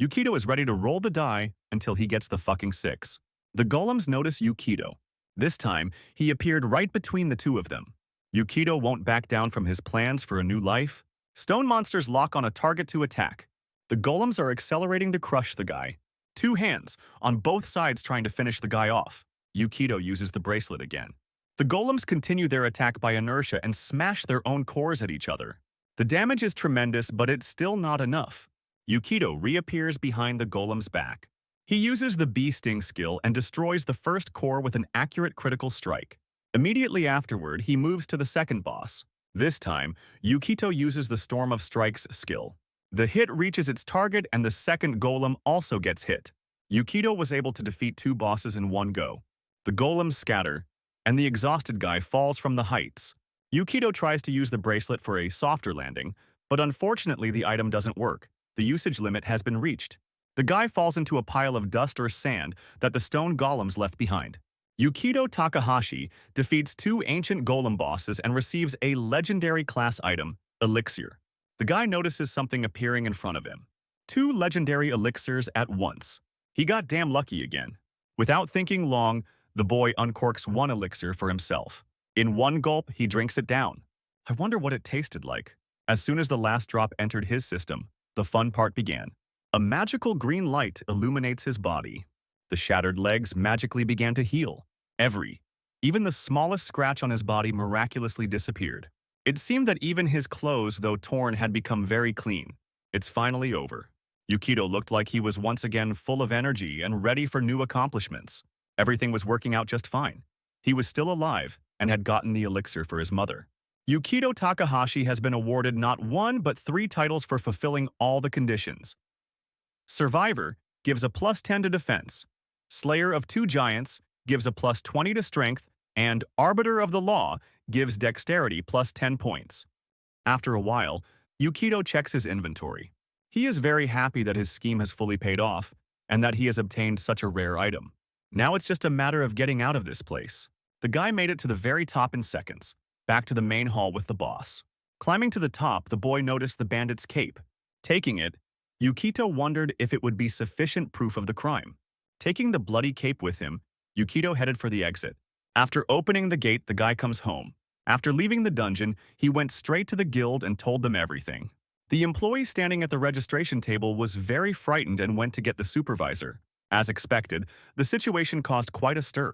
Yukito is ready to roll the die until he gets the fucking 6. The golems notice Yukito. This time, he appeared right between the two of them. Yukito won't back down from his plans for a new life. Stone monsters lock on a target to attack. The golems are accelerating to crush the guy. 2 hands, on both sides trying to finish the guy off. Yukito uses the bracelet again. The golems continue their attack by inertia and smash their own cores at each other. The damage is tremendous, but it's still not enough. Yukito reappears behind the golem's back. He uses the bee sting skill and destroys the first core with an accurate critical strike. Immediately afterward, he moves to the second boss. This time, Yukito uses the Storm of Strikes skill. The hit reaches its target and the second golem also gets hit. Yukito was able to defeat 2 bosses in one go. The golems scatter, and the exhausted guy falls from the heights. Yukito tries to use the bracelet for a softer landing, but unfortunately the item doesn't work. The usage limit has been reached. The guy falls into a pile of dust or sand that the stone golems left behind. Yukito Takahashi defeats 2 ancient golem bosses and receives a legendary class item, Elixir. The guy notices something appearing in front of him. 2 legendary elixirs at once. He got damn lucky again. Without thinking long, the boy uncorks 1 elixir for himself. In one gulp, he drinks it down. I wonder what it tasted like. As soon as the last drop entered his system, the fun part began. A magical green light illuminates his body. The shattered legs magically began to heal. Even the smallest scratch on his body miraculously disappeared. It seemed that even his clothes, though torn, had become very clean. It's finally over. Yukito looked like he was once again full of energy and ready for new accomplishments. Everything was working out just fine. He was still alive and had gotten the elixir for his mother. Yukito Takahashi has been awarded not 1 but 3 titles for fulfilling all the conditions. Survivor gives a +10 to defense. Slayer of 2 giants gives a +20 to strength, and Arbiter of the Law gives dexterity +10 points. After a while, Yukito checks his inventory. He is very happy that his scheme has fully paid off and that he has obtained such a rare item. Now it's just a matter of getting out of this place. The guy made it to the very top in seconds, back to the main hall with the boss. Climbing to the top, the boy noticed the bandit's cape. Taking it, Yukito wondered if it would be sufficient proof of the crime. Taking the bloody cape with him, Yukito headed for the exit. After opening the gate, the guy comes home. After leaving the dungeon, he went straight to the guild and told them everything. The employee standing at the registration table was very frightened and went to get the supervisor. As expected, the situation caused quite a stir.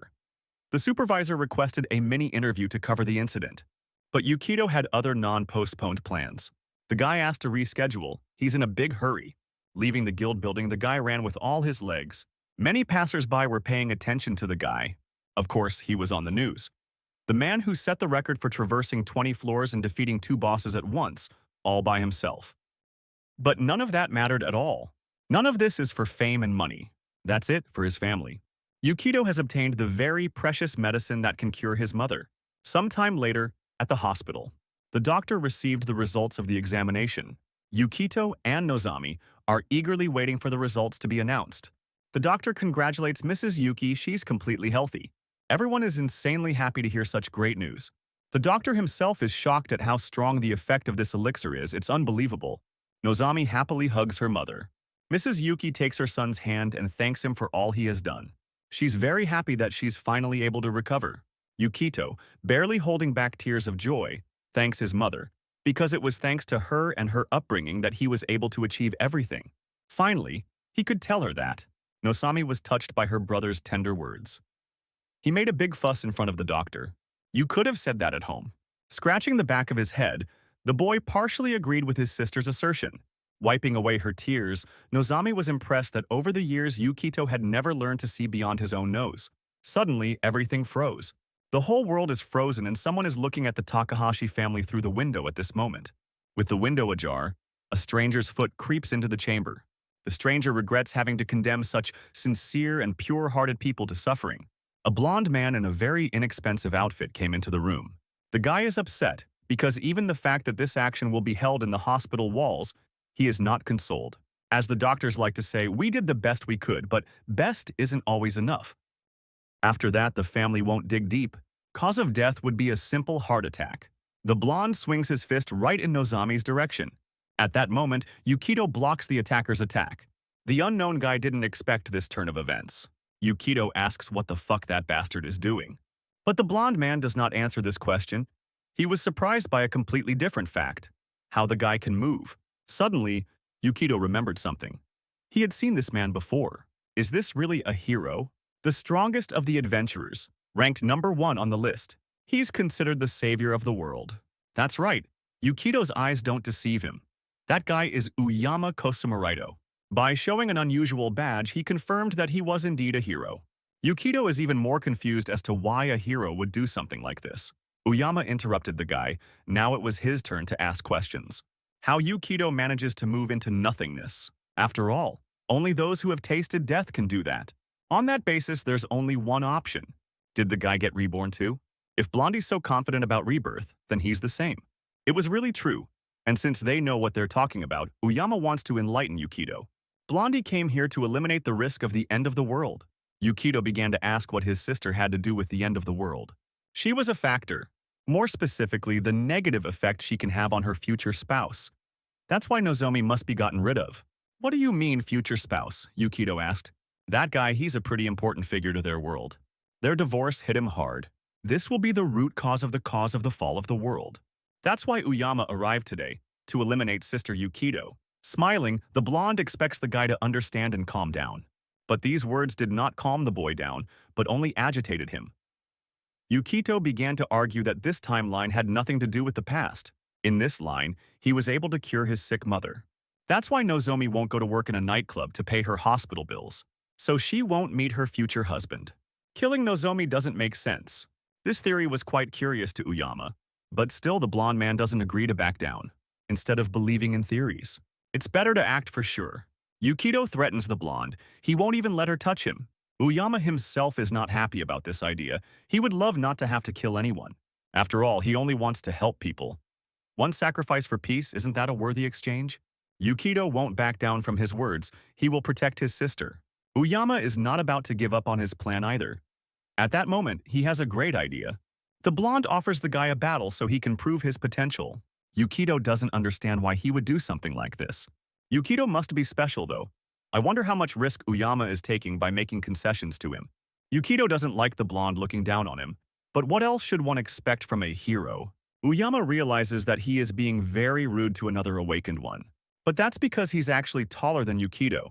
The supervisor requested a mini-interview to cover the incident. But Yukito had other non-postponed plans. The guy asked to reschedule. He's in a big hurry. Leaving the guild building, the guy ran with all his legs. Many passers-by were paying attention to the guy. Of course, he was on the news. The man who set the record for traversing 20 floors and defeating 2 bosses at once, all by himself. But none of that mattered at all. None of this is for fame and money. That's it for his family. Yukito has obtained the very precious medicine that can cure his mother. Sometime later, at the hospital, the doctor received the results of the examination. Yukito and Nozomi are eagerly waiting for the results to be announced. The doctor congratulates Mrs. Yuki, she's completely healthy. Everyone is insanely happy to hear such great news. The doctor himself is shocked at how strong the effect of this elixir is, it's unbelievable. Nozomi happily hugs her mother. Mrs. Yuki takes her son's hand and thanks him for all he has done. She's very happy that she's finally able to recover. Yukito, barely holding back tears of joy, thanks his mother, because it was thanks to her and her upbringing that he was able to achieve everything. Finally, he could tell her that. Nozomi was touched by her brother's tender words. He made a big fuss in front of the doctor. You could have said that at home. Scratching the back of his head, the boy partially agreed with his sister's assertion. Wiping away her tears, Nozomi was impressed that over the years Yukito had never learned to see beyond his own nose. Suddenly, everything froze. The whole world is frozen and someone is looking at the Takahashi family through the window at this moment. With the window ajar, a stranger's foot creeps into the chamber. The stranger regrets having to condemn such sincere and pure-hearted people to suffering. A blonde man in a very inexpensive outfit came into the room. The guy is upset because even the fact that this action will be held in the hospital walls, he is not consoled. As the doctors like to say, we did the best we could, but best isn't always enough. After that, the family won't dig deep. Cause of death would be a simple heart attack. The blonde swings his fist right in Nozomi's direction. At that moment, Yukito blocks the attacker's attack. The unknown guy didn't expect this turn of events. Yukito asks what the fuck that bastard is doing. But the blonde man does not answer this question. He was surprised by a completely different fact. How the guy can move. Suddenly, Yukito remembered something. He had seen this man before. Is this really a hero? The strongest of the adventurers, ranked number 1 on the list. He's considered the savior of the world. That's right, Yukito's eyes don't deceive him. That guy is Uyama Kosumarito. By showing an unusual badge, he confirmed that he was indeed a hero. Yukito is even more confused as to why a hero would do something like this. Uyama interrupted the guy. Now it was his turn to ask questions. How Yukito manages to move into nothingness. After all, only those who have tasted death can do that. On that basis, there's only one option. Did the guy get reborn too? If Blondie's so confident about rebirth, then he's the same. It was really true. And since they know what they're talking about, Uyama wants to enlighten Yukito. Blondie came here to eliminate the risk of the end of the world. Yukito began to ask what his sister had to do with the end of the world. She was a factor. More specifically, the negative effect she can have on her future spouse. That's why Nozomi must be gotten rid of. What do you mean, future spouse? Yukito asked. That guy, he's a pretty important figure to their world. Their divorce hit him hard. This will be the root cause of the fall of the world. That's why Uyama arrived today, to eliminate Sister Yukito. Smiling, the blonde expects the guy to understand and calm down. But these words did not calm the boy down, but only agitated him. Yukito began to argue that this timeline had nothing to do with the past. In this line, he was able to cure his sick mother. That's why Nozomi won't go to work in a nightclub to pay her hospital bills. So she won't meet her future husband. Killing Nozomi doesn't make sense. This theory was quite curious to Uyama, but still the blonde man doesn't agree to back down. Instead of believing in theories, it's better to act for sure. Yukito threatens the blonde. He won't even let her touch him. Uyama himself is not happy about this idea. He would love not to have to kill anyone. After all, he only wants to help people. One sacrifice for peace, isn't that a worthy exchange? Yukito won't back down from his words. He will protect his sister. Uyama is not about to give up on his plan either. At that moment, he has a great idea. The blonde offers the guy a battle so he can prove his potential. Yukito doesn't understand why he would do something like this. Yukito must be special, though. I wonder how much risk Uyama is taking by making concessions to him. Yukito doesn't like the blonde looking down on him. But what else should one expect from a hero? Uyama realizes that he is being very rude to another awakened one. But that's because he's actually taller than Yukito.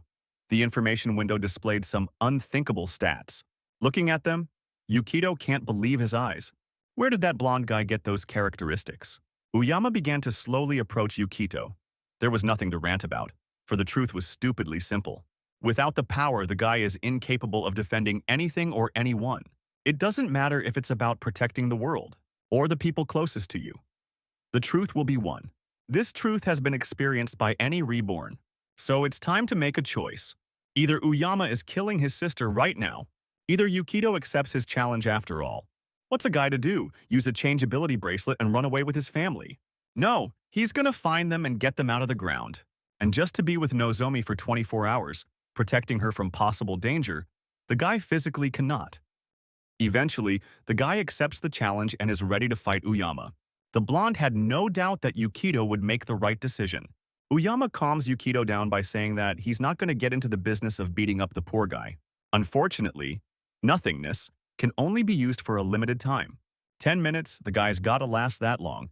The information window displayed some unthinkable stats. Looking at them, Yukito can't believe his eyes. Where did that blonde guy get those characteristics? Uyama began to slowly approach Yukito. There was nothing to rant about, for the truth was stupidly simple. Without the power, the guy is incapable of defending anything or anyone. It doesn't matter if it's about protecting the world or the people closest to you. The truth will be one. This truth has been experienced by any reborn. So it's time to make a choice. Either Uyama is killing his sister right now, either Yukito accepts his challenge after all. What's a guy to do? Use a changeability bracelet and run away with his family? No, he's gonna find them and get them out of the ground. And just to be with Nozomi for 24 hours, protecting her from possible danger, the guy physically cannot. Eventually, the guy accepts the challenge and is ready to fight Uyama. The blonde had no doubt that Yukito would make the right decision. Uyama calms Yukito down by saying that he's not going to get into the business of beating up the poor guy. Unfortunately, nothingness can only be used for a limited time. 10 minutes, the guy's gotta last that long.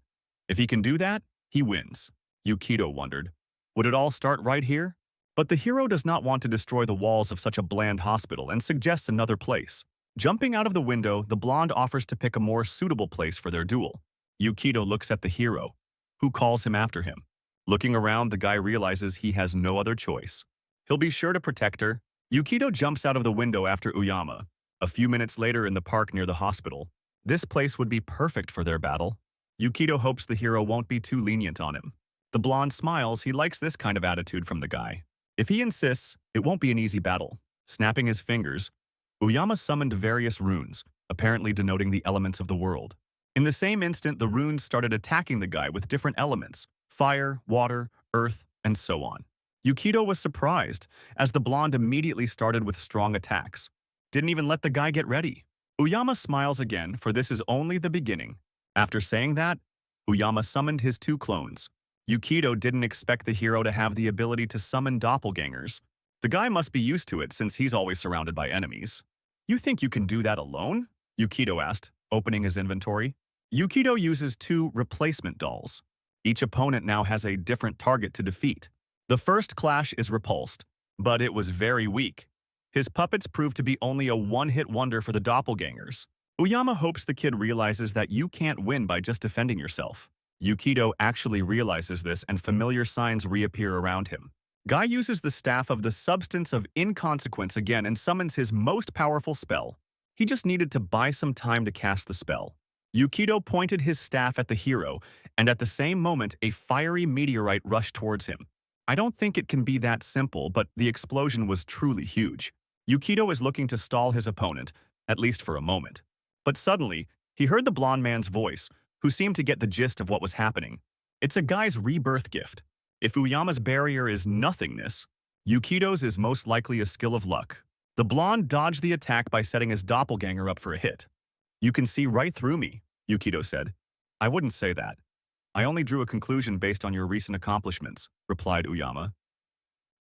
If he can do that, he wins. Yukito wondered, would it all start right here? But the hero does not want to destroy the walls of such a bland hospital and suggests another place. Jumping out of the window, the blonde offers to pick a more suitable place for their duel. Yukito looks at the hero, who calls him after him. Looking around, the guy realizes he has no other choice. He'll be sure to protect her. Yukito jumps out of the window after Uyama. A few minutes later in the park near the hospital, this place would be perfect for their battle. Yukito hopes the hero won't be too lenient on him. The blonde smiles. He likes this kind of attitude from the guy. If he insists, it won't be an easy battle. Snapping his fingers, Uyama summoned various runes, apparently denoting the elements of the world. In the same instant, the runes started attacking the guy with different elements: fire, water, earth, and so on. Yukito was surprised, as the blonde immediately started with strong attacks. Didn't even let the guy get ready. Uyama smiles again, for this is only the beginning. After saying that, Uyama summoned his two clones. Yukito didn't expect the hero to have the ability to summon doppelgangers. The guy must be used to it since he's always surrounded by enemies. You think you can do that alone? Yukito asked, opening his inventory. Yukito uses two replacement dolls. Each opponent now has a different target to defeat. The first clash is repulsed, but it was very weak. His puppets proved to be only a one-hit wonder for the doppelgangers. Uyama hopes the kid realizes that you can't win by just defending yourself. Yukito actually realizes this and familiar signs reappear around him. Guy uses the staff of the substance of inconsequence again and summons his most powerful spell. He just needed to buy some time to cast the spell. Yukito pointed his staff at the hero, and at the same moment, a fiery meteorite rushed towards him. I don't think it can be that simple, but the explosion was truly huge. Yukito is looking to stall his opponent, at least for a moment. But suddenly, he heard the blonde man's voice, who seemed to get the gist of what was happening. It's a guy's rebirth gift. If Uyama's barrier is nothingness, Yukito's is most likely a skill of luck. The blonde dodged the attack by setting his doppelganger up for a hit. You can see right through me, Yukito said. I wouldn't say that. I only drew a conclusion based on your recent accomplishments, replied Uyama.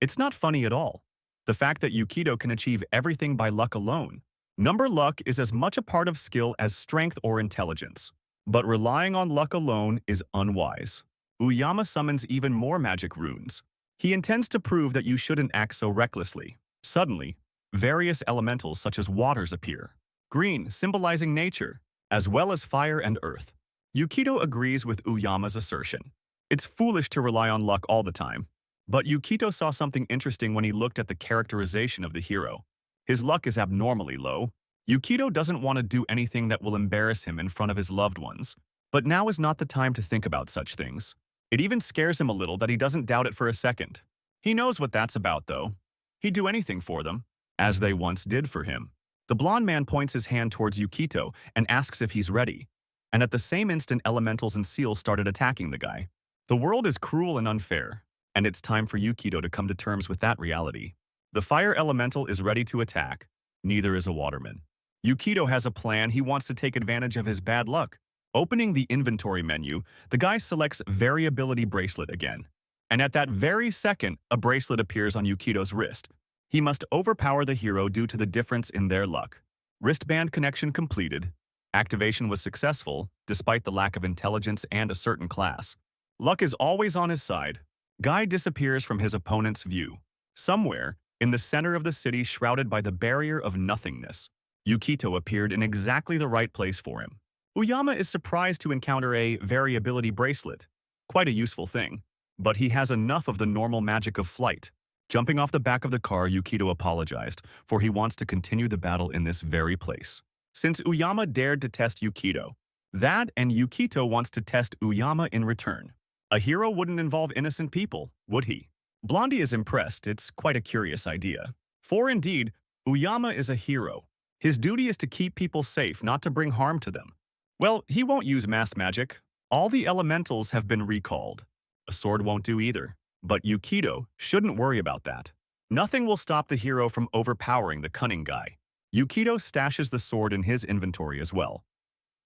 It's not funny at all. The fact that Yukito can achieve everything by luck alone. Number luck is as much a part of skill as strength or intelligence. But relying on luck alone is unwise. Uyama summons even more magic runes. He intends to prove that you shouldn't act so recklessly. Suddenly, Various elementals such as waters appear. Green, symbolizing nature, as well as fire and earth. Yukito agrees with Uyama's assertion. It's foolish to rely on luck all the time. But Yukito saw something interesting when he looked at the characterization of the hero. His luck is abnormally low. Yukito doesn't want to do anything that will embarrass him in front of his loved ones. But now is not the time to think about such things. It even scares him a little that he doesn't doubt it for a second. He knows what that's about, though. He'd do anything for them, as they once did for him. The blonde man points his hand towards Yukito and asks if he's ready. And at the same instant, elementals and seals started attacking the guy. The world is cruel and unfair, and it's time for Yukito to come to terms with that reality. The fire elemental is ready to attack. Neither is a waterman. Yukito has a plan. He wants to take advantage of his bad luck. Opening the inventory menu, the guy selects Variability Bracelet again. And at that very second, a bracelet appears on Yukito's wrist. He must overpower the hero due to the difference in their luck. Wristband connection completed. Activation was successful, despite the lack of intelligence and a certain class. Luck is always on his side. Guy disappears from his opponent's view. Somewhere, in the center of the city shrouded by the barrier of nothingness, Yukito appeared in exactly the right place for him. Uyama is surprised to encounter a variability bracelet. Quite a useful thing. But he has enough of the normal magic of flight. Jumping off the back of the car, Yukito apologized, for he wants to continue the battle in this very place. Since Uyama dared to test Yukito, that and Yukito wants to test Uyama in return. A hero wouldn't involve innocent people, would he? Blondie is impressed. It's quite a curious idea. For indeed, Uyama is a hero. His duty is to keep people safe, not to bring harm to them. Well, he won't use mass magic. All the elementals have been recalled. A sword won't do either. But Yukito shouldn't worry about that. Nothing will stop the hero from overpowering the cunning guy. Yukito stashes the sword in his inventory as well.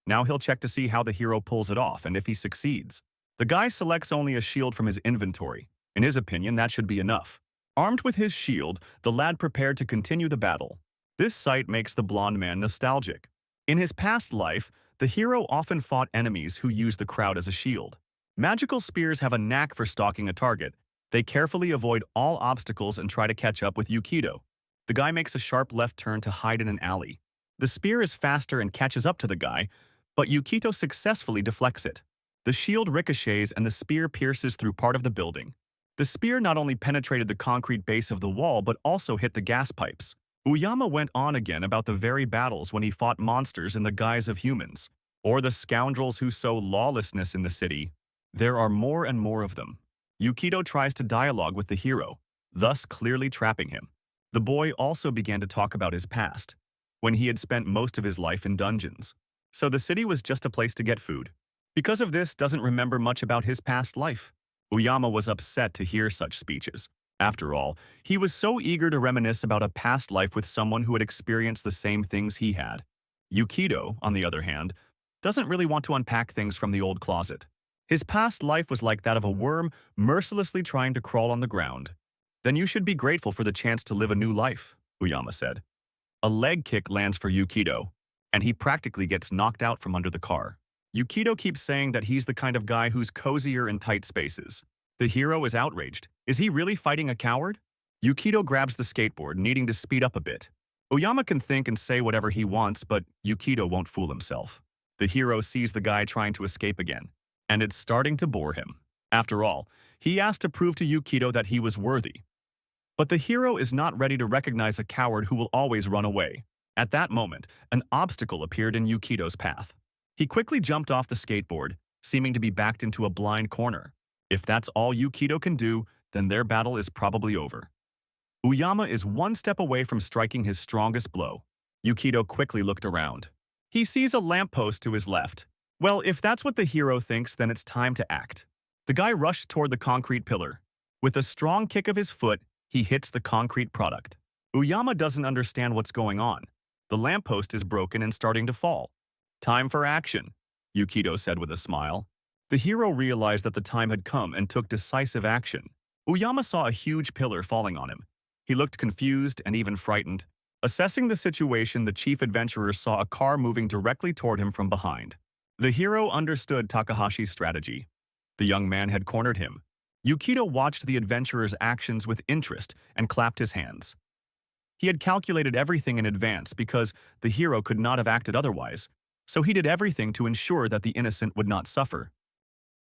Now he'll check to see how the hero pulls it off and if he succeeds. The guy selects only a shield from his inventory. In his opinion, that should be enough. Armed with his shield, the lad prepared to continue the battle. This sight makes the blonde man nostalgic. In his past life, the hero often fought enemies who used the crowd as a shield. Magical spears have a knack for stalking a target. They carefully avoid all obstacles and try to catch up with Yukito. The guy makes a sharp left turn to hide in an alley. The spear is faster and catches up to the guy, but Yukito successfully deflects it. The shield ricochets and the spear pierces through part of the building. The spear not only penetrated the concrete base of the wall but also hit the gas pipes. Uyama went on again about the very battles when he fought monsters in the guise of humans, or the scoundrels who sow lawlessness in the city. There are more and more of them. Yukito tries to dialogue with the hero, thus clearly trapping him. The boy also began to talk about his past, when he had spent most of his life in dungeons. So the city was just a place to get food. Because of this, doesn't remember much about his past life. Uyama was upset to hear such speeches. After all, he was so eager to reminisce about a past life with someone who had experienced the same things he had. Yukito, on the other hand, doesn't really want to unpack things from the old closet. His past life was like that of a worm mercilessly trying to crawl on the ground. Then you should be grateful for the chance to live a new life, Uyama said. A leg kick lands for Yukito, and he practically gets knocked out from under the car. Yukito keeps saying that he's the kind of guy who's cozier in tight spaces. The hero is outraged. Is he really fighting a coward? Yukito grabs the skateboard, needing to speed up a bit. Uyama can think and say whatever he wants, but Yukito won't fool himself. The hero sees the guy trying to escape again, and it's starting to bore him. After all, he asked to prove to Yukito that he was worthy. But the hero is not ready to recognize a coward who will always run away. At that moment, an obstacle appeared in Yukito's path. He quickly jumped off the skateboard, seeming to be backed into a blind corner. If that's all Yukito can do, then their battle is probably over. Uyama is one step away from striking his strongest blow. Yukito quickly looked around. He sees a lamppost to his left. Well, if that's what the hero thinks, then it's time to act. The guy rushed toward the concrete pillar. With a strong kick of his foot, he hits the concrete product. Uyama doesn't understand what's going on. The lamppost is broken and starting to fall. Time for action, Yukito said with a smile. The hero realized that the time had come and took decisive action. Uyama saw a huge pillar falling on him. He looked confused and even frightened. Assessing the situation, the chief adventurer saw a car moving directly toward him from behind. The hero understood Takahashi's strategy. The young man had cornered him. Yukito watched the adventurer's actions with interest and clapped his hands. He had calculated everything in advance because the hero could not have acted otherwise, so he did everything to ensure that the innocent would not suffer.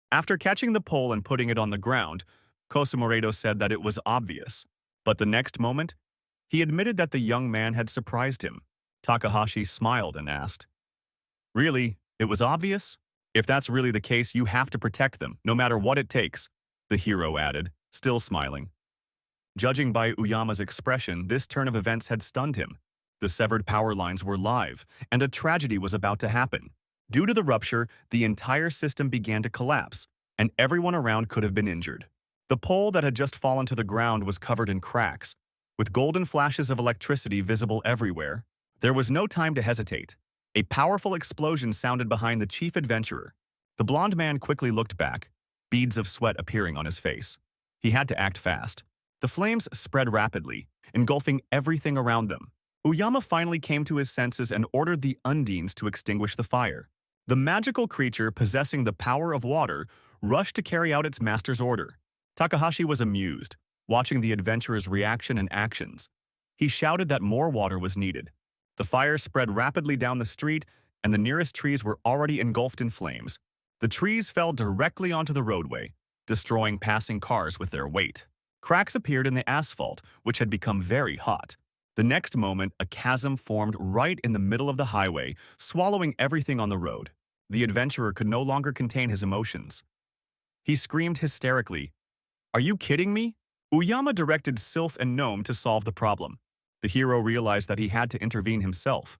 After catching the pole and putting it on the ground, Cosimoredo said that it was obvious. But the next moment, he admitted that the young man had surprised him. Takahashi smiled and asked, "Really, it was obvious? If that's really the case, you have to protect them, no matter what it takes," the hero added, still smiling. Judging by Uyama's expression, this turn of events had stunned him. The severed power lines were live, and a tragedy was about to happen. Due to the rupture, the entire system began to collapse, and everyone around could have been injured. The pole that had just fallen to the ground was covered in cracks, with golden flashes of electricity visible everywhere. There was no time to hesitate. A powerful explosion sounded behind the chief adventurer. The blonde man quickly looked back, beads of sweat appearing on his face. He had to act fast. The flames spread rapidly, engulfing everything around them. Uyama finally came to his senses and ordered the Undines to extinguish the fire. The magical creature possessing the power of water rushed to carry out its master's order. Takahashi was amused, watching the adventurer's reaction and actions. He shouted that more water was needed. The fire spread rapidly down the street, and the nearest trees were already engulfed in flames. The trees fell directly onto the roadway, destroying passing cars with their weight. Cracks appeared in the asphalt, which had become very hot. The next moment, a chasm formed right in the middle of the highway, swallowing everything on the road. The adventurer could no longer contain his emotions. He screamed hysterically, "Are you kidding me?" Uyama directed Sylph and Gnome to solve the problem. The hero realized that he had to intervene himself.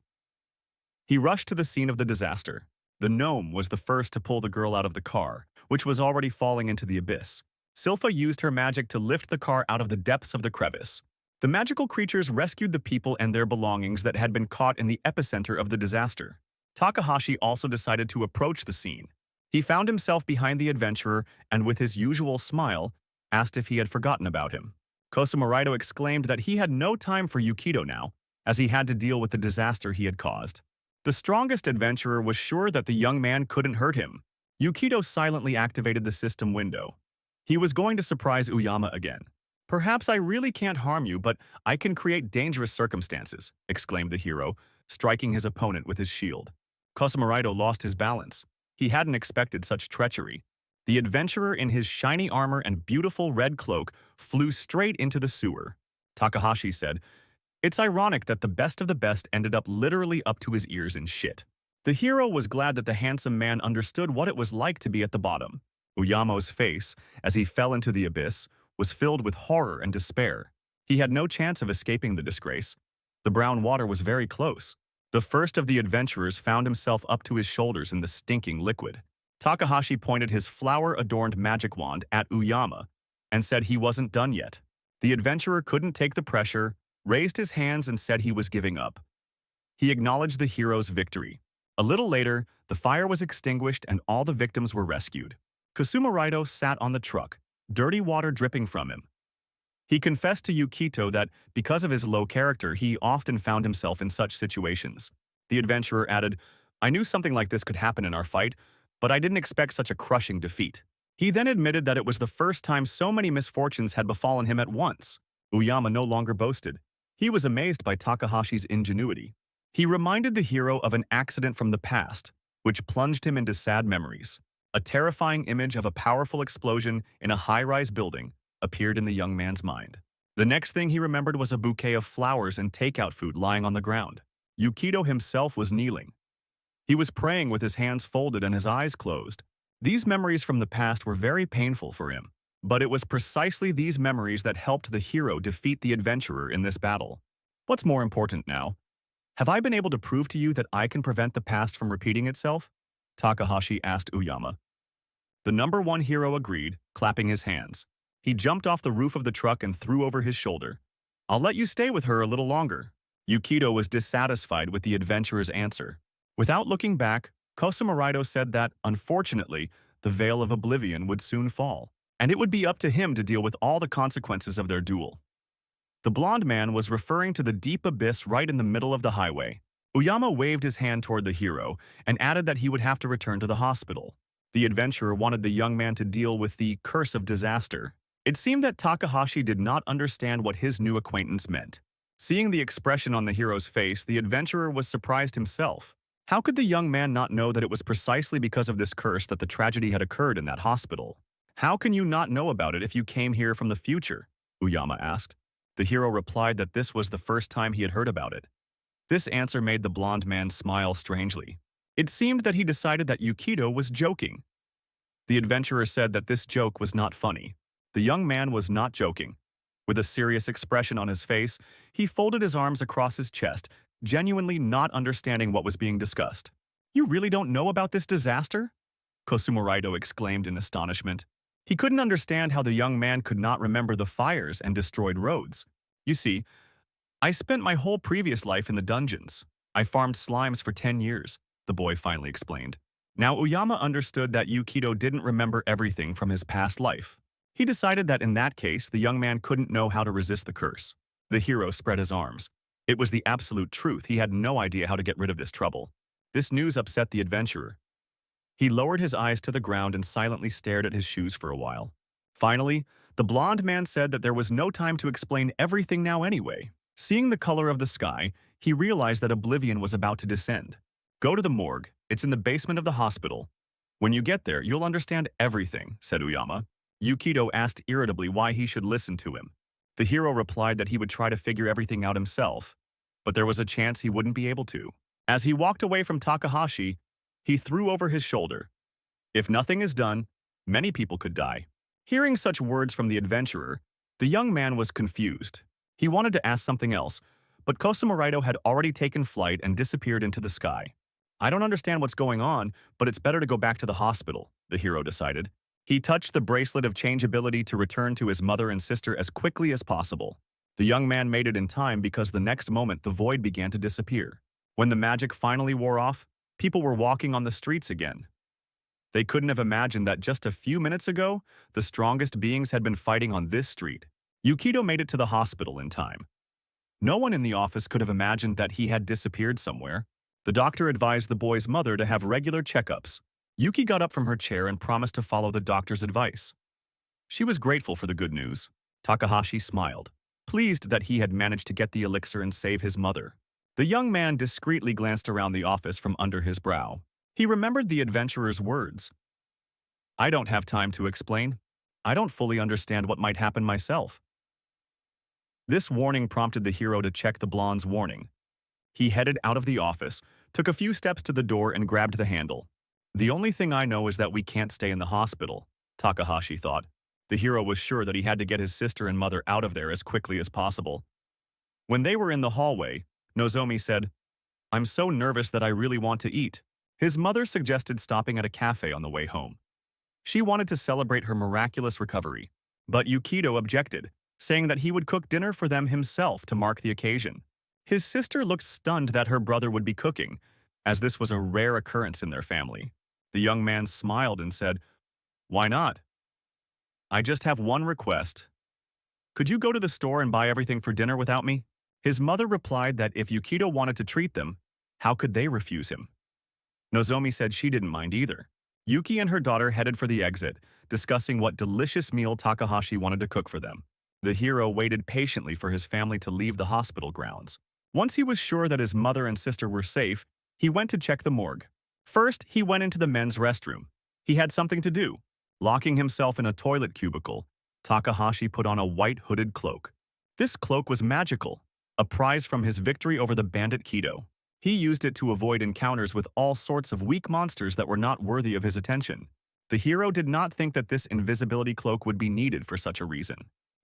He rushed to the scene of the disaster. The gnome was the first to pull the girl out of the car, which was already falling into the abyss. Sylpha used her magic to lift the car out of the depths of the crevice. The magical creatures rescued the people and their belongings that had been caught in the epicenter of the disaster. Takahashi also decided to approach the scene. He found himself behind the adventurer and, with his usual smile, asked if he had forgotten about him. Cosimoredo exclaimed that he had no time for Yukido now, as he had to deal with the disaster he had caused. The strongest adventurer was sure that the young man couldn't hurt him. Yukido silently activated the system window. He was going to surprise Uyama again. "Perhaps I really can't harm you, but I can create dangerous circumstances," exclaimed the hero, striking his opponent with his shield. Cosimoredo lost his balance. He hadn't expected such treachery. The adventurer in his shiny armor and beautiful red cloak flew straight into the sewer. Takahashi said, "It's ironic that the best of the best ended up literally up to his ears in shit." The hero was glad that the handsome man understood what it was like to be at the bottom. Uyama's face, as he fell into the abyss, was filled with horror and despair. He had no chance of escaping the disgrace. The brown water was very close. The first of the adventurers found himself up to his shoulders in the stinking liquid. Takahashi pointed his flower-adorned magic wand at Uyama and said he wasn't done yet. The adventurer couldn't take the pressure, raised his hands and said he was giving up. He acknowledged the hero's victory. A little later, the fire was extinguished and all the victims were rescued. Cosimoredo sat on the truck, dirty water dripping from him. He confessed to Yukito that, because of his low character, he often found himself in such situations. The adventurer added, "I knew something like this could happen in our fight, but I didn't expect such a crushing defeat." He then admitted that it was the first time so many misfortunes had befallen him at once. Uyama no longer boasted. He was amazed by Takahashi's ingenuity. He reminded the hero of an accident from the past, which plunged him into sad memories. A terrifying image of a powerful explosion in a high-rise building appeared in the young man's mind. The next thing he remembered was a bouquet of flowers and takeout food lying on the ground. Yukito himself was kneeling. He was praying with his hands folded and his eyes closed. These memories from the past were very painful for him, but it was precisely these memories that helped the hero defeat the adventurer in this battle. What's more important now? Have I been able to prove to you that I can prevent the past from repeating itself? Takahashi asked Uyama. The #1 hero agreed, clapping his hands. He jumped off the roof of the truck and threw over his shoulder. "I'll let you stay with her a little longer." Yukito was dissatisfied with the adventurer's answer. Without looking back, Cosimoredo said that, unfortunately, the veil of oblivion would soon fall, and it would be up to him to deal with all the consequences of their duel. The blonde man was referring to the deep abyss right in the middle of the highway. Uyama waved his hand toward the hero and added that he would have to return to the hospital. The adventurer wanted the young man to deal with the curse of disaster. It seemed that Takahashi did not understand what his new acquaintance meant. Seeing the expression on the hero's face, the adventurer was surprised himself. How could the young man not know that it was precisely because of this curse that the tragedy had occurred in that hospital? How can you not know about it if you came here from the future? Uyama asked. The hero replied that this was the first time he had heard about it. This answer made the blond man smile strangely. It seemed that he decided that Yukito was joking. The adventurer said that this joke was not funny. The young man was not joking. With a serious expression on his face, he folded his arms across his chest, genuinely not understanding what was being discussed. You really don't know about this disaster? Kosumuraido exclaimed in astonishment. He couldn't understand how the young man could not remember the fires and destroyed roads. You see, I spent my whole previous life in the dungeons. I farmed slimes for 10 years, the boy finally explained. Now Uyama understood that Yukito didn't remember everything from his past life. He decided that in that case, the young man couldn't know how to resist the curse. The hero spread his arms. It was the absolute truth. He had no idea how to get rid of this trouble. This news upset the adventurer. He lowered his eyes to the ground and silently stared at his shoes for a while. Finally, the blond man said that there was no time to explain everything now anyway. Seeing the color of the sky, he realized that oblivion was about to descend. Go to the morgue. It's in the basement of the hospital. When you get there, you'll understand everything, said Uyama. Yukito asked irritably why he should listen to him. The hero replied that he would try to figure everything out himself, but there was a chance he wouldn't be able to. As he walked away from Takahashi, he threw over his shoulder. If nothing is done, many people could die. Hearing such words from the adventurer, the young man was confused. He wanted to ask something else, but Kosumuraido had already taken flight and disappeared into the sky. I don't understand what's going on, but it's better to go back to the hospital, the hero decided. He touched the bracelet of changeability to return to his mother and sister as quickly as possible. The young man made it in time because the next moment the void began to disappear. When the magic finally wore off, people were walking on the streets again. They couldn't have imagined that just a few minutes ago, the strongest beings had been fighting on this street. Yukito made it to the hospital in time. No one in the office could have imagined that he had disappeared somewhere. The doctor advised the boy's mother to have regular checkups. Yuki got up from her chair and promised to follow the doctor's advice. She was grateful for the good news. Takahashi smiled, pleased that he had managed to get the elixir and save his mother. The young man discreetly glanced around the office from under his brow. He remembered the adventurer's words. I don't have time to explain. I don't fully understand what might happen myself. This warning prompted the hero to check the blonde's warning. He headed out of the office, took a few steps to the door and grabbed the handle. The only thing I know is that we can't stay in the hospital, Takahashi thought. The hero was sure that he had to get his sister and mother out of there as quickly as possible. When they were in the hallway, Nozomi said, I'm so nervous that I really want to eat. His mother suggested stopping at a cafe on the way home. She wanted to celebrate her miraculous recovery, but Yukito objected, saying that he would cook dinner for them himself to mark the occasion. His sister looked stunned that her brother would be cooking, as this was a rare occurrence in their family. The young man smiled and said, Why not? I just have one request. Could you go to the store and buy everything for dinner without me? His mother replied that if Yukito wanted to treat them, how could they refuse him? Nozomi said she didn't mind either. Yuki and her daughter headed for the exit, discussing what delicious meal Takahashi wanted to cook for them. The hero waited patiently for his family to leave the hospital grounds. Once he was sure that his mother and sister were safe, he went to check the morgue. First, he went into the men's restroom. He had something to do. Locking himself in a toilet cubicle, Takahashi put on a white hooded cloak. This cloak was magical, a prize from his victory over the bandit Kido. He used it to avoid encounters with all sorts of weak monsters that were not worthy of his attention. The hero did not think that this invisibility cloak would be needed for such a reason.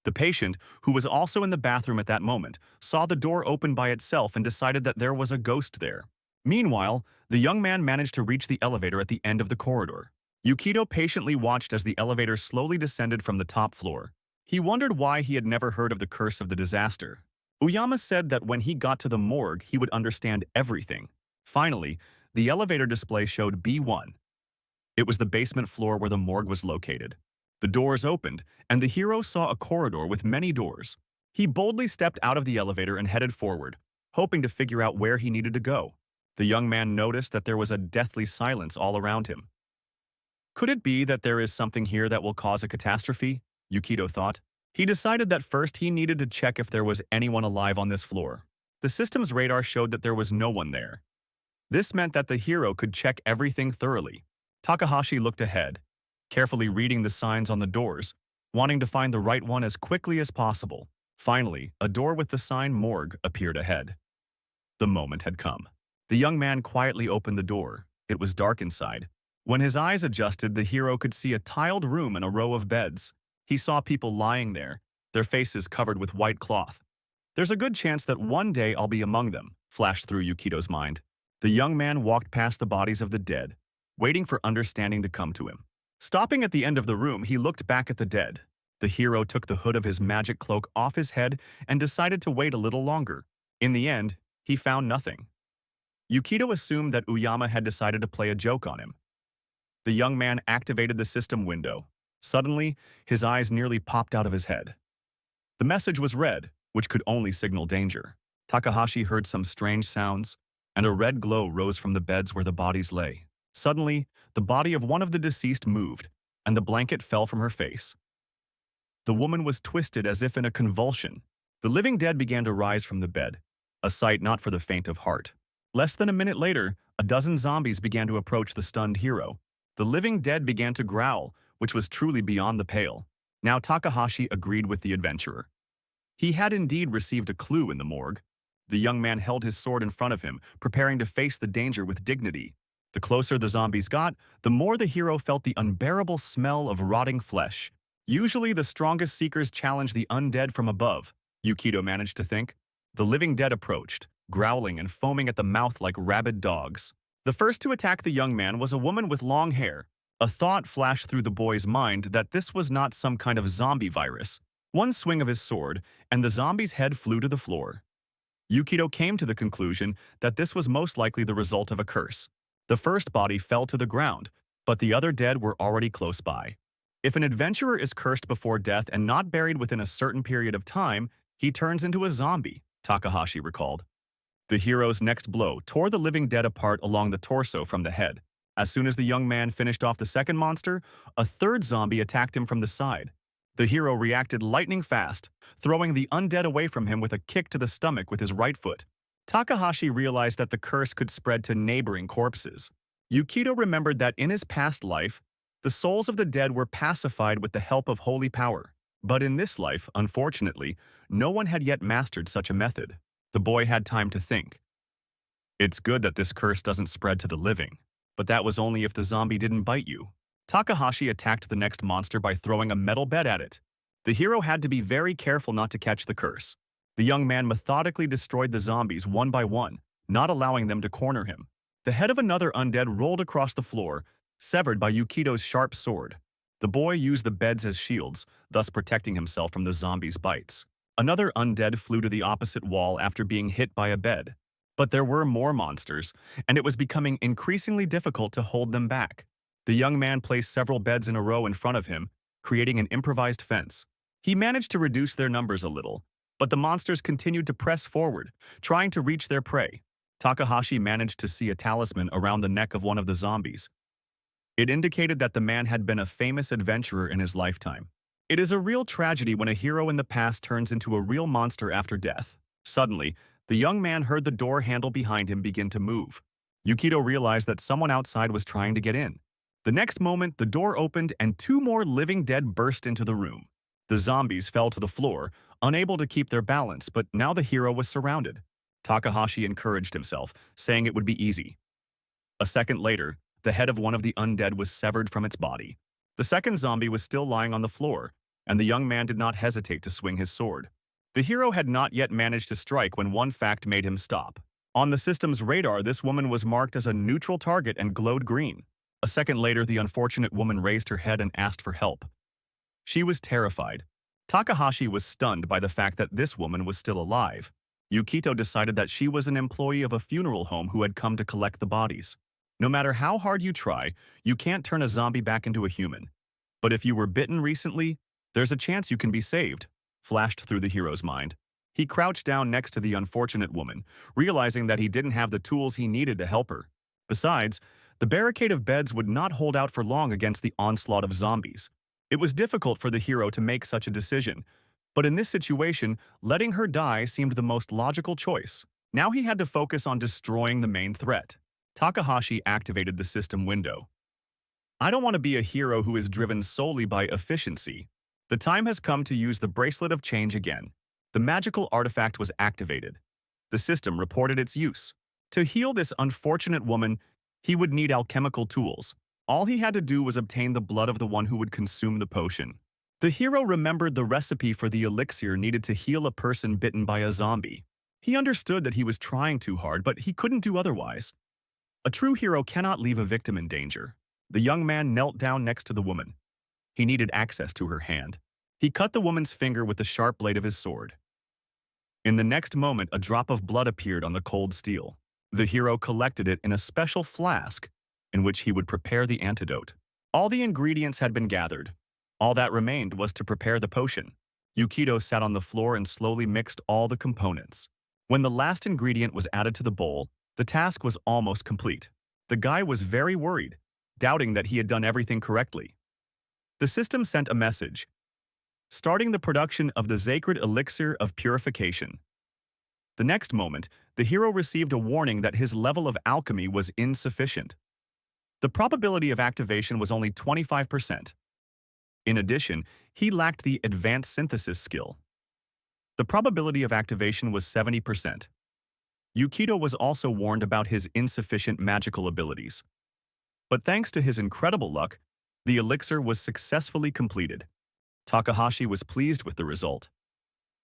The patient, who was also in the bathroom at that moment, saw the door open by itself and decided that there was a ghost there. Meanwhile, the young man managed to reach the elevator at the end of the corridor. Yukito patiently watched as the elevator slowly descended from the top floor. He wondered why he had never heard of the curse of the disaster. Uyama said that when he got to the morgue, he would understand everything. Finally, the elevator display showed B1. It was the basement floor where the morgue was located. The doors opened, and the hero saw a corridor with many doors. He boldly stepped out of the elevator and headed forward, hoping to figure out where he needed to go. The young man noticed that there was a deathly silence all around him. Could it be that there is something here that will cause a catastrophe? Yukito thought. He decided that first he needed to check if there was anyone alive on this floor. The system's radar showed that there was no one there. This meant that the hero could check everything thoroughly. Takahashi looked ahead, carefully reading the signs on the doors, wanting to find the right one as quickly as possible. Finally, a door with the sign morgue appeared ahead. The moment had come. The young man quietly opened the door. It was dark inside. When his eyes adjusted, the hero could see a tiled room and a row of beds. He saw people lying there, their faces covered with white cloth. "There's a good chance that one day I'll be among them," flashed through Yukito's mind. The young man walked past the bodies of the dead, waiting for understanding to come to him. Stopping at the end of the room, he looked back at the dead. The hero took the hood of his magic cloak off his head and decided to wait a little longer. In the end, he found nothing. Yukito assumed that Uyama had decided to play a joke on him. The young man activated the system window. Suddenly, his eyes nearly popped out of his head. The message was red, which could only signal danger. Takahashi heard some strange sounds, and a red glow rose from the beds where the bodies lay. Suddenly, the body of one of the deceased moved, and the blanket fell from her face. The woman was twisted as if in a convulsion. The living dead began to rise from the bed, a sight not for the faint of heart. Less than a minute later, a dozen zombies began to approach the stunned hero. The living dead began to growl, which was truly beyond the pale. Now Takahashi agreed with the adventurer. He had indeed received a clue in the morgue. The young man held his sword in front of him, preparing to face the danger with dignity. The closer the zombies got, the more the hero felt the unbearable smell of rotting flesh. Usually the strongest seekers challenge the undead from above, Yukito managed to think. The living dead approached, growling and foaming at the mouth like rabid dogs. The first to attack the young man was a woman with long hair. A thought flashed through the boy's mind that this was not some kind of zombie virus. One swing of his sword, and the zombie's head flew to the floor. Yukito came to the conclusion that this was most likely the result of a curse. The first body fell to the ground, but the other dead were already close by. If an adventurer is cursed before death and not buried within a certain period of time, he turns into a zombie, Takahashi recalled. The hero's next blow tore the living dead apart along the torso from the head. As soon as the young man finished off the second monster, a third zombie attacked him from the side. The hero reacted lightning fast, throwing the undead away from him with a kick to the stomach with his right foot. Takahashi realized that the curse could spread to neighboring corpses. Yukito remembered that in his past life, the souls of the dead were pacified with the help of holy power. But in this life, unfortunately, no one had yet mastered such a method. The boy had time to think. It's good that this curse doesn't spread to the living, but that was only if the zombie didn't bite you. Takahashi attacked the next monster by throwing a metal bed at it. The hero had to be very careful not to catch the curse. The young man methodically destroyed the zombies one by one, not allowing them to corner him. The head of another undead rolled across the floor, severed by Yukito's sharp sword. The boy used the beds as shields, thus protecting himself from the zombies' bites. Another undead flew to the opposite wall after being hit by a bed. But there were more monsters, and it was becoming increasingly difficult to hold them back. The young man placed several beds in a row in front of him, creating an improvised fence. He managed to reduce their numbers a little, but the monsters continued to press forward, trying to reach their prey. Takahashi managed to see a talisman around the neck of one of the zombies. It indicated that the man had been a famous adventurer in his lifetime. It is a real tragedy when a hero in the past turns into a real monster after death. Suddenly, the young man heard the door handle behind him begin to move. Yukito realized that someone outside was trying to get in. The next moment, the door opened and two more living dead burst into the room. The zombies fell to the floor, unable to keep their balance, but now the hero was surrounded. Takahashi encouraged himself, saying it would be easy. A second later, the head of one of the undead was severed from its body. The second zombie was still lying on the floor, and the young man did not hesitate to swing his sword. The hero had not yet managed to strike when one fact made him stop. On the system's radar, this woman was marked as a neutral target and glowed green. A second later, the unfortunate woman raised her head and asked for help. She was terrified. Takahashi was stunned by the fact that this woman was still alive. Yukito decided that she was an employee of a funeral home who had come to collect the bodies. No matter how hard you try, you can't turn a zombie back into a human. But if you were bitten recently, there's a chance you can be saved, flashed through the hero's mind. He crouched down next to the unfortunate woman, realizing that he didn't have the tools he needed to help her. Besides, the barricade of beds would not hold out for long against the onslaught of zombies. It was difficult for the hero to make such a decision, but in this situation, letting her die seemed the most logical choice. Now he had to focus on destroying the main threat. Takahashi activated the system window. I don't want to be a hero who is driven solely by efficiency. The time has come to use the Bracelet of Change again. The magical artifact was activated. The system reported its use. To heal this unfortunate woman, he would need alchemical tools. All he had to do was obtain the blood of the one who would consume the potion. The hero remembered the recipe for the elixir needed to heal a person bitten by a zombie. He understood that he was trying too hard, but he couldn't do otherwise. A true hero cannot leave a victim in danger. The young man knelt down next to the woman. He needed access to her hand. He cut the woman's finger with the sharp blade of his sword. In the next moment, a drop of blood appeared on the cold steel. The hero collected it in a special flask in which he would prepare the antidote. All the ingredients had been gathered. All that remained was to prepare the potion. Yukito sat on the floor and slowly mixed all the components. When the last ingredient was added to the bowl, the task was almost complete. The guy was very worried, doubting that he had done everything correctly. The system sent a message, starting the production of the sacred elixir of purification. The next moment, the hero received a warning that his level of alchemy was insufficient. The probability of activation was only 25%. In addition, he lacked the advanced synthesis skill. The probability of activation was 70%. Yukito was also warned about his insufficient magical abilities. But thanks to his incredible luck, the elixir was successfully completed. Takahashi was pleased with the result.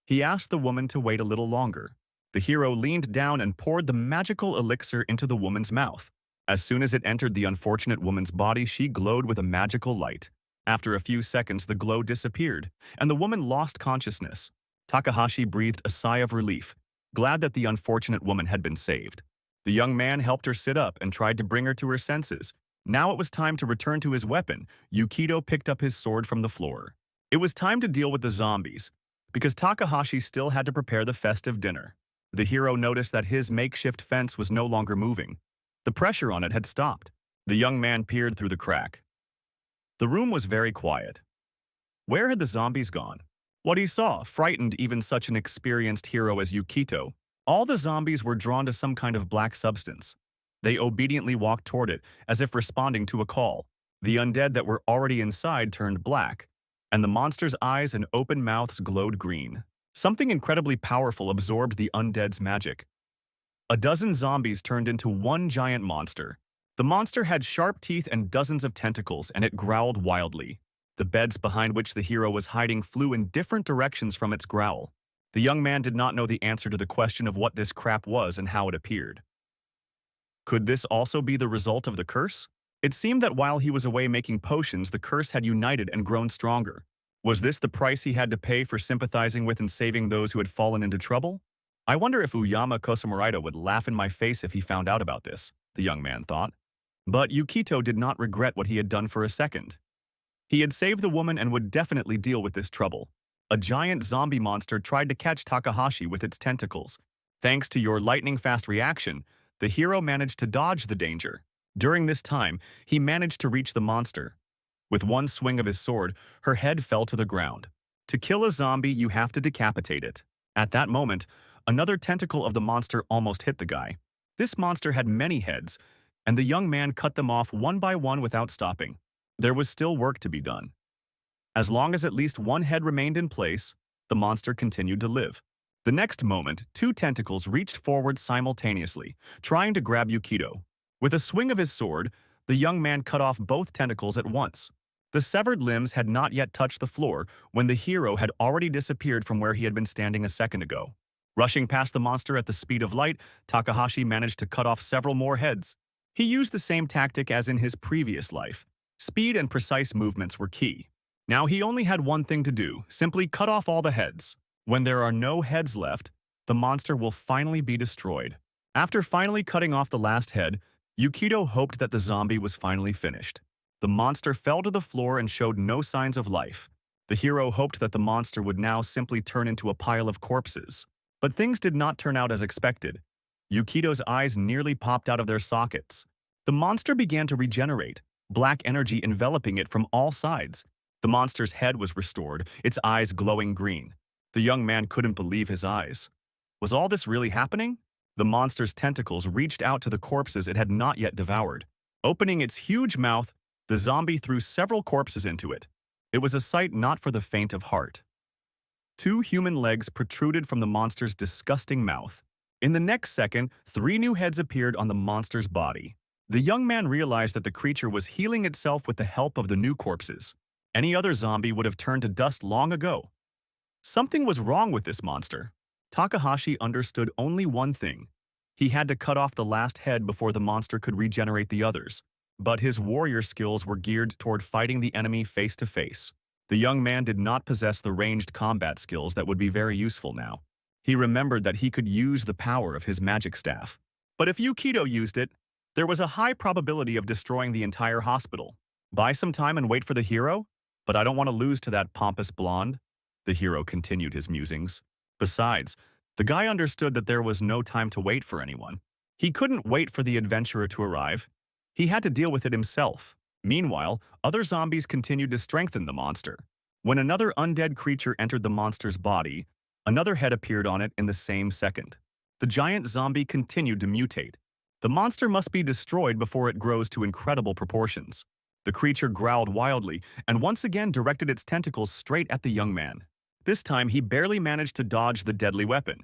He asked the woman to wait a little longer. The hero leaned down and poured the magical elixir into the woman's mouth. As soon as it entered the unfortunate woman's body, she glowed with a magical light. After a few seconds, the glow disappeared, and the woman lost consciousness. Takahashi breathed a sigh of relief, glad that the unfortunate woman had been saved. The young man helped her sit up and tried to bring her to her senses. Now it was time to return to his weapon. Yukito picked up his sword from the floor. It was time to deal with the zombies, because Takahashi still had to prepare the festive dinner. The hero noticed that his makeshift fence was no longer moving. The pressure on it had stopped. The young man peered through the crack. The room was very quiet. Where had the zombies gone? What he saw frightened even such an experienced hero as Yukito. All the zombies were drawn to some kind of black substance. They obediently walked toward it, as if responding to a call. The undead that were already inside turned black, and the monster's eyes and open mouths glowed green. Something incredibly powerful absorbed the undead's magic. A dozen zombies turned into one giant monster. The monster had sharp teeth and dozens of tentacles, and it growled wildly. The beds behind which the hero was hiding flew in different directions from its growl. The young man did not know the answer to the question of what this crap was and how it appeared. Could this also be the result of the curse? It seemed that while he was away making potions, the curse had united and grown stronger. Was this the price he had to pay for sympathizing with and saving those who had fallen into trouble? I wonder if Uyama Kosamurita would laugh in my face if he found out about this, the young man thought. But Yukito did not regret what he had done for a second. He had saved the woman and would definitely deal with this trouble. A giant zombie monster tried to catch Takahashi with its tentacles. Thanks to your lightning-fast reaction, the hero managed to dodge the danger. During this time, he managed to reach the monster. With one swing of his sword, her head fell to the ground. To kill a zombie, you have to decapitate it. At that moment, another tentacle of the monster almost hit the guy. This monster had many heads, and the young man cut them off one by one without stopping. There was still work to be done. As long as at least one head remained in place, the monster continued to live. The next moment, two tentacles reached forward simultaneously, trying to grab Yukito. With a swing of his sword, the young man cut off both tentacles at once. The severed limbs had not yet touched the floor when the hero had already disappeared from where he had been standing a second ago. Rushing past the monster at the speed of light, Takahashi managed to cut off several more heads. He used the same tactic as in his previous life. Speed and precise movements were key. Now he only had one thing to do, simply cut off all the heads. When there are no heads left, the monster will finally be destroyed. After finally cutting off the last head, Yukito hoped that the zombie was finally finished. The monster fell to the floor and showed no signs of life. The hero hoped that the monster would now simply turn into a pile of corpses. But things did not turn out as expected. Yukito's eyes nearly popped out of their sockets. The monster began to regenerate, black energy enveloping it from all sides. The monster's head was restored, its eyes glowing green. The young man couldn't believe his eyes. Was all this really happening? The monster's tentacles reached out to the corpses it had not yet devoured. Opening its huge mouth, the zombie threw several corpses into it. It was a sight not for the faint of heart. 2 human legs protruded from the monster's disgusting mouth. In the next second, 3 new heads appeared on the monster's body. The young man realized that the creature was healing itself with the help of the new corpses. Any other zombie would have turned to dust long ago. Something was wrong with this monster. Takahashi understood only one thing. He had to cut off the last head before the monster could regenerate the others. But his warrior skills were geared toward fighting the enemy face to face. The young man did not possess the ranged combat skills that would be very useful now. He remembered that he could use the power of his magic staff. But if Yukito used it, there was a high probability of destroying the entire hospital. Buy some time and wait for the hero? But I don't want to lose to that pompous blonde. The hero continued his musings. Besides, the guy understood that there was no time to wait for anyone. He couldn't wait for the adventurer to arrive. He had to deal with it himself. Meanwhile, other zombies continued to strengthen the monster. When another undead creature entered the monster's body, another head appeared on it in the same second. The giant zombie continued to mutate. The monster must be destroyed before it grows to incredible proportions. The creature growled wildly and once again directed its tentacles straight at the young man. This time, he barely managed to dodge the deadly weapon.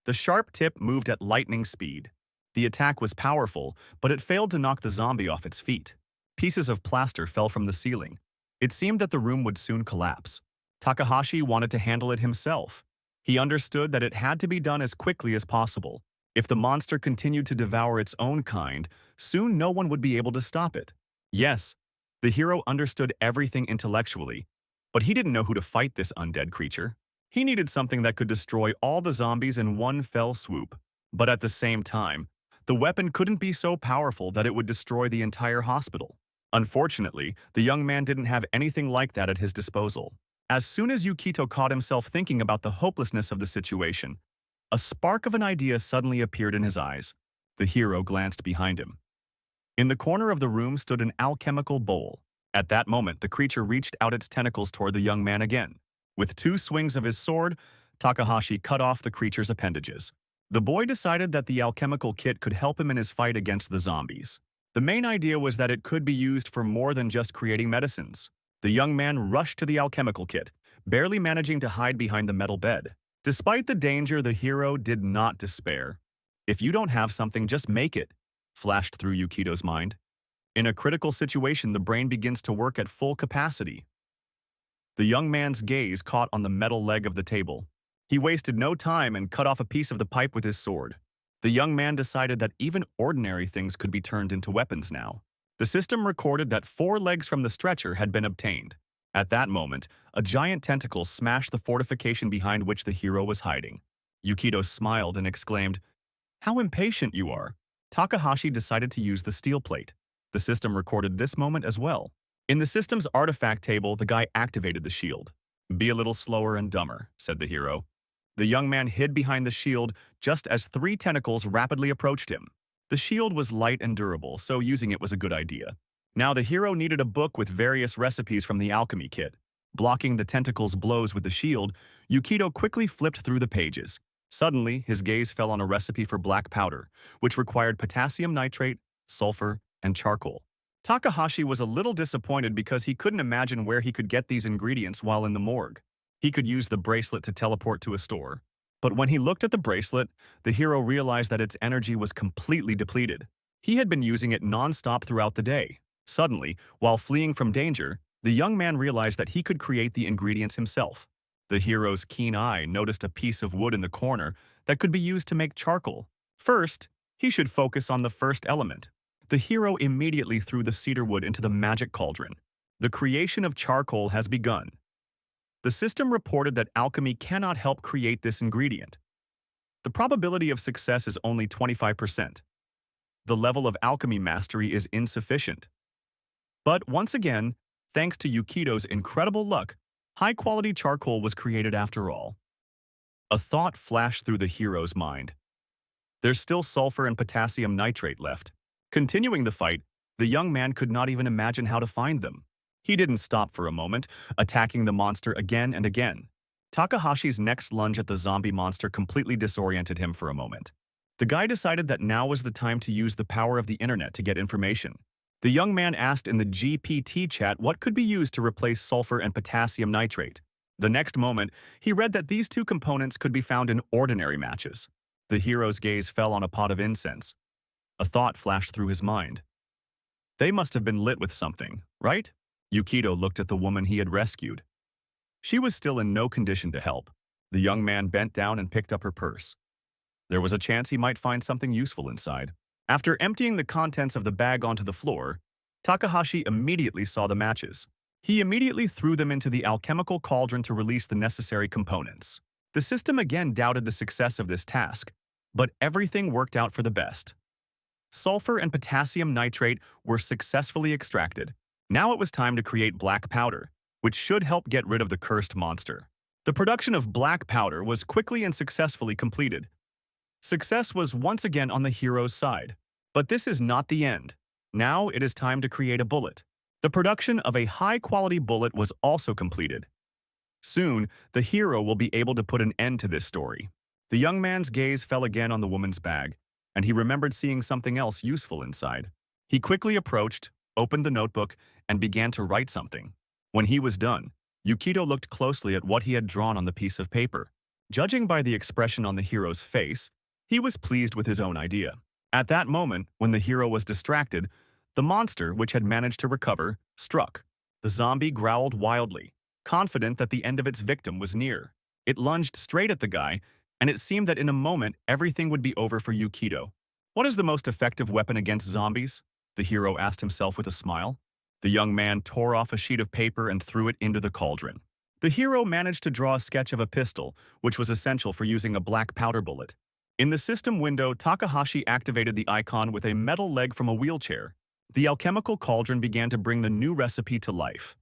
The sharp tip moved at lightning speed. The attack was powerful, but it failed to knock the zombie off its feet. Pieces of plaster fell from the ceiling. It seemed that the room would soon collapse. Takahashi wanted to handle it himself. He understood that it had to be done as quickly as possible. If the monster continued to devour its own kind, soon no one would be able to stop it. Yes, the hero understood everything intellectually, but he didn't know who to fight this undead creature. He needed something that could destroy all the zombies in one fell swoop. But at the same time, the weapon couldn't be so powerful that it would destroy the entire hospital. Unfortunately, the young man didn't have anything like that at his disposal. As soon as Yukito caught himself thinking about the hopelessness of the situation, a spark of an idea suddenly appeared in his eyes. The hero glanced behind him. In the corner of the room stood an alchemical bowl. At that moment, the creature reached out its tentacles toward the young man again. With 2 swings of his sword, Takahashi cut off the creature's appendages. The boy decided that the alchemical kit could help him in his fight against the zombies. The main idea was that it could be used for more than just creating medicines. The young man rushed to the alchemical kit, barely managing to hide behind the metal bed. Despite the danger, the hero did not despair. If you don't have something, just make it, flashed through Yukito's mind. In a critical situation, the brain begins to work at full capacity. The young man's gaze caught on the metal leg of the table. He wasted no time and cut off a piece of the pipe with his sword. The young man decided that even ordinary things could be turned into weapons now. The system recorded that 4 legs from the stretcher had been obtained. At that moment, a giant tentacle smashed the fortification behind which the hero was hiding. Yukito smiled and exclaimed, "How impatient you are!" Takahashi decided to use the steel plate. The system recorded this moment as well. In the system's artifact table, the guy activated the shield. "Be a little slower and dumber," said the hero. The young man hid behind the shield just as 3 tentacles rapidly approached him. The shield was light and durable, so using it was a good idea. Now the hero needed a book with various recipes from the alchemy kit. Blocking the tentacles' blows with the shield, Yukito quickly flipped through the pages. Suddenly, his gaze fell on a recipe for black powder, which required potassium nitrate, sulfur, and charcoal. Takahashi was a little disappointed because he couldn't imagine where he could get these ingredients while in the morgue. He could use the bracelet to teleport to a store. But when he looked at the bracelet, the hero realized that its energy was completely depleted. He had been using it non-stop throughout the day. Suddenly, while fleeing from danger, the young man realized that he could create the ingredients himself. The hero's keen eye noticed a piece of wood in the corner that could be used to make charcoal. First, he should focus on the first element. The hero immediately threw the cedar wood into the magic cauldron. The creation of charcoal has begun. The system reported that alchemy cannot help create this ingredient. The probability of success is only 25%. The level of alchemy mastery is insufficient. But once again, thanks to Yukito's incredible luck, high-quality charcoal was created after all. A thought flashed through the hero's mind. There's still sulfur and potassium nitrate left. Continuing the fight, the young man could not even imagine how to find them. He didn't stop for a moment, attacking the monster again and again. Takahashi's next lunge at the zombie monster completely disoriented him for a moment. The guy decided that now was the time to use the power of the internet to get information. The young man asked in the GPT chat what could be used to replace sulfur and potassium nitrate. The next moment, he read that these two components could be found in ordinary matches. The hero's gaze fell on a pot of incense. A thought flashed through his mind. They must have been lit with something, right? Yukito looked at the woman he had rescued. She was still in no condition to help. The young man bent down and picked up her purse. There was a chance he might find something useful inside. After emptying the contents of the bag onto the floor, Takahashi immediately saw the matches. He immediately threw them into the alchemical cauldron to release the necessary components. The system again doubted the success of this task, but everything worked out for the best. Sulfur and potassium nitrate were successfully extracted. Now it was time to create black powder, which should help get rid of the cursed monster. The production of black powder was quickly and successfully completed. Success was once again on the hero's side. But this is not the end. Now it is time to create a bullet. The production of a high-quality bullet was also completed. Soon, the hero will be able to put an end to this story. The young man's gaze fell again on the woman's bag, and he remembered seeing something else useful inside. He quickly approached, opened the notebook, and began to write something. When he was done, Yukito looked closely at what he had drawn on the piece of paper. Judging by the expression on the hero's face, he was pleased with his own idea. At that moment, when the hero was distracted, the monster, which had managed to recover, struck. The zombie growled wildly, confident that the end of its victim was near. It lunged straight at the guy, and it seemed that in a moment everything would be over for Yukito. What is the most effective weapon against zombies? The hero asked himself with a smile. The young man tore off a sheet of paper and threw it into the cauldron. The hero managed to draw a sketch of a pistol, which was essential for using a black powder bullet. In the system window, Takahashi activated the icon with a metal leg from a wheelchair. The alchemical cauldron began to bring the new recipe to life.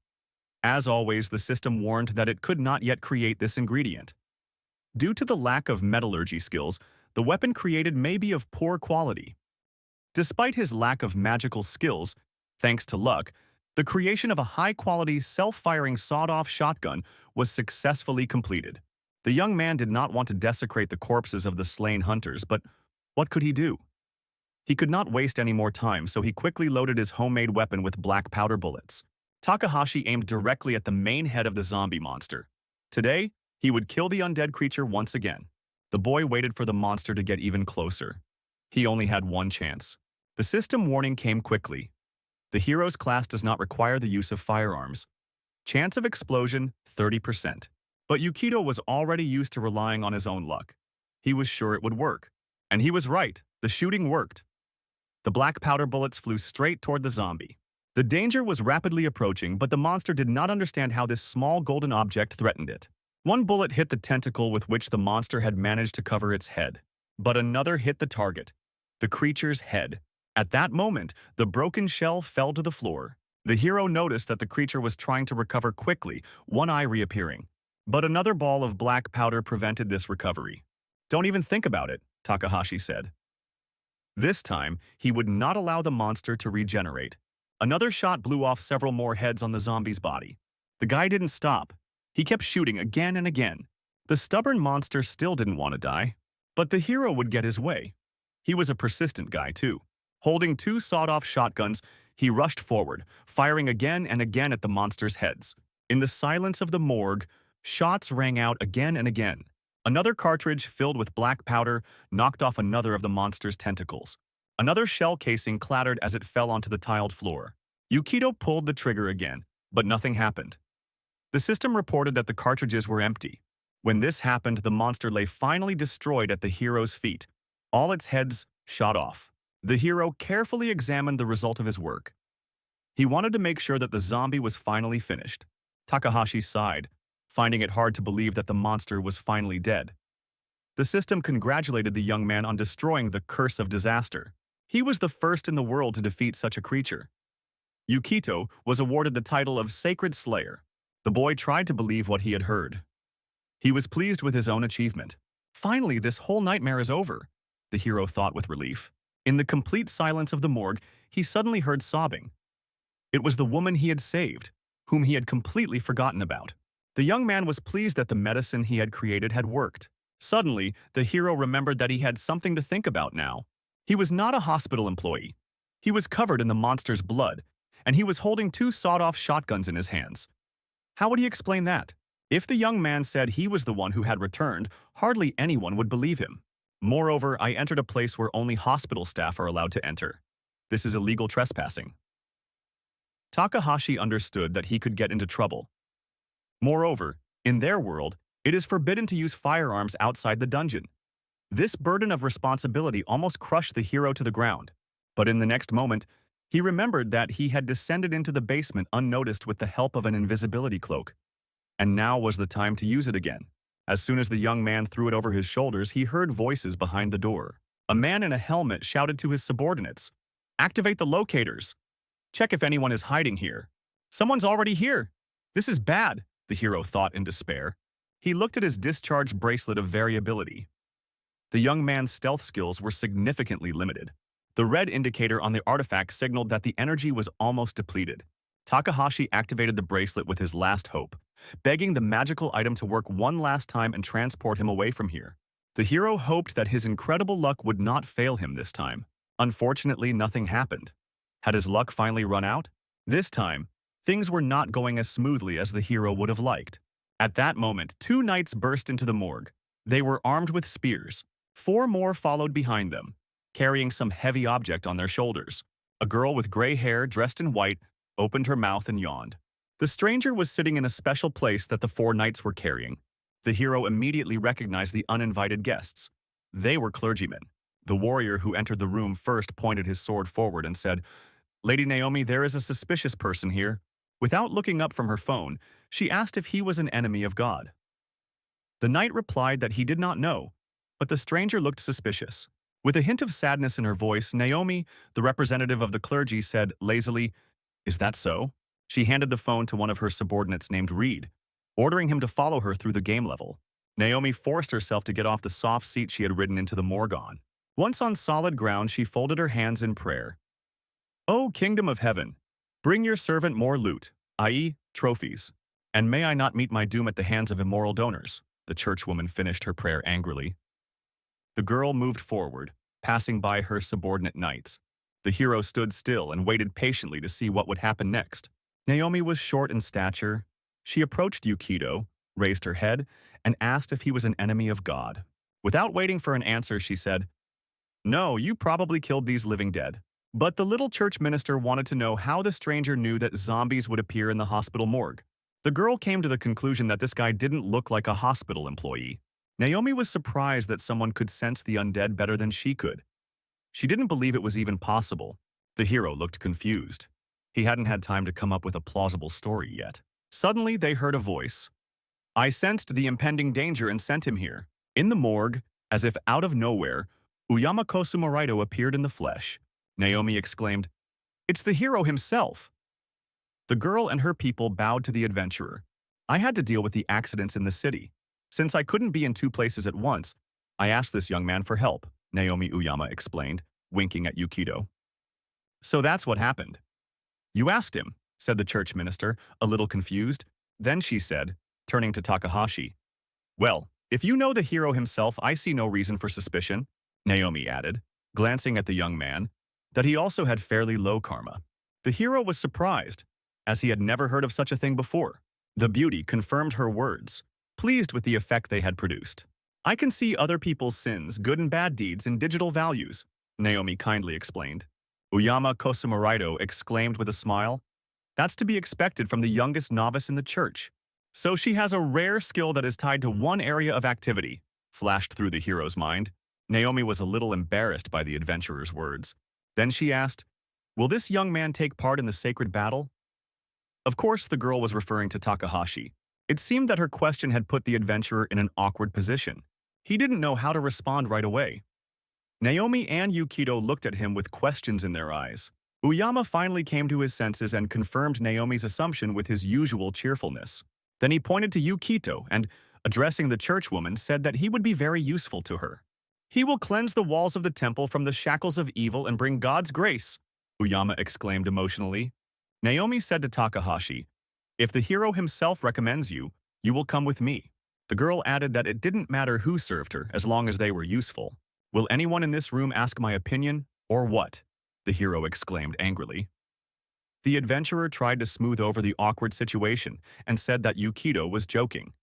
As always, the system warned that it could not yet create this ingredient. Due to the lack of metallurgy skills, the weapon created may be of poor quality. Despite his lack of magical skills, thanks to luck, the creation of a high-quality, self-firing sawed-off shotgun was successfully completed. The young man did not want to desecrate the corpses of the slain hunters, but what could he do? He could not waste any more time, so he quickly loaded his homemade weapon with black powder bullets. Takahashi aimed directly at the main head of the zombie monster. Today, he would kill the undead creature once again. The boy waited for the monster to get even closer. He only had one chance. The system warning came quickly. The hero's class does not require the use of firearms. Chance of explosion, 30%. But Yukito was already used to relying on his own luck. He was sure it would work. And he was right. The shooting worked. The black powder bullets flew straight toward the zombie. The danger was rapidly approaching, but the monster did not understand how this small golden object threatened it. One bullet hit the tentacle with which the monster had managed to cover its head. But another hit the target, the creature's head. At that moment, the broken shell fell to the floor. The hero noticed that the creature was trying to recover quickly, one eye reappearing. But another ball of black powder prevented this recovery. "Don't even think about it," Takahashi said. This time, he would not allow the monster to regenerate. Another shot blew off several more heads on the zombie's body. The guy didn't stop. He kept shooting again and again. The stubborn monster still didn't want to die. But the hero would get his way. He was a persistent guy, too. Holding two sawed-off shotguns, he rushed forward, firing again and again at the monster's heads. In the silence of the morgue, shots rang out again and again. Another cartridge filled with black powder knocked off another of the monster's tentacles. Another shell casing clattered as it fell onto the tiled floor. Yukito pulled the trigger again, but nothing happened. The system reported that the cartridges were empty. When this happened, the monster lay finally destroyed at the hero's feet. All its heads shot off. The hero carefully examined the result of his work. He wanted to make sure that the zombie was finally finished. Takahashi sighed, finding it hard to believe that the monster was finally dead. The system congratulated the young man on destroying the curse of disaster. He was the first in the world to defeat such a creature. Yukito was awarded the title of Sacred Slayer. The boy tried to believe what he had heard. He was pleased with his own achievement. Finally, this whole nightmare is over, the hero thought with relief. In the complete silence of the morgue, he suddenly heard sobbing. It was the woman he had saved. whom he had completely forgotten about. The young man was pleased that the medicine he had created had worked. Suddenly, the hero remembered that he had something to think about now. He was not a hospital employee. He was covered in the monster's blood, and he was holding two sawed-off shotguns in his hands. How would he explain that? If the young man said he was the one who had returned, hardly anyone would believe him. Moreover, I entered a place where only hospital staff are allowed to enter. This is illegal trespassing. Takahashi understood that he could get into trouble. Moreover, in their world, it is forbidden to use firearms outside the dungeon. This burden of responsibility almost crushed the hero to the ground. But in the next moment, he remembered that he had descended into the basement unnoticed with the help of an invisibility cloak. And now was the time to use it again. As soon as the young man threw it over his shoulders, he heard voices behind the door. A man in a helmet shouted to his subordinates, "Activate the locators! Check if anyone is hiding here. Someone's already here! This is bad," the hero thought in despair. He looked at his discharge bracelet of variability. The young man's stealth skills were significantly limited. The red indicator on the artifact signaled that the energy was almost depleted. Takahashi activated the bracelet with his last hope, begging the magical item to work one last time and transport him away from here. The hero hoped that his incredible luck would not fail him this time. Unfortunately, nothing happened. Had his luck finally run out? This time, things were not going as smoothly as the hero would have liked. At that moment, two knights burst into the morgue. They were armed with spears. 4 more followed behind them, carrying some heavy object on their shoulders. A girl with gray hair, dressed in white, opened her mouth and yawned. The stranger was sitting in a special place that the 4 knights were carrying. The hero immediately recognized the uninvited guests. They were clergymen. The warrior who entered the room first pointed his sword forward and said, "Lady Naomi, there is a suspicious person here." Without looking up from her phone, she asked if he was an enemy of God. The knight replied that he did not know, but the stranger looked suspicious. With a hint of sadness in her voice, Naomi, the representative of the clergy, said lazily, "Is that so?" She handed the phone to one of her subordinates named Reed, ordering him to follow her through the game level. Naomi forced herself to get off the soft seat she had ridden into the morgue on. Once on solid ground, she folded her hands in prayer. "O kingdom of heaven, bring your servant more loot, i.e., trophies, and may I not meet my doom at the hands of immoral donors." The churchwoman finished her prayer angrily. The girl moved forward, passing by her subordinate knights. The hero stood still and waited patiently to see what would happen next. Naomi was short in stature. She approached Yukito, raised her head, and asked if he was an enemy of God. Without waiting for an answer, she said, "No, you probably killed these living dead." But the little church minister wanted to know how the stranger knew that zombies would appear in the hospital morgue. The girl came to the conclusion that this guy didn't look like a hospital employee. Naomi was surprised that someone could sense the undead better than she could. She didn't believe it was even possible. The hero looked confused. He hadn't had time to come up with a plausible story yet. Suddenly, they heard a voice. "I sensed the impending danger and sent him here." In the morgue, as if out of nowhere, Uyama Kosumuraido appeared in the flesh. Naomi exclaimed, "It's the hero himself!" The girl and her people bowed to the adventurer. "I had to deal with the accidents in the city. Since I couldn't be in 2 places at once, I asked this young man for help," Naomi Uyama explained, winking at Yukito. "So that's what happened." "You asked him," said the church minister, a little confused. Then she said, turning to Takahashi, "Well, if you know the hero himself, I see no reason for suspicion," Naomi added, glancing at the young man, that he also had fairly low karma. The hero was surprised, as he had never heard of such a thing before. The beauty confirmed her words, pleased with the effect they had produced. "I can see other people's sins, good and bad deeds, and digital values," Naomi kindly explained. Uyama Kosumuraido exclaimed with a smile, "That's to be expected from the youngest novice in the church. So she has a rare skill that is tied to one area of activity," flashed through the hero's mind. Naomi was a little embarrassed by the adventurer's words. Then she asked, "Will this young man take part in the sacred battle?" Of course, the girl was referring to Takahashi. It seemed that her question had put the adventurer in an awkward position. He didn't know how to respond right away. Naomi and Yukito looked at him with questions in their eyes. Uyama finally came to his senses and confirmed Naomi's assumption with his usual cheerfulness. Then he pointed to Yukito and, addressing the churchwoman, said that he would be very useful to her. "He will cleanse the walls of the temple from the shackles of evil and bring God's grace," Uyama exclaimed emotionally. Naomi said to Takahashi, If the hero himself recommends you, you will come with me. The girl added that it didn't matter who served her as long as they were useful. Will anyone in this room ask my opinion, or what? The hero exclaimed angrily. The adventurer tried to smooth over the awkward situation and said that Yukito was joking.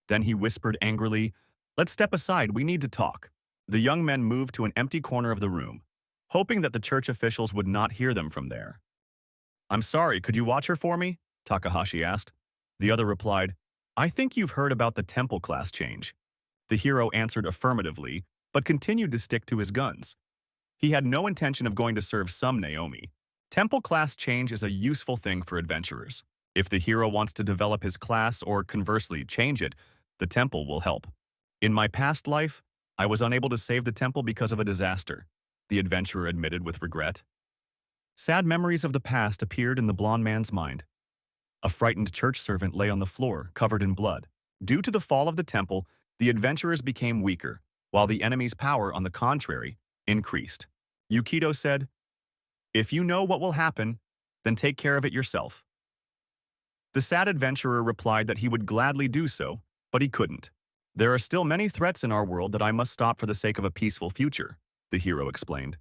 Then he whispered angrily, "Let's step aside, we need to talk." The young men moved to an empty corner of the room, hoping that the church officials would not hear them from there. "I'm sorry, could you watch her for me?" Takahashi asked. The other replied, "I think you've heard about the temple class change." The hero answered affirmatively, but continued to stick to his guns. He had no intention of going to serve some Naomi. Temple class change is a useful thing for adventurers. If the hero wants to develop his class or conversely change it, the temple will help. In my past life, I was unable to save the temple because of a disaster, the adventurer admitted with regret. Sad memories of the past appeared in the blonde man's mind. A frightened church servant lay on the floor, covered in blood. Due to the fall of the temple, the adventurers became weaker, while the enemy's power, on the contrary, increased. Yukito said, "If you know what will happen, then take care of it yourself." The sad adventurer replied that he would gladly do so, but he couldn't. "There are still many threats in our world that I must stop for the sake of a peaceful future," the hero explained.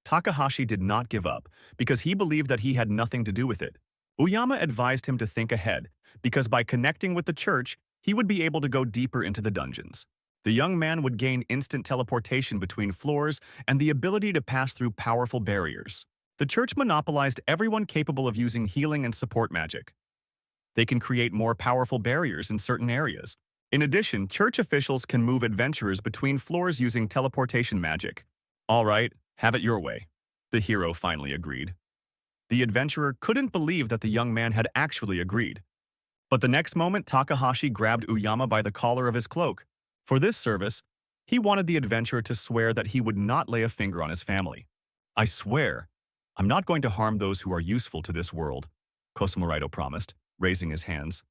Takahashi did not give up, because he believed that he had nothing to do with it. Uyama advised him to think ahead, because by connecting with the church, he would be able to go deeper into the dungeons. The young man would gain instant teleportation between floors and the ability to pass through powerful barriers. The church monopolized everyone capable of using healing and support magic. They can create more powerful barriers in certain areas. In addition, church officials can move adventurers between floors using teleportation magic. "All right, have it your way," the hero finally agreed. The adventurer couldn't believe that the young man had actually agreed. But the next moment, Takahashi grabbed Uyama by the collar of his cloak. For this service, he wanted the adventurer to swear that he would not lay a finger on his family. "I swear, I'm not going to harm those who are useful to this world," Kosumo promised, raising his hands.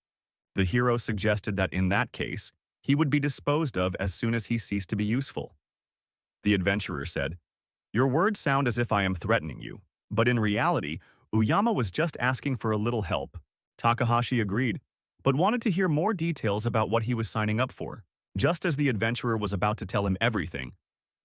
The hero suggested that in that case, he would be disposed of as soon as he ceased to be useful. The adventurer said, "Your words sound as if I am threatening you." But in reality, Uyama was just asking for a little help. Takahashi agreed, but wanted to hear more details about what he was signing up for. Just as the adventurer was about to tell him everything,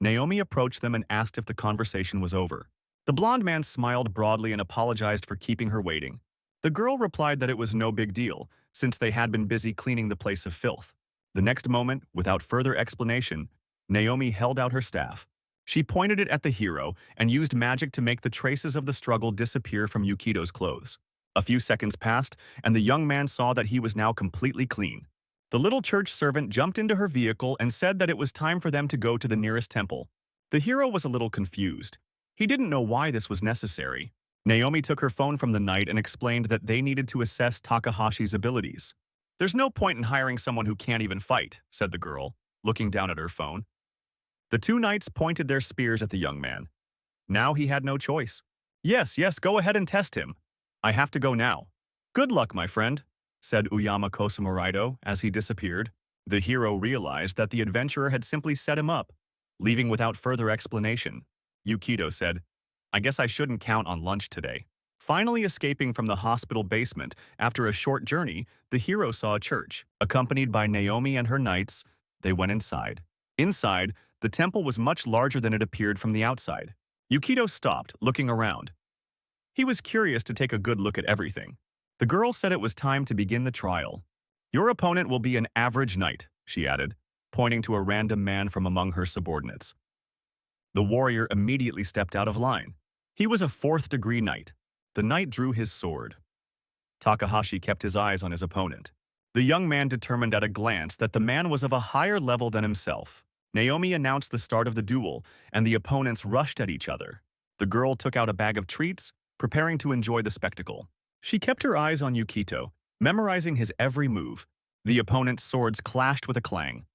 Naomi approached them and asked if the conversation was over. The blonde man smiled broadly and apologized for keeping her waiting. The girl replied that it was no big deal, since they had been busy cleaning the place of filth. The next moment, without further explanation, Naomi held out her staff. She pointed it at the hero and used magic to make the traces of the struggle disappear from Yukito's clothes. A few seconds passed, and the young man saw that he was now completely clean. The little church servant jumped into her vehicle and said that it was time for them to go to the nearest temple. The hero was a little confused. He didn't know why this was necessary. Naomi took her phone from the knight and explained that they needed to assess Takahashi's abilities. "There's no point in hiring someone who can't even fight," said the girl, looking down at her phone. The two knights pointed their spears at the young man. Now he had no choice. Yes, go ahead and test him. I have to go now." "Good luck, my friend," said Uyama Kosumo as he disappeared. The hero realized that the adventurer had simply set him up, leaving without further explanation. Yukito said, "I guess I shouldn't count on lunch today." Finally escaping from the hospital basement, after a short journey, the hero saw a church. Accompanied by Naomi and her knights, they went inside. Inside, the temple was much larger than it appeared from the outside. Yukito stopped, looking around. He was curious to take a good look at everything. The girl said it was time to begin the trial. "Your opponent will be an average knight," she added, pointing to a random man from among her subordinates. The warrior immediately stepped out of line. He was a 4th-degree knight. The knight drew his sword. Takahashi kept his eyes on his opponent. The young man determined at a glance that the man was of a higher level than himself. Naomi announced the start of the duel, and the opponents rushed at each other. The girl took out a bag of treats, preparing to enjoy the spectacle. She kept her eyes on Yukito, memorizing his every move. The opponent's swords clashed with a clang.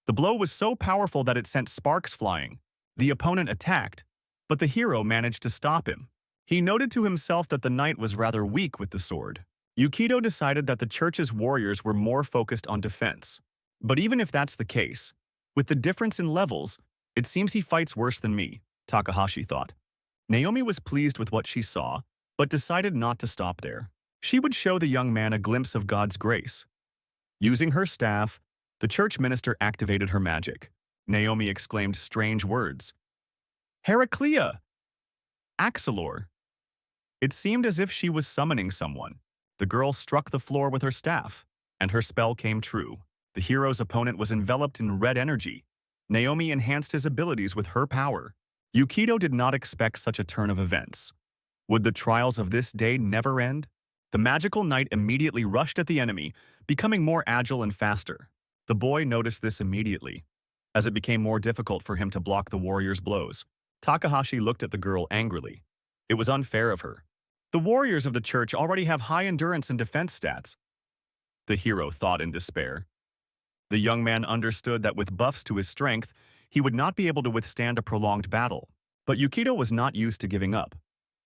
The blow was so powerful that it sent sparks flying. The opponent attacked, but the hero managed to stop him. He noted to himself that the knight was rather weak with the sword. Yukito decided that the church's warriors were more focused on defense. But even if that's the case, with the difference in levels, it seems he fights worse than me, Takahashi thought. Naomi was pleased with what she saw, but decided not to stop there. She would show the young man a glimpse of God's grace. Using her staff, the church minister activated her magic. Naomi exclaimed strange words. Heraclea! Axelor! It seemed as if she was summoning someone. The girl struck the floor with her staff, and her spell came true. The hero's opponent was enveloped in red energy. Naomi enhanced his abilities with her power. Yukito did not expect such a turn of events. Would the trials of this day never end? The magical knight immediately rushed at the enemy, becoming more agile and faster. The boy noticed this immediately, as it became more difficult for him to block the warrior's blows. Takahashi looked at the girl angrily. It was unfair of her. The warriors of the church already have high endurance and defense stats. The hero thought in despair. The young man understood that with buffs to his strength, he would not be able to withstand a prolonged battle. But Yukito was not used to giving up.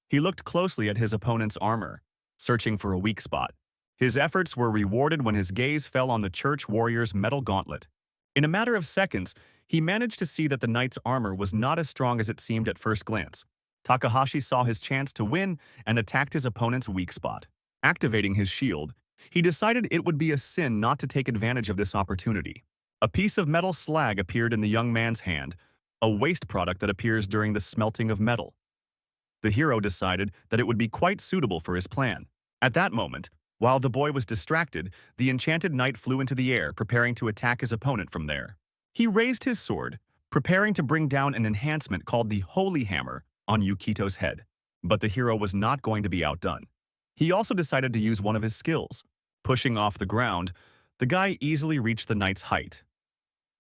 He looked closely at his opponent's armor, searching for a weak spot. His efforts were rewarded when his gaze fell on the church warrior's metal gauntlet. In a matter of seconds, he managed to see that the knight's armor was not as strong as it seemed at first glance. Takahashi saw his chance to win and attacked his opponent's weak spot. Activating his shield, he decided it would be a sin not to take advantage of this opportunity. A piece of metal slag appeared in the young man's hand, a waste product that appears during the smelting of metal. The hero decided that it would be quite suitable for his plan. At that moment, while the boy was distracted, the enchanted knight flew into the air, preparing to attack his opponent from there. He raised his sword, preparing to bring down an enhancement called the Holy Hammer on Yukito's head. But the hero was not going to be outdone. He also decided to use one of his skills. Pushing off the ground, the guy easily reached the knight's height.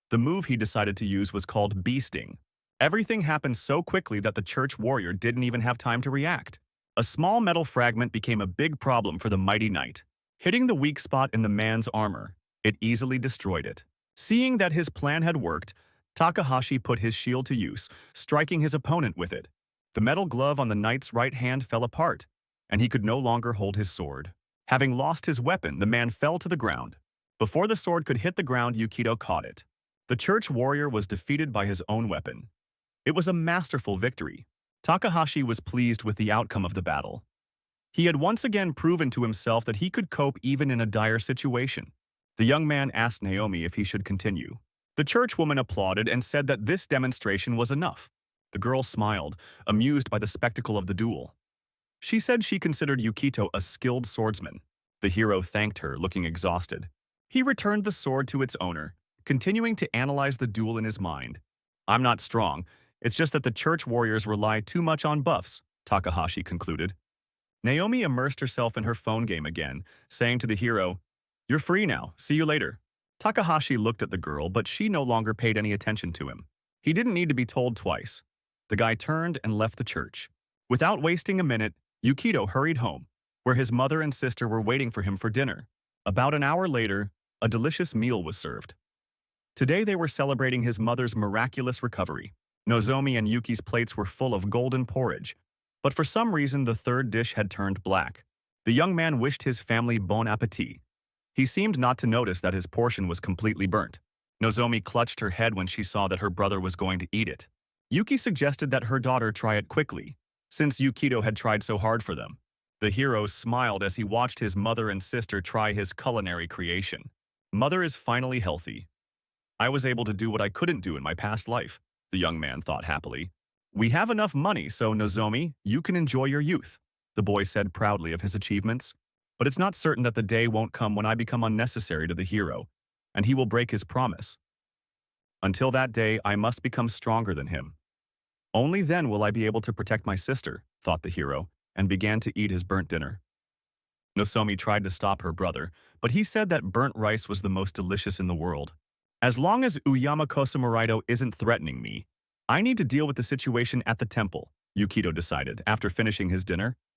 The move he decided to use was called beasting. Everything happened so quickly that the church warrior didn't even have time to react. A small metal fragment became a big problem for the mighty knight. Hitting the weak spot in the man's armor, it easily destroyed it. Seeing that his plan had worked, Takahashi put his shield to use, striking his opponent with it. The metal glove on the knight's right hand fell apart, and he could no longer hold his sword. Having lost his weapon, the man fell to the ground. Before the sword could hit the ground, Yukito caught it. The church warrior was defeated by his own weapon. It was a masterful victory. Takahashi was pleased with the outcome of the battle. He had once again proven to himself that he could cope even in a dire situation. The young man asked Naomi if he should continue. The churchwoman applauded and said that this demonstration was enough. The girl smiled, amused by the spectacle of the duel. She said she considered Yukito a skilled swordsman. The hero thanked her, looking exhausted. He returned the sword to its owner, continuing to analyze the duel in his mind. I'm not strong. It's just that the church warriors rely too much on buffs, Takahashi concluded. Naomi immersed herself in her phone game again, saying to the hero, "You're free now. See you later." Takahashi looked at the girl, but she no longer paid any attention to him. He didn't need to be told twice. The guy turned and left the church. Without wasting a minute, Yukito hurried home, where his mother and sister were waiting for him for dinner. About an hour later, a delicious meal was served. Today they were celebrating his mother's miraculous recovery. Nozomi and Yuki's plates were full of golden porridge, but for some reason the third dish had turned black. The young man wished his family bon appétit. He seemed not to notice that his portion was completely burnt. Nozomi clutched her head when she saw that her brother was going to eat it. Yuki suggested that her daughter try it quickly, since Yukito had tried so hard for them. The hero smiled as he watched his mother and sister try his culinary creation. Mother is finally healthy. I was able to do what I couldn't do in my past life, the young man thought happily. We have enough money, so Nozomi, you can enjoy your youth, the boy said proudly of his achievements. But it's not certain that the day won't come when I become unnecessary to the hero, and he will break his promise. Until that day, I must become stronger than him. Only then will I be able to protect my sister, thought the hero, and began to eat his burnt dinner. Nozomi tried to stop her brother, but he said that burnt rice was the most delicious in the world. As long as Uyama Kosamuraido isn't threatening me, I need to deal with the situation at the temple, Yukito decided after finishing his dinner.